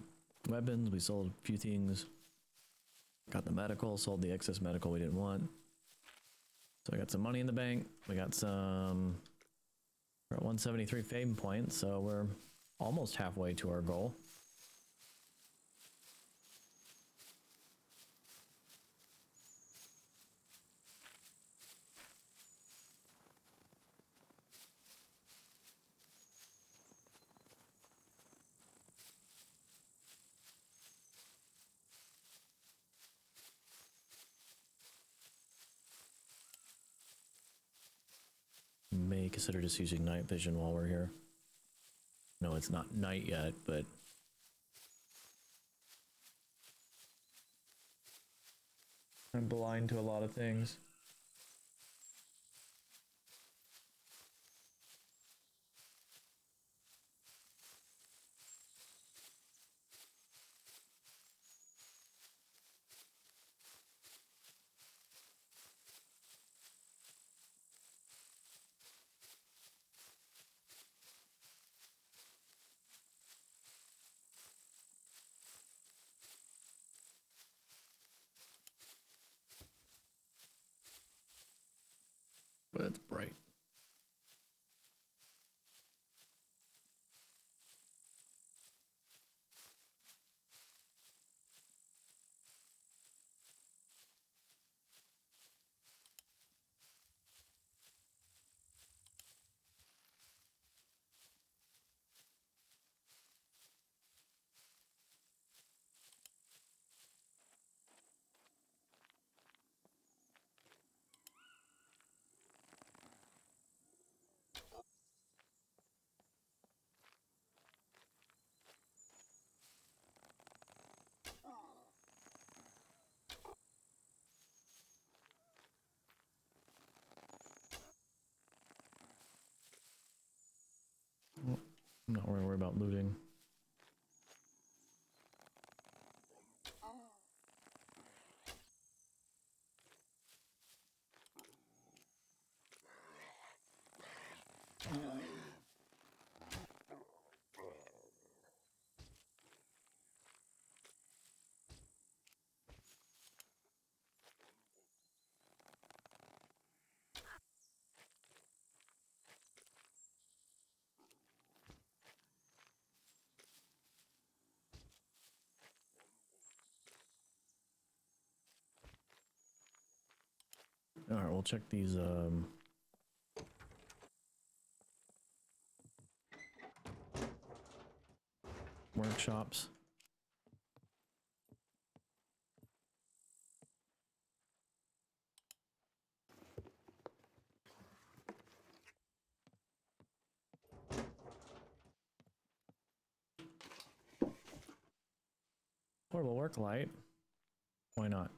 weapons, we sold a few things. Got the medical, sold the excess medical we didn't want. So I got some money in the bank. We got some... We're at 173 fame points, so we're almost halfway to our goal. May consider just using night vision while we're here. No, it's not night yet, but I'm blind to a lot of things. But it's bright. I'm not really worried about looting. Alright, we'll check these, workshops. Portable work light. Why not?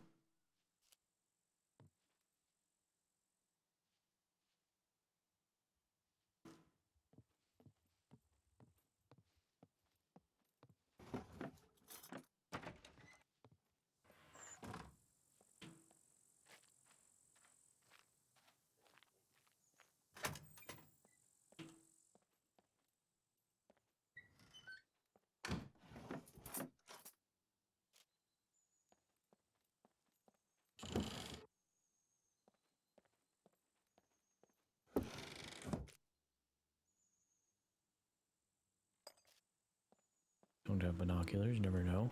Don't have binoculars, you never know.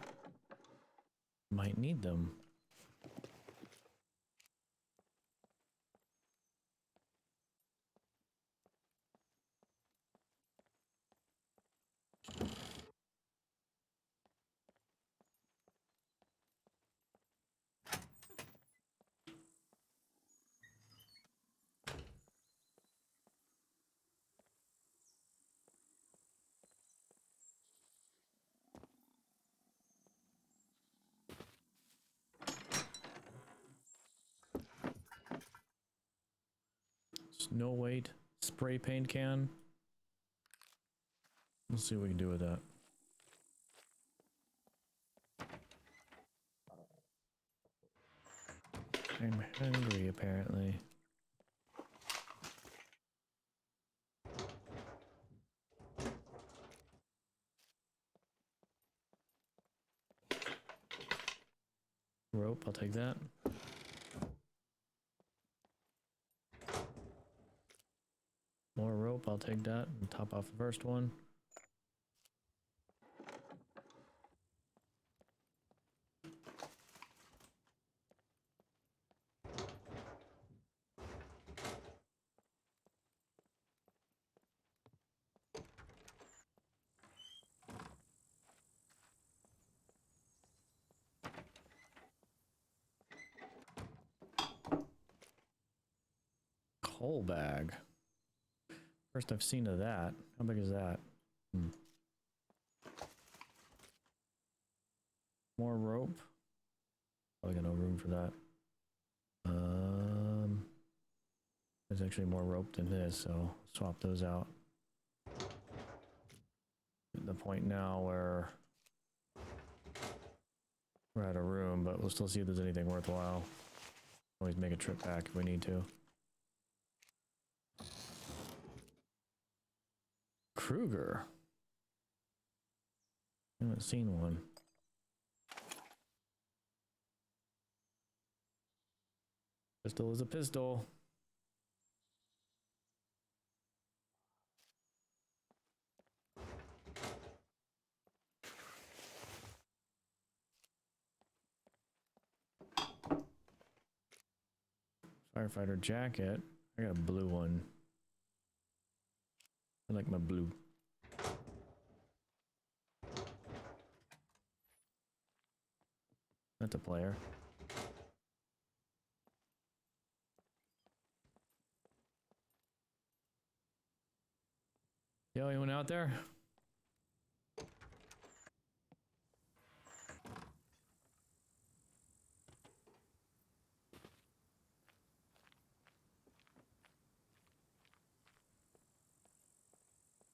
Might need them. Snow weight spray paint can. Let's see what we can do with that. I'm hungry, apparently. Rope, I'll take that. More rope, I'll take that and top off the first one. Coal bag. First I've seen of that. How big is that? More rope. Probably got no room for that. There's actually more rope than this, so swap those out. At the point now where we're out of room, but we'll still see if there's anything worthwhile. Always make a trip back if we need to. Kruger. I haven't seen one. Pistol is a pistol. Firefighter jacket. I got a blue one. I like my blue. That's a player. Yo, anyone out there?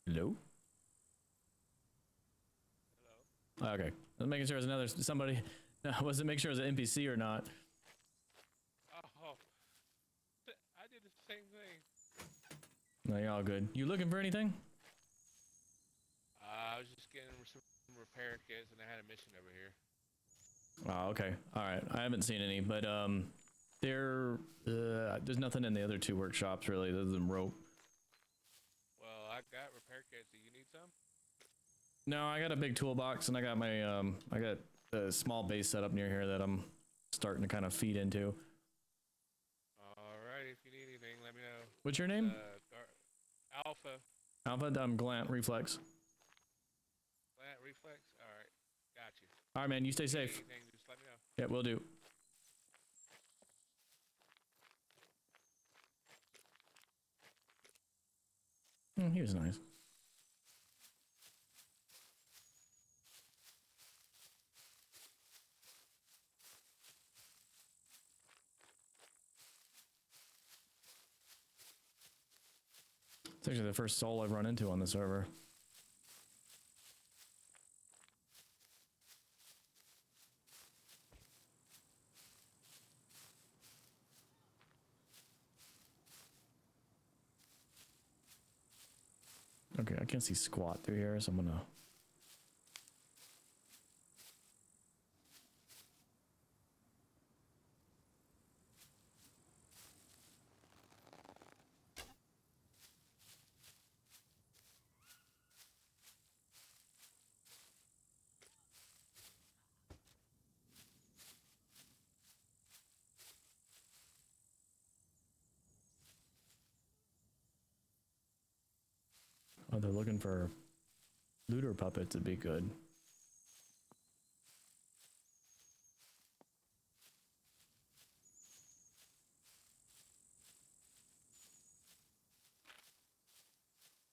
Hello? Hello. Okay. I was making sure it was another somebody. No, I wasn't making sure it was an NPC or not. Oh, I did the same thing. No, you're all good. You looking for anything? I was just getting some repair kits, and I had a mission over here. Oh, okay. All right. I haven't seen any, but there's nothing in the other two workshops really other than rope. Well, I got repair kits. Do you need some? No, I got a big toolbox, and I got my I got a small base set up near here that I'm starting to kind of feed into. All right. If you need anything, let me know. What's your name? Alpha. Alpha. I'm Glant Reflex. Plant reflex. All right. Got you. All right, man. You stay safe. Anything, just let me know. Yeah, will do. He was nice. It's actually the first soul I've run into on the server. Okay, I can't see squat through here, so I'm gonna... Oh, they're looking for looter puppets would be good.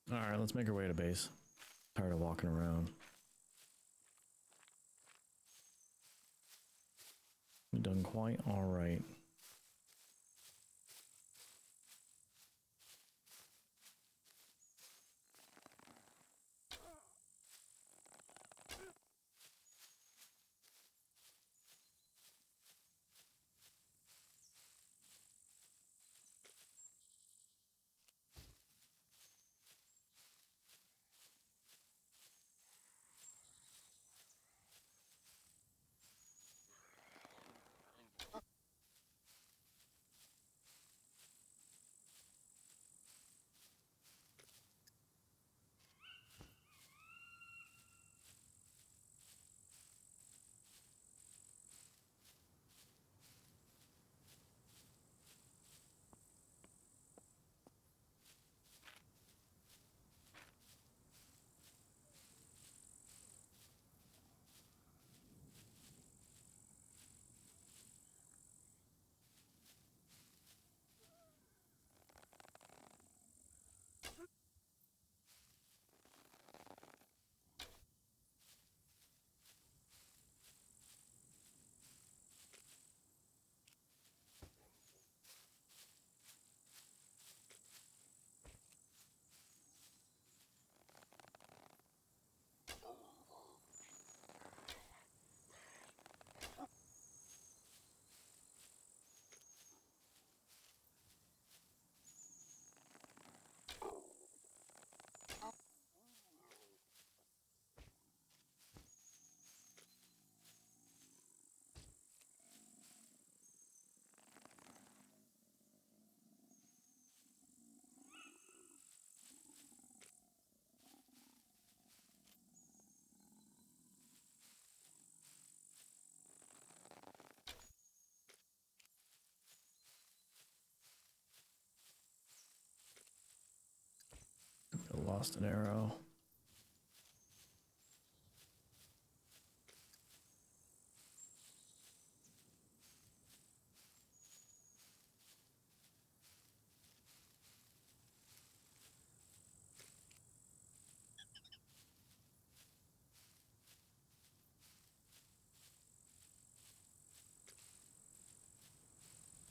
Alright, let's make our way to base. Tired of walking around. We've done quite alright. lost an arrow.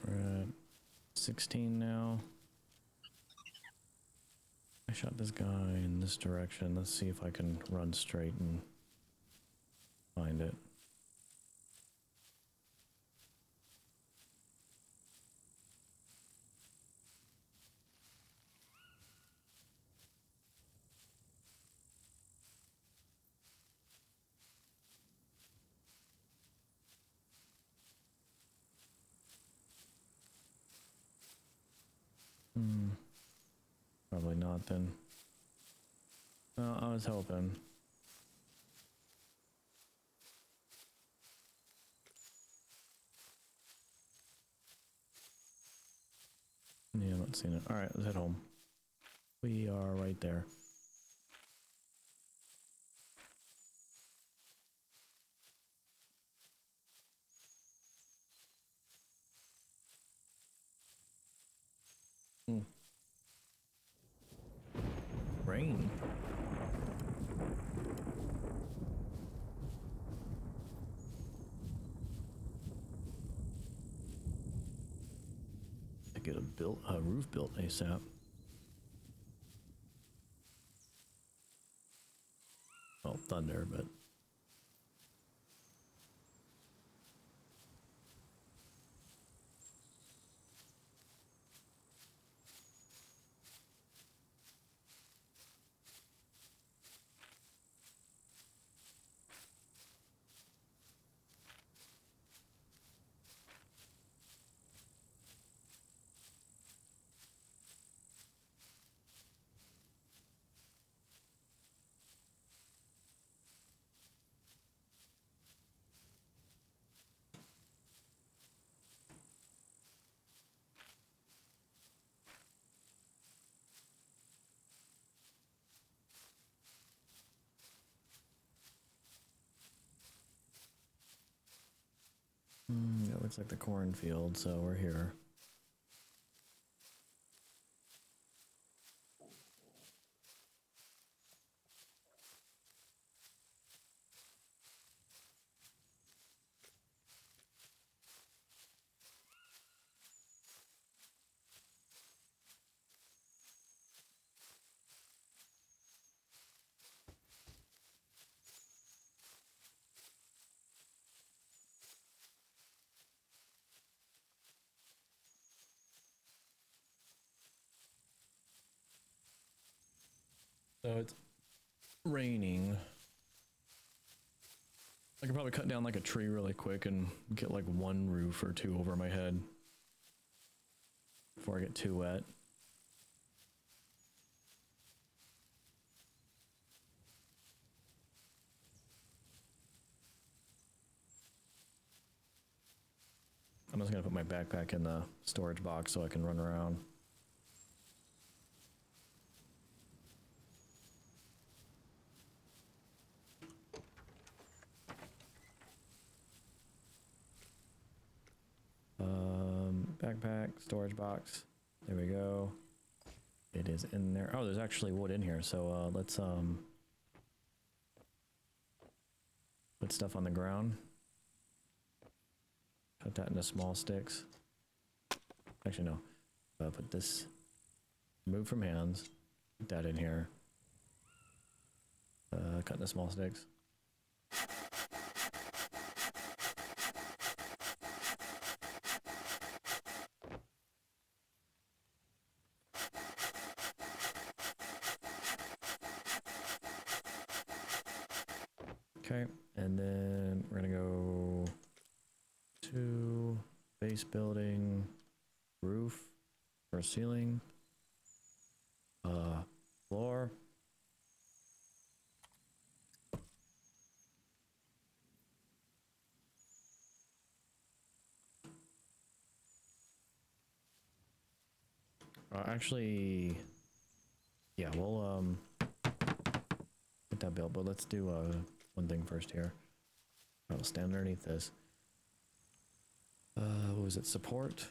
We're at 16 now. I shot this guy in this direction. Let's see if I can run straight and find it. Probably not then. Well, I was hoping. Yeah, I'm not seeing it. Alright, let's head home. We are right there. Rain. I get a roof built ASAP. Well, thunder, but it looks like the cornfield, so we're here. So it's raining. I could probably cut down like a tree really quick and get like one roof or two over my head before I get too wet. I'm just gonna put my backpack in the storage box so I can run around. Backpack, storage box. There we go. It is in there. Oh, there's actually wood in here. So let's put stuff on the ground. Cut that into small sticks. Actually, no. Put this. Move from hands. Put that in here. Cut into small sticks. Okay, and then we're gonna go to base building, roof or ceiling, floor. Actually, yeah, we'll get that built, but let's do one thing first here. I'll stand underneath this. What was it? Support.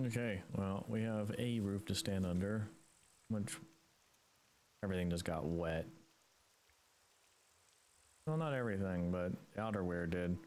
Okay, well, we have a roof to stand under, which everything just got wet. Well, not everything, but the outerwear did.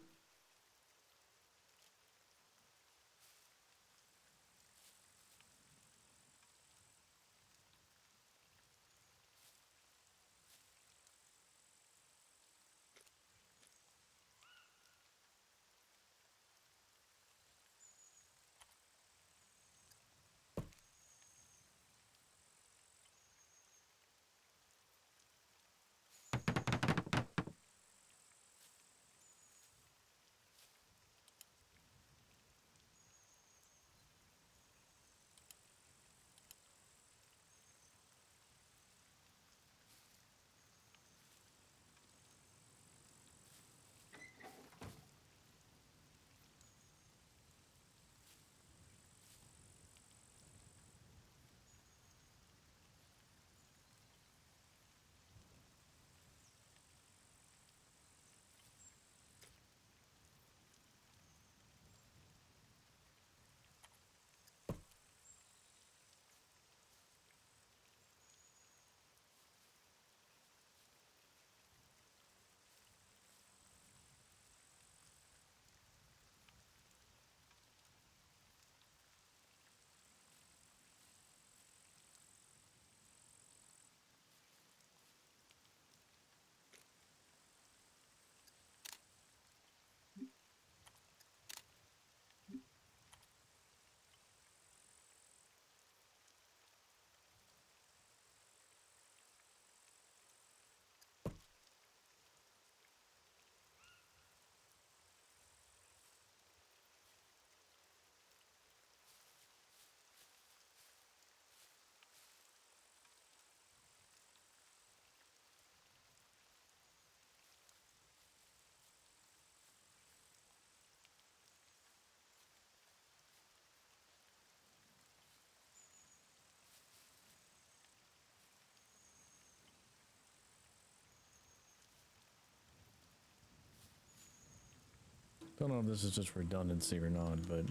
Don't know if this is just redundancy or not, but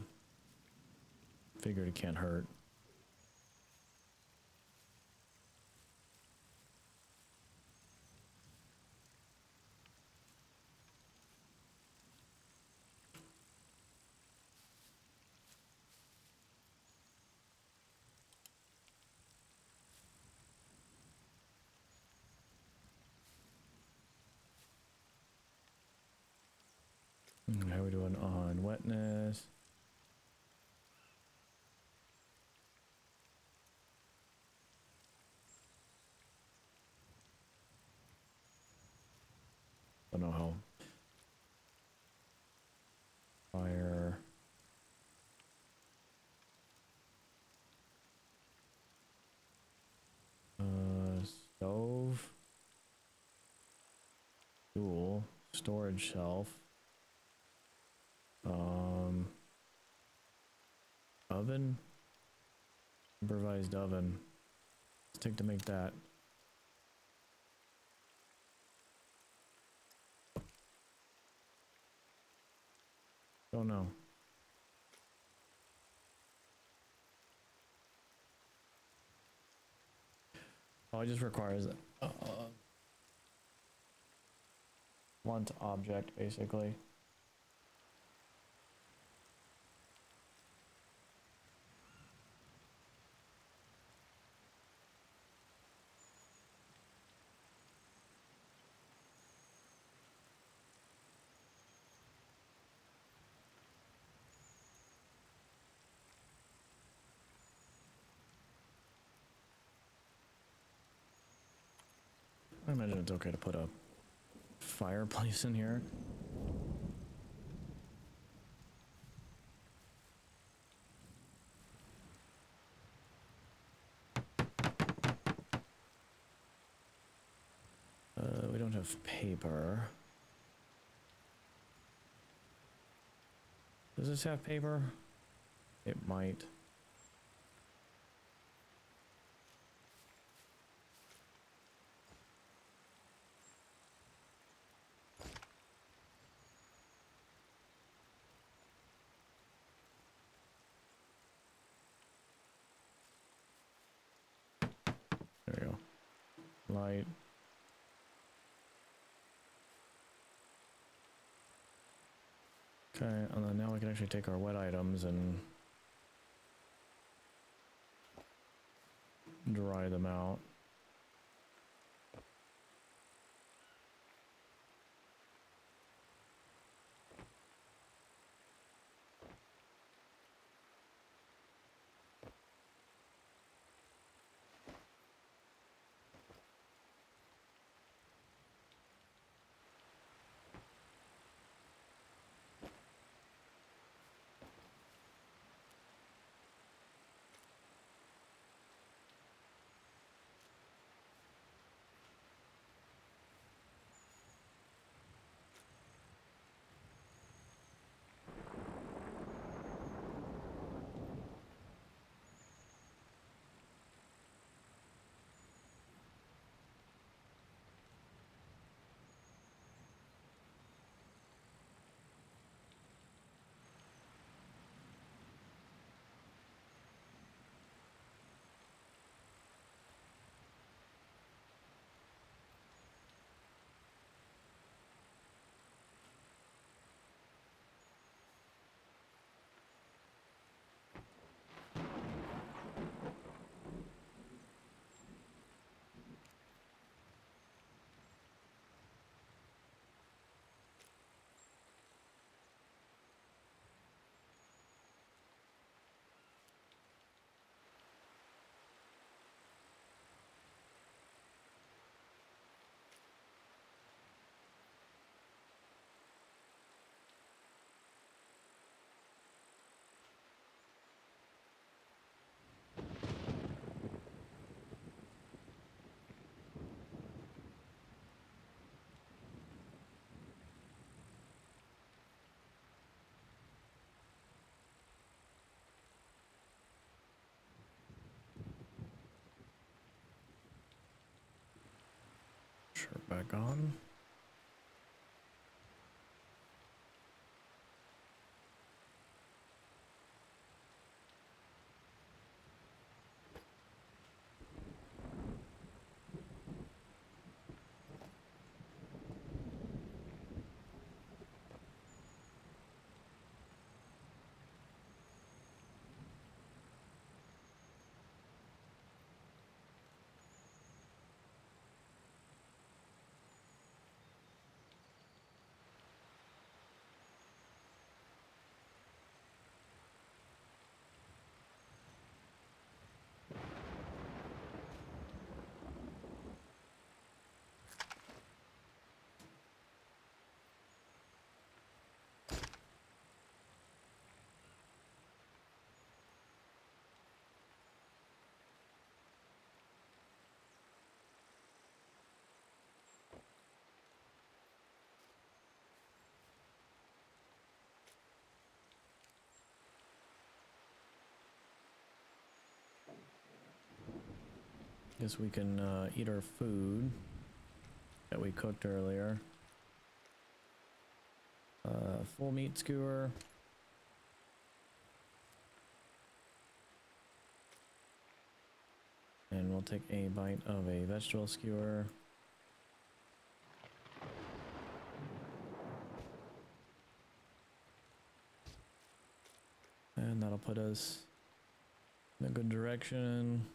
figured it can't hurt. How are we doing on wetness? Don't know how. Fire. Stove. Tool. Storage shelf. Oven. Improvised oven. Let's take to make that. Don't know. Oh, it just requires one object basically. I imagine it's okay to put a fireplace in here. We don't have paper. Does this have paper? It might. There we go. Light. Okay, and then now we can actually take our wet items and dry them out. Shirt back on. Guess we can eat our food that we cooked earlier. Full meat skewer. And we'll take a bite of a vegetable skewer. And that'll put us in a good direction.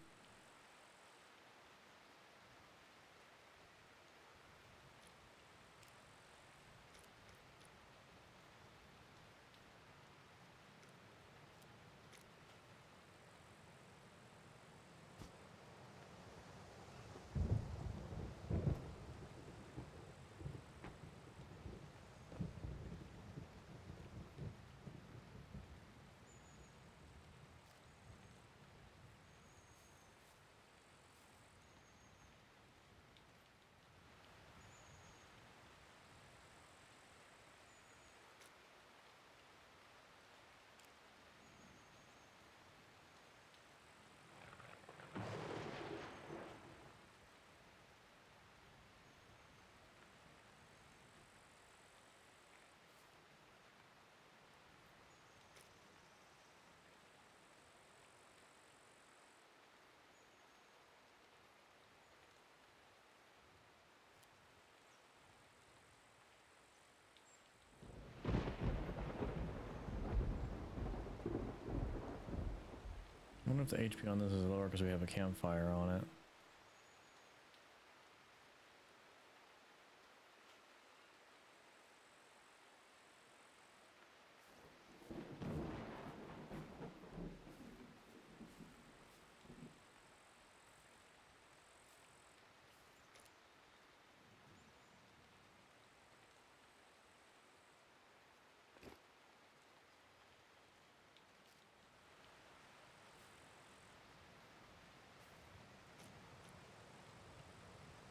wonder if the HP on this is lower because we have a campfire on it.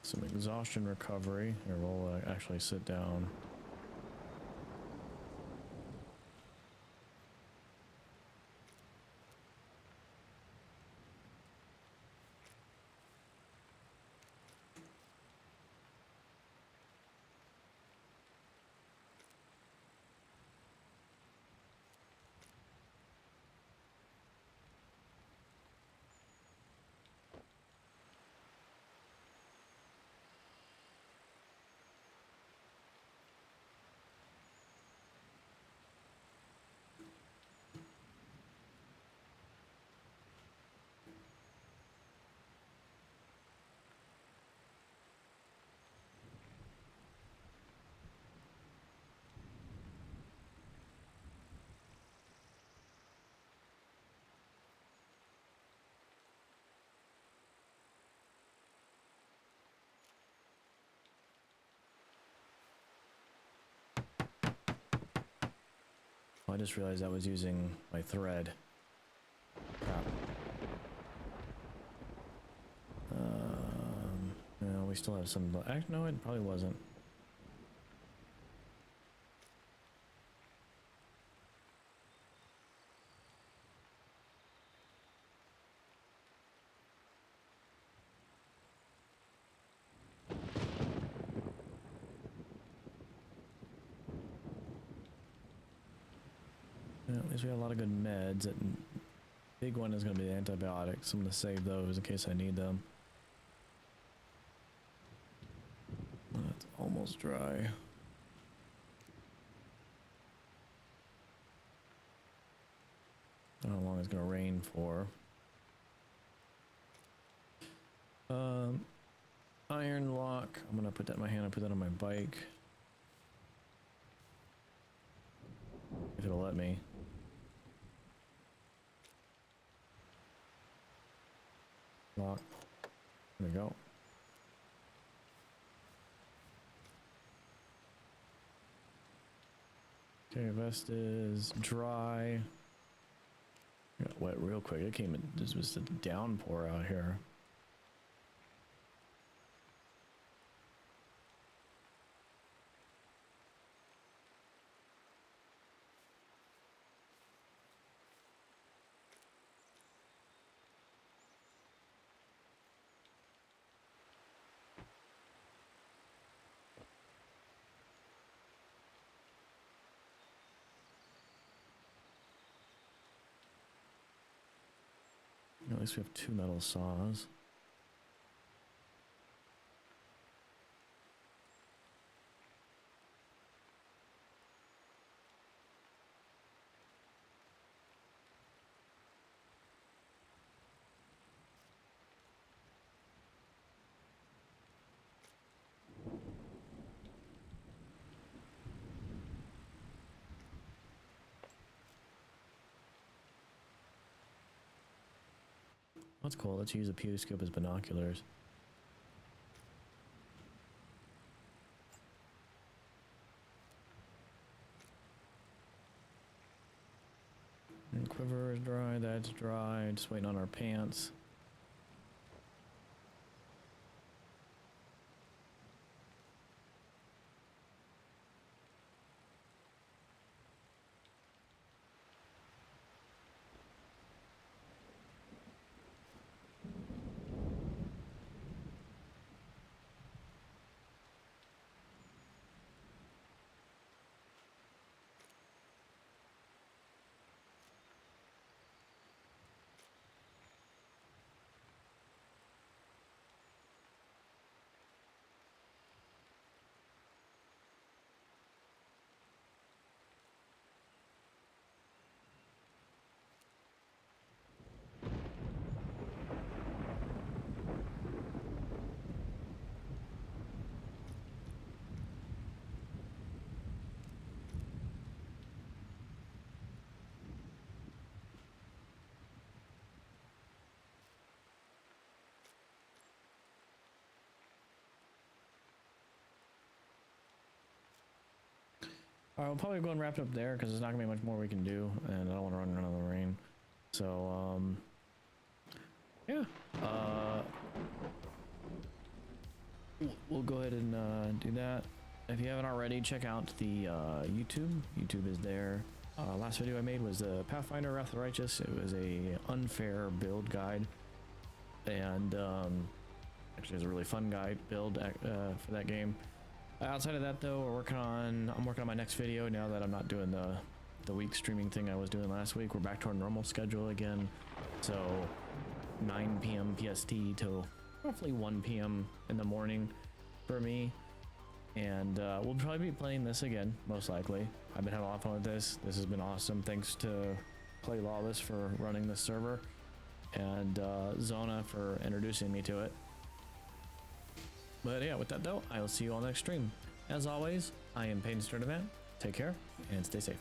Some exhaustion recovery. Here, we'll actually sit down. I just realized I was using my thread. Crap. No, we still have some. Actually, no, it probably wasn't. Yeah, at least we have a lot of good meds. That big one is going to be the antibiotics. I'm going to save those in case I need them. That's almost dry. I don't know how long it's going to rain for. Iron lock. I'm going to put that in my hand and put that on my bike. If it'll let me. Lock. There we go. Okay, vest is dry. Got wet real quick. It came in, this was a downpour out here. At least we have 2 metal saws. That's cool. Let's use a pewscope as binoculars. And quiver is dry. That's dry. Just waiting on our pants. I'll probably go and wrap it up there because there's not gonna be much more we can do, and I don't want to run into the rain. So yeah, we'll go ahead and do that. If you haven't already, check out the YouTube. YouTube is there. Last video I made was the Pathfinder Wrath of the Righteous. It was a unfair build guide, and actually it's a really fun guide build for that game. Outside of that though, I'm working on my next video now that I'm not doing the week streaming thing I was doing last week. We're back to our normal schedule again, so 9 p.m. PST till roughly 1 p.m. in the morning for me, and we'll probably be playing this again, most likely. I've been having a lot of fun with this. This has been awesome. Thanks to Play Lawless for running this server, and Zona for introducing me to it. But yeah, with that though, I will see you all next stream. As always, I am Paden Sturtevant. Take care and stay safe.